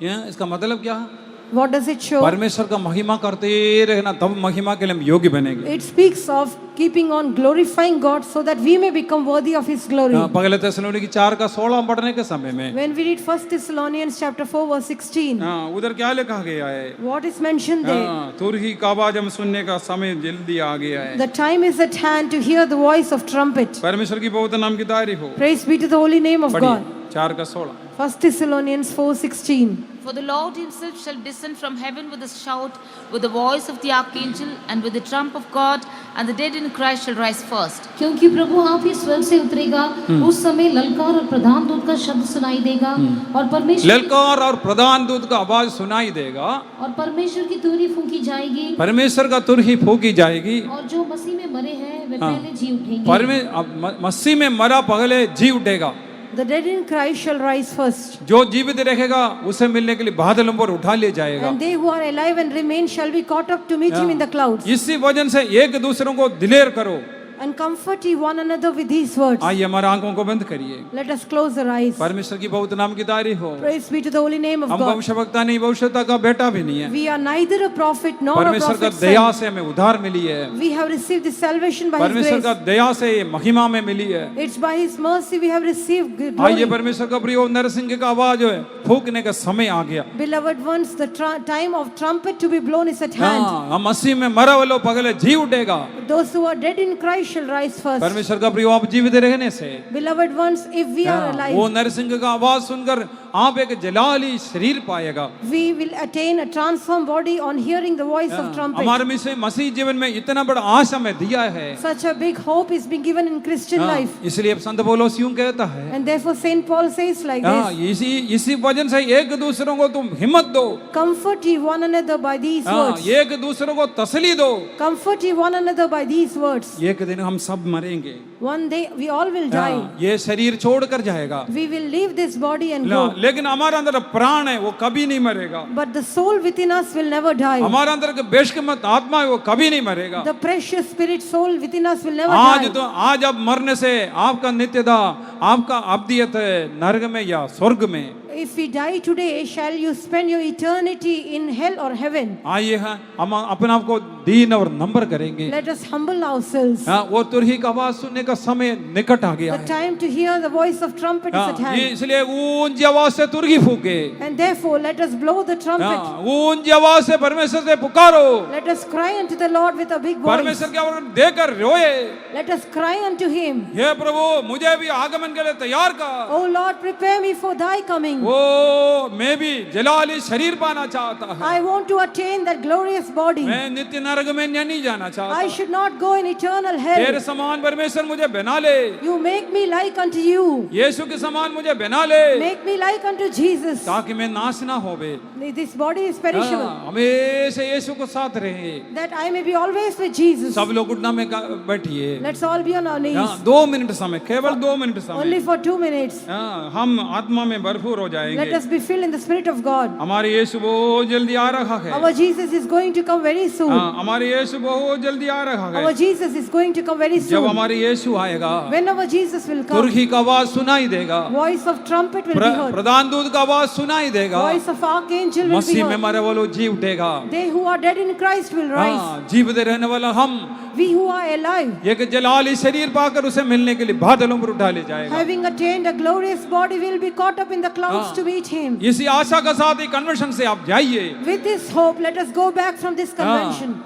इसका मतलब क्या है? What does it show? परमेश्वर का महिमा करते रहना, तब महिमा के लिए हम योग्य बनेंगे। It speaks of keeping on glorifying God so that we may become worthy of His glory. पहले थिस्सलुनीकी 4 का 16 पढ़ने के समय में When we read 1 Thessalonians chapter 4 verse 16, उधर क्या लिखा गया है? what is mentioned there? तुरही का आवाज हम सुनने का समय जल्दी आ गया है। The time is at hand to hear the voice of trumpet. परमेश्वर की पवित्र नाम की तारीफ हो। Praise be to the holy name of God. 4 का 16। 1 Thessalonians 4:16. For the Lord himself shall descend from heaven with a shout, with the voice of the archangel, and with the trump of God, and the dead in Christ shall rise first. क्योंकि प्रभु आप ही स्वर्ग से उतरेगा, उस समय ललकार और प्रधान दूत का शब्द सुनाई देगा, और परमेश्वर ललकार और प्रधान दूत का आवाज सुनाई देगा, और परमेश्वर की तुरही फूंकी जाएगी, परमेश्वर का तुरही फूंकी जाएगी, और जो मसीह में मरे हैं वे पहले जी उठेंगे। मसीह में मरा पहले जी उठेगा। The dead in Christ shall rise first. जो जीवित रहेगा उसे मिलने के लिए बादलों पर उठा ले जाएगा। And they who are alive and remain shall be caught up to meet him in the clouds. इसी वजह से एक दूसरों को दिलेर करो। And comfort ye one another with these words. आइए हमारी आंखों को बंद करिए। Let us close our eyes. परमेश्वर की पवित्र नाम की तारीफ हो। Praise be to the holy name of हम God. भविष्यवक्ता नहीं, भविष्यता का बेटा भी नहीं है। We are neither a prophet nor a परमेश्वर का prophet's दया son. से हमें उद्धार मिली है। We have received this salvation by His परमेश्वर का grace. दया से महिमा में मिली है। It's by His mercy we have received आइए glory. परमेश्वर का प्रिय नरसिंह का आवाज है फूंकने का समय आ गया। Beloved ones, the time of trumpet to be blown is at hand. हम मसीह में मरा वालों पगले जी उठेगा। Those who are dead in Christ shall rise first. परमेश्वर का प्रिय आप जीवित रहने से Beloved ones, if we are वो alive, नरसिंह का आवाज सुनकर आप एक जलाली शरीर पाएगा। we will attain a transformed body on hearing the voice of trumpet. हमारे मसीह जीवन में इतना बड़ा आशा में दिया है। Such a big hope is being given in Christian life. इसलिए संत पौलुस यूं कहता है, And therefore Saint Paul says like this, इसी वजह से एक दूसरों को तुम हिम्मत दो। comfort ye one another by these words. एक दूसरों को तसली दो। Comfort ye one another by these words. एक दिन हम सब मरेंगे। One day we all will die. ये शरीर छोड़कर जाएगा। We will leave this body and go. लेकिन हमारे अंदर प्राण है वो कभी नहीं मरेगा। But the soul within us will never die. हमारे अंदर के बेशकीमत आत्मा है वो कभी नहीं मरेगा। The precious spirit soul within us will never आज die. आज अब मरने से आपका नित्यता, आपका अब्दियत है नरक में या स्वर्ग में। If we die today, shall you spend your eternity in hell or heaven? आइए हम अपने आप को दीन और नम्र करेंगे। Let us humble ourselves. वो तुरही का आवाज सुनने का समय निकट आ गया The है। time to hear the voice of trumpet is at hand. इसलिए ऊंची आवाज से तुरही फूके। And therefore, let us blow the trumpet. ऊंची आवाज से परमेश्वर से पुकारो। Let us cry unto the Lord with a big voice. परमेश्वर के ओर देकर रोए। Let us cry unto Him. हे प्रभु मुझे भी आगमन के लिए तैयार कर। O Lord, prepare me for Thy coming. वो मैं भी जलाली शरीर पाना चाहता है। I want to attain that glorious body. मैं नित्य नरक में नहीं जाना चाहता। I should not go in eternal तेरे hell. समान परमेश्वर मुझे बना ले। You make me like unto you. यीशु के समान मुझे बना ले, Make me like unto Jesus. ताकि मैं नाश ना होवे। This body is perishable. हमेशा यीशु को साथ रहे। That I may be always with Jesus. सब लोग घुटना में बैठिए। Let's all be on our knees. 2 minute समय, केवल 2 मिनट समय। Only for 2 minutes. हम आत्मा में भरपूर हो जाएंगे। Let us be filled in the Spirit of God. हमारे यीशु बहुत जल्दी आ रहा है। Our Jesus is going to come very soon. हमारे यीशु बहुत जल्दी आ रहा Our है। Jesus is going to come very जब soon. हमारे यीशु आएगा, When our Jesus will come, तुरही का आवाज सुनाई देगा, voice of trumpet will be heard. प्रधान दूत का आवाज सुनाई देगा, Voice of archangel will be मसीह में heard. मरे वालों जी उठेगा। They who are dead in Christ will rise. हाँ, जीवते रहने वाला हम We who are alive, एक जलाली शरीर पाकर उसे मिलने के लिए बादलों पर उठा ले जाएगा। having attained a glorious body, will be caught up in the clouds to meet him. इसी आशा का साथ ही कन्वेंशन से आप जाइए। With this hope, let us go back from this convention.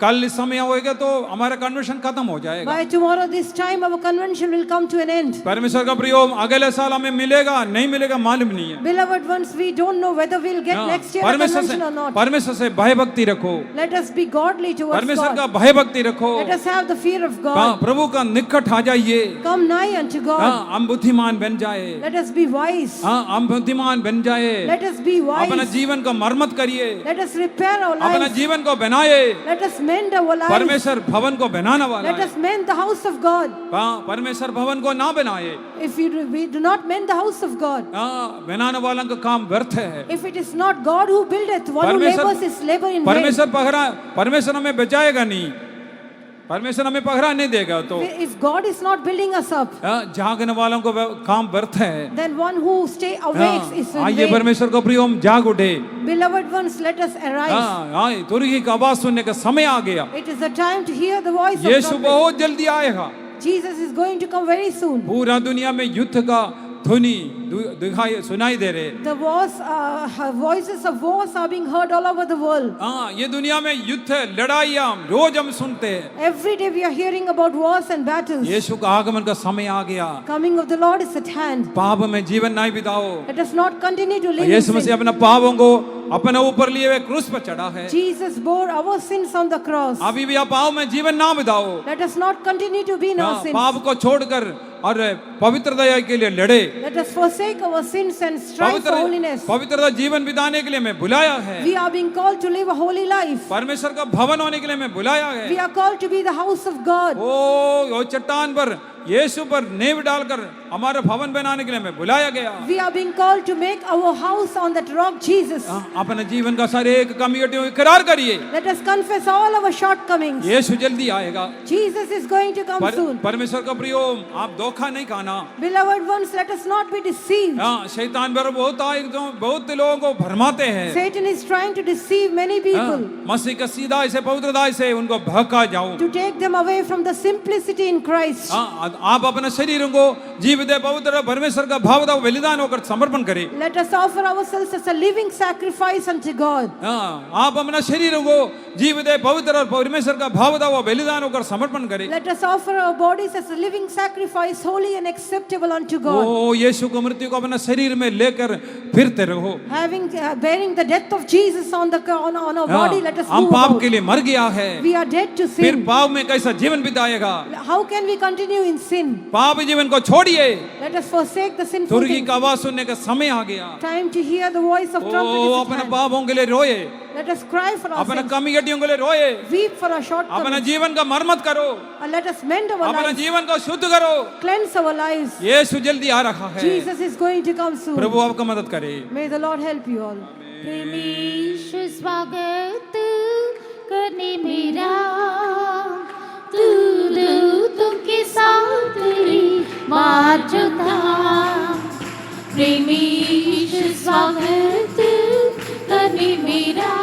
कल इस समय होएगा तो हमारा कन्वेंशन खत्म हो जाएगा। By tomorrow this time, our convention will come to an end. परमेश्वर का प्रयोग अगले साल हमें मिलेगा नहीं मिलेगा मालूम नहीं है। Beloved ones, we don't know whether we'll get next year a convention or not. परमेश्वर से भय भक्ति रखो, Let us be godly towards परमेश्वर का God. भय भक्ति रखो। Let us have the fear of हाँ, God. प्रभु का निकट आ जाइए। Come nigh unto God. हाँ, हम बुद्धिमान बन जाए। Let us be wise. हाँ, हम बुद्धिमान बन जाए। Let us be अपना wise. जीवन को मरम्मत करिए, Let us repair our अपना lives. जीवन को बनाए। Let us mend our lives. परमेश्वर भवन को बनाने वाला Let है। us mend the house of God. हाँ, परमेश्वर भवन को ना बनाए। If we do not mend the house of God, हाँ, बनाने वाला का काम व्यर्थ है। if it is not God who buildeth, one who परमेश्वर- labors is labor in vain. परमेश्वर हमें बचाएगा नहीं, परमेश्वर हमें पहरा नहीं देगा। तो If God is not building us up, हाँ, जागने वालों को काम व्यर्थ है। then one who stay awake is in आइए vain. परमेश्वर को प्रिय हम जाग उठे। Beloved ones, let us arise. हाँ, तुरही का आवाज सुनने का समय आ गया। It is the time to hear the voice of Yeshu God. बहुत जल्दी आएगा। Jesus is going to come very soon. पूरा दुनिया में युद्ध का ध्वनि दिखाई सुनाई दे रहे। The voices of wars are being heard all over the world. हाँ, ये दुनिया में युद्ध है, लड़ाइयाँ रोज हम सुनते हैं। Every day we are hearing about wars and battles. यीशु का आगमन का समय आ गया। Coming of the Lord is at hand. पाप में जीवन नहीं बिताओ। Let us not continue to live in Yeshu Masih sin. अपने पापों को अपने ऊपर लिए हुए क्रूस पर चढ़ा है। Jesus bore our sins on the cross. अभी भी आप पाप में जीवन ना बिताओ। Let us not continue to be in our हाँ, sins. पाप को छोड़कर और पवित्रता के लिए लड़े। Let us forsake our sins and strive for holiness. पवित्रता जीवन बिताने के लिए मैं बुलाया है। We are being called to live a holy life. परमेश्वर का भवन होने के लिए मैं बुलाया है। We are called to be the house of God. ओ चट्टान पर यीशु पर नींव डालकर हमारा भवन बनाने के लिए मैं बुलाया गया। We are being called to make our house on that rock, Jesus. अपने जीवन का सारे एक कमियों इकरार करिए। Let us confess all our shortcomings. यीशु जल्दी आएगा। Jesus is going to come soon. परमेश्वर का प्रियो आप धोखा नहीं खाना। Beloved ones, let us not be deceived. हाँ, शैतान पर बहुत लोगों को भरमाते हैं। Satan is trying to deceive many people, मसीह का सीधा से पवित्रता से उनको भड़का जाओ। to take them away from the simplicity in Christ. आप अपने शरीरों को जीवित पवित्र परमेश्वर का भावदा बलिदान होकर समर्पण करें। Let us offer ourselves as a living sacrifice unto God. आप अपने शरीरों को जीवित पवित्र और परमेश्वर का भावदा बलिदान होकर समर्पण करें। Let us offer our bodies as a living sacrifice, holy and acceptable unto God. ओ यीशु को मृत्यु को अपने शरीर में लेकर फिरते रहो। Having bearing the death of Jesus on our body, let us हम move पाप about. के लिए मर गया है। We are dead to फिर sin. पाप में कैसा जीवन बिताएगा? How can we continue in sin? पाप जीवन को छोड़िए। Let us forsake the sinful Turki things. का आवाज सुनने का समय आ गया। Time to hear the voice of trumpet O is at अपने hand. पापों के लिए रोए, Let us cry for our अपने sins. कमियों के लिए रोए, Weep for our अपने shortcomings. जीवन का मरम्मत करो, And let us mend our अपने lives. जीवन को शुद्ध करो। Cleanse our lives. यीशु जल्दी आ रहा है। Jesus is going to come soon. प्रभु आपका मदद करे। May the Lord help you all. प्रेमीश स्वागत करने मेरा तू तुमके साथ मार्च था। प्रेमीश स्वागत करने मेरा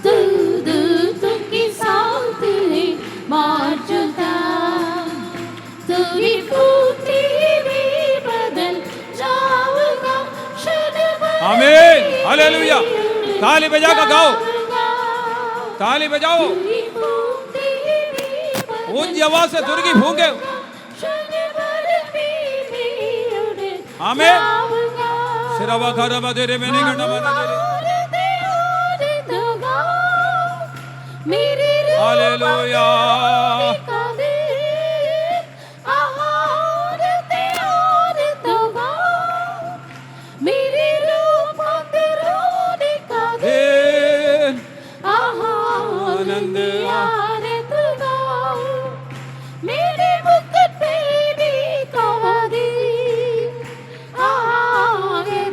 तू तुमके साथ मार्च था। तुरी फूटी भी बदल जाऊंगा आमीन, हालेलुया। ताली बजा कर गाओ, ताली बजाओ, ऊंची आवाज से तुर्की फूंके। आमीन। सिरवा खरबा तेरे में नहीं करना मना तेरे। हालेलुया। आनंद मेरे मुकुट पे भी कवा दी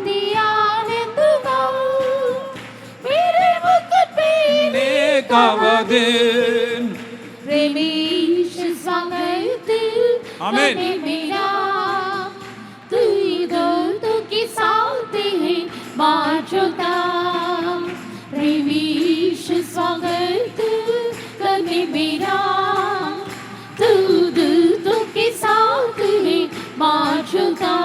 दिया है तू मेरे मुकुट पे कव स्वागत आमीन। करने मेरा, तू दर्दों के साथ है मौजूदा। प्रवेश स्वागत करने मेरा, तू दर्दों के साथ है मौजूदा।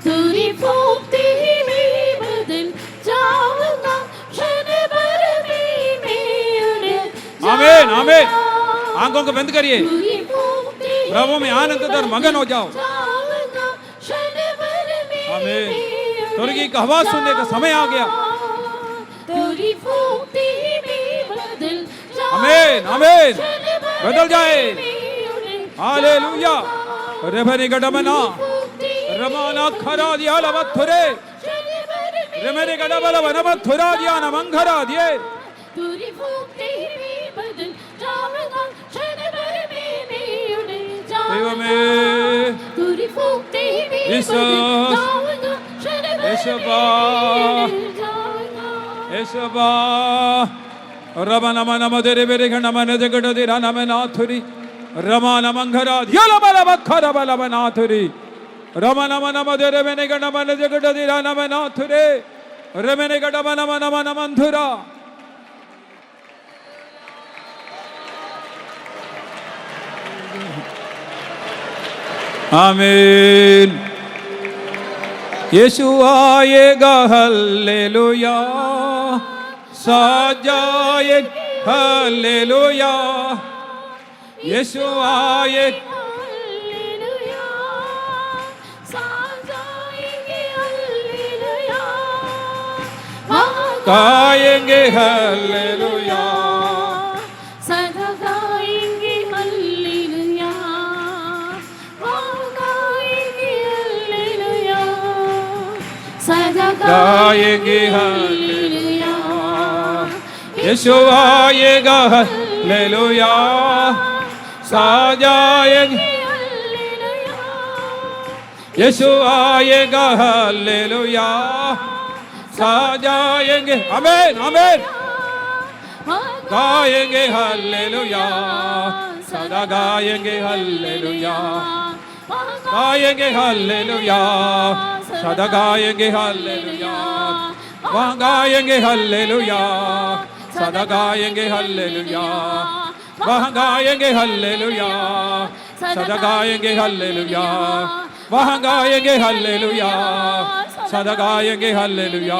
तेरी फूंकते ही मैं बदल जाऊंगा, क्षण भर में मैं उड़ आमीन, आमीन। जाऊंगा। आंखों को बंद करिए, तेरी फूंकते ही प्रभु में आनंद और मगन हो जाओ। जाऊंगा, क्षण भर में आमीन। मैं उड़ स्वर्ग की आवाज सुनने का समय आ गया। तेरी फूंकते ही मैं बदल जाऊंगा, आमीन, आमीन। क्षण भर बदल जाए। में मैं उड़ हालेलुया। जाऊंगा। रेबरी गडमना फूंकते ही रमाना खरा दिया लवथुरे, क्षण भर में रेमेरी गडबल वनमथुरा दिया नमंगरा दिए। तेरी फूंकते ही मैं बदल जाऊंगा, क्षण भर में मैं उड़ दैव जाऊंगा। में तेरी फूंकते ही मैं Jesus, बदल जाऊंगा, क्षण भर में यशबा, मैं उड़ जाऊंगा। यशबा रमन मन मदरे बेरे घनमन जगड़ दिरा नमनाथुरी रमान मंगरा दिया लबल बखरा बल बनाथुरी रमन मन मदरे बेने घनमन जगड़ दिरा नमनाथुरे रमने गडमन मन मन मंथुरा। आमीन। यीशु आएगा, हल्लेलुया, सजाए, हल्लेलुया। यीशु आए, हालेलुया, सजाएंगे हालेलुया, गाएंगे हल्लेलुया, सदा गाएंगे हालेलुया, गाएंगे हालेलुया, सदा गाएंगे हल्लेलुया। यीशु आएगा, हल्लेलुया, सजाएंगे, यीशु आएगा, हल्लेलुया, सजाएंगे। आमीन, आमीन। गाएंगे हल्लेलुया, सदा गाएंगे हल्लेलुया, गाएंगे हल्लेलुया, सदा गाएंगे हल्लेलुया, वहाँ गाएंगे हल्लेलुया, सदा गाएंगे हल्लेलुया, वहाँ गाएंगे हल्लेलुया, सदा गाएंगे हल्लेलुया, वहाँ गाएंगे हल्लेलुया, सदा गाएंगे हल्लेलुया,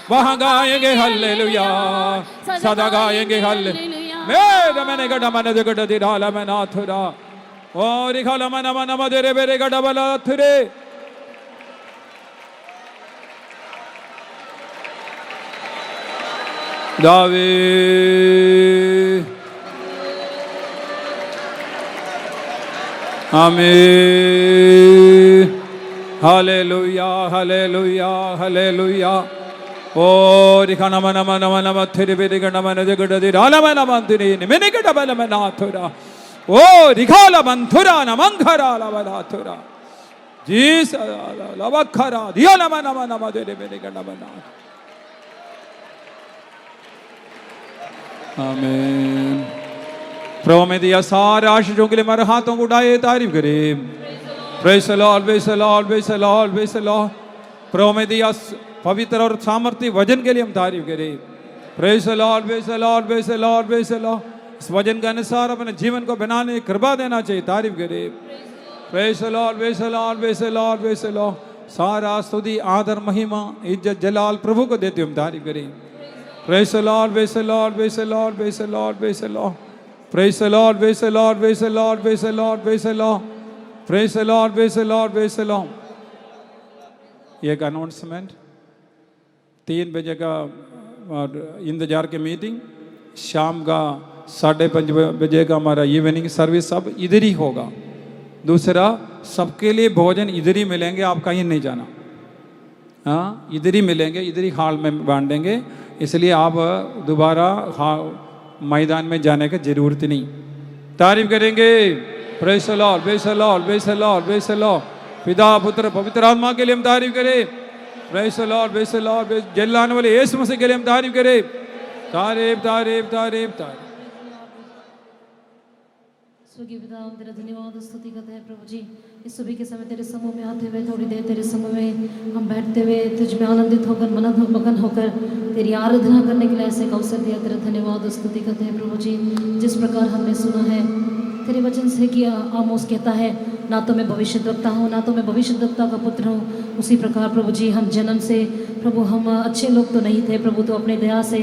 वहाँ गाएंगे हल्लेलुया, सदा गाएंगे हल्लेलुया। मेरे मैंने गड़ा मन जगड़ दिराला मैं नाथुरा और इखाला मन मन मदरे बेरे गड़ा बला थुरे। दावी आमीन। Hallelujah, hallelujah, hallelujah. ओ रिखाना मन मन मन मथिरि बिरि गण मन जगड़ दिराला मन मंदिरी निमिनि गड़ बल मन नाथुरा ओ रिखाला मंथुरा नमंखरा लवनाथुरा जीस लवखरा दिया मन मन मदिरि बिरि गण मन। आमीन। प्रभु में दिया सारे आशीषों के लिए हमारे हाथों को उठाए तारीफ करें। Praise the lord, praise the lord, praise the lord, praise the lord. प्रभु में दिया पवित्र और सामर्थ्य वचन के लिए हम तारीफ करें। Praise the lord, praise the lord, praise the lord, praise the Lord. इस वचन के अनुसार अपने जीवन को बनाने की कृपा देना चाहिए, तारीफ करें। Praise the lord, praise the lord, praise the lord, praise the Lord. सारा स्तुति आदर महिमा इज्जत जलाल प्रभु को देते हम तारीफ करें। Praise the Lord, praise the Lord, praise the Lord, praise the Lord, praise the Lord. Praise the Lord, praise the Lord, praise the Lord, praise the Lord, praise the Lord. Praise the Lord, praise the Lord, praise the Lord. एक announcement 3 बजे का इंतजार की meeting, शाम का 5:30 बजे का हमारा इवनिंग सर्विस सब इधर ही होगा। दूसरा, सबके लिए भोजन इधर ही मिलेंगे, आप कहीं नहीं जाना। हाँ, इधर ही मिलेंगे, इधर ही हॉल में बांटेंगे, इसलिए आप दोबारा मैदान में जाने की जरूरत नहीं। तारीफ करेंगे। Praise the lord, praise the lord, praise the lord, praise the Lord. पिता पुत्र पवित्र आत्मा के लिए हम तारीफ करें। Praise the lord, praise the Lord, जलाने वाले यीशु मसीह के लिए हम तारीफ करें। तारीफ, तारीफ, तारीफ, तारीफ। स्वर्गीय पिता, हम तेरा धन्यवाद और स्तुति करते हैं प्रभु जी। इस सुबह के समय तेरे समूह में आते हुए थोड़ी देर तेरे समूह में हम बैठते हुए तुझ में आनंदित होकर मगन होकर तेरी आराधना करने के लिए ऐसे अवसर दिया। तेरा धन्यवाद और स्तुति करते हैं प्रभु जी। जिस प्रकार हमने सुना है तेरे वचन से कि आमोस कहता है, ना तो मैं भविष्यद्वक्ता हूँ, ना तो मैं भविष्यद्वक्ता का पुत्र हूँ। उसी प्रकार प्रभु जी हम जन्म से प्रभु हम अच्छे लोग तो नहीं थे प्रभु, तो अपने दया से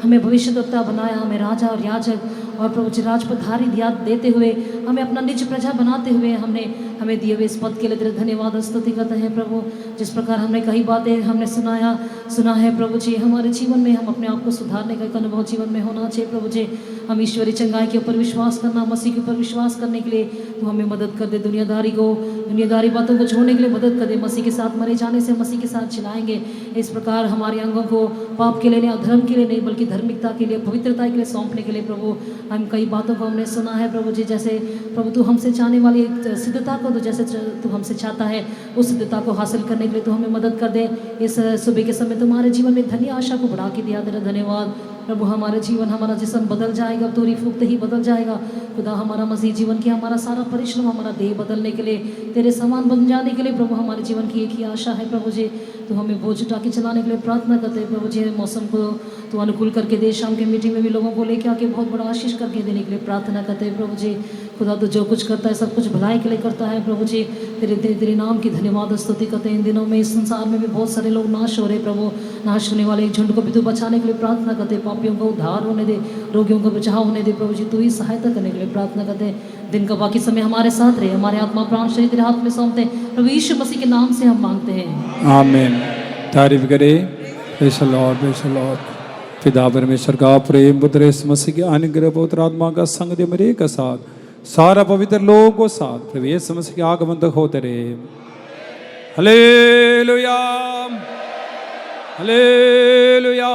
हमें भविष्यद्वक्ता बनाया, हमें राजा और याजक और प्रभु जी राजपधारी देते हुए हमें अपना निज प्रजा बनाते हुए हमें दिए हुए इस पद के लिए तेरे धन्यवाद और स्तुति करते हैं प्रभु। जिस प्रकार हमने कई बातें हमने सुना है प्रभु जी, हमारे जीवन में हम अपने आप को सुधारने का एक अनुभव जीवन में होना चाहिए प्रभु जी। हम ईश्वरी चंगाई के ऊपर विश्वास करना, मसीह के ऊपर विश्वास करने के लिए तो हमें मदद कर दे। दुनियादारी बातों को छोड़ने के लिए मदद कर दे। मसीह के साथ मरे जाने से मसीह के साथ चलाएंगे। इस प्रकार हमारे अंगों को पाप के लिए नहीं, अधर्म के लिए नहीं, बल्कि धार्मिकता के लिए, पवित्रता के लिए सौंपने के लिए प्रभु हम कई बातों को हमने सुना है प्रभु जी। जैसे प्रभु तू हमसे चाहने वाली सिद्धता को तो जैसे तू हमसे चाहता है उस सिद्धता को हासिल करने के लिए तो हमें मदद कर दे। इस सुबह के समय तुम्हारे जीवन में धन्य आशा को बढ़ा के दिया, तेरा धन्यवाद प्रभु। हमारे जीवन, हमारा जिस्म बदल जाएगा, तोरी फूकते ही बदल जाएगा खुदा। हमारा मसीह जीवन की हमारा सारा परिश्रम, हमारा देह बदलने के लिए, तेरे समान बन जाने के लिए प्रभु हमारे जीवन की एक ही आशा है प्रभु जी। तो हमें बोझ उठा के चलाने के लिए प्रार्थना करते हैं प्रभु जी। मौसम को तो अनुकूल करके दे, शाम की मीटिंग में भी लोगों को लेके आके बहुत बड़ा आशीष करके देने के लिए प्रार्थना करते हैं प्रभु जी। खुदा तो जो कुछ करता है सब कुछ भलाई के लिए करता है प्रभु जी। तेरे नाम की धन्यवाद और स्तुति करते हैं। इन दिनों में इस संसार में भी बहुत सारे लोग नाश हो रहे प्रभु। नाश होने वाले एक झुंड को भी तू बचाने के लिए प्रार्थना करते, पापियों को उद्धार होने दे, रोगियों को बचाव होने दे प्रभु जी। तू ही सहायता करने के लिए प्रार्थना करते। दिन का बाकी समय हमारे साथ रहे, हमारे आत्मा प्राण शरीर तेरे हाथ में सौंपते प्रभु यीशु मसीह के नाम से हम मांगते हैं, आमीन। तारीफ करे। Praise the lord, praise the Lord. पिता परमेश्वर का प्रेम, पुत्र यीशु मसीह के अनुग्रह, पवित्र आत्मा का संग दे मेरे का साथ, सारा पवित्र लोगों को साथ प्रभु यीशु मसीह के आगमन तक होते रहे। Hallelujah, hallelujah,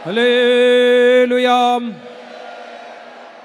hallelujah.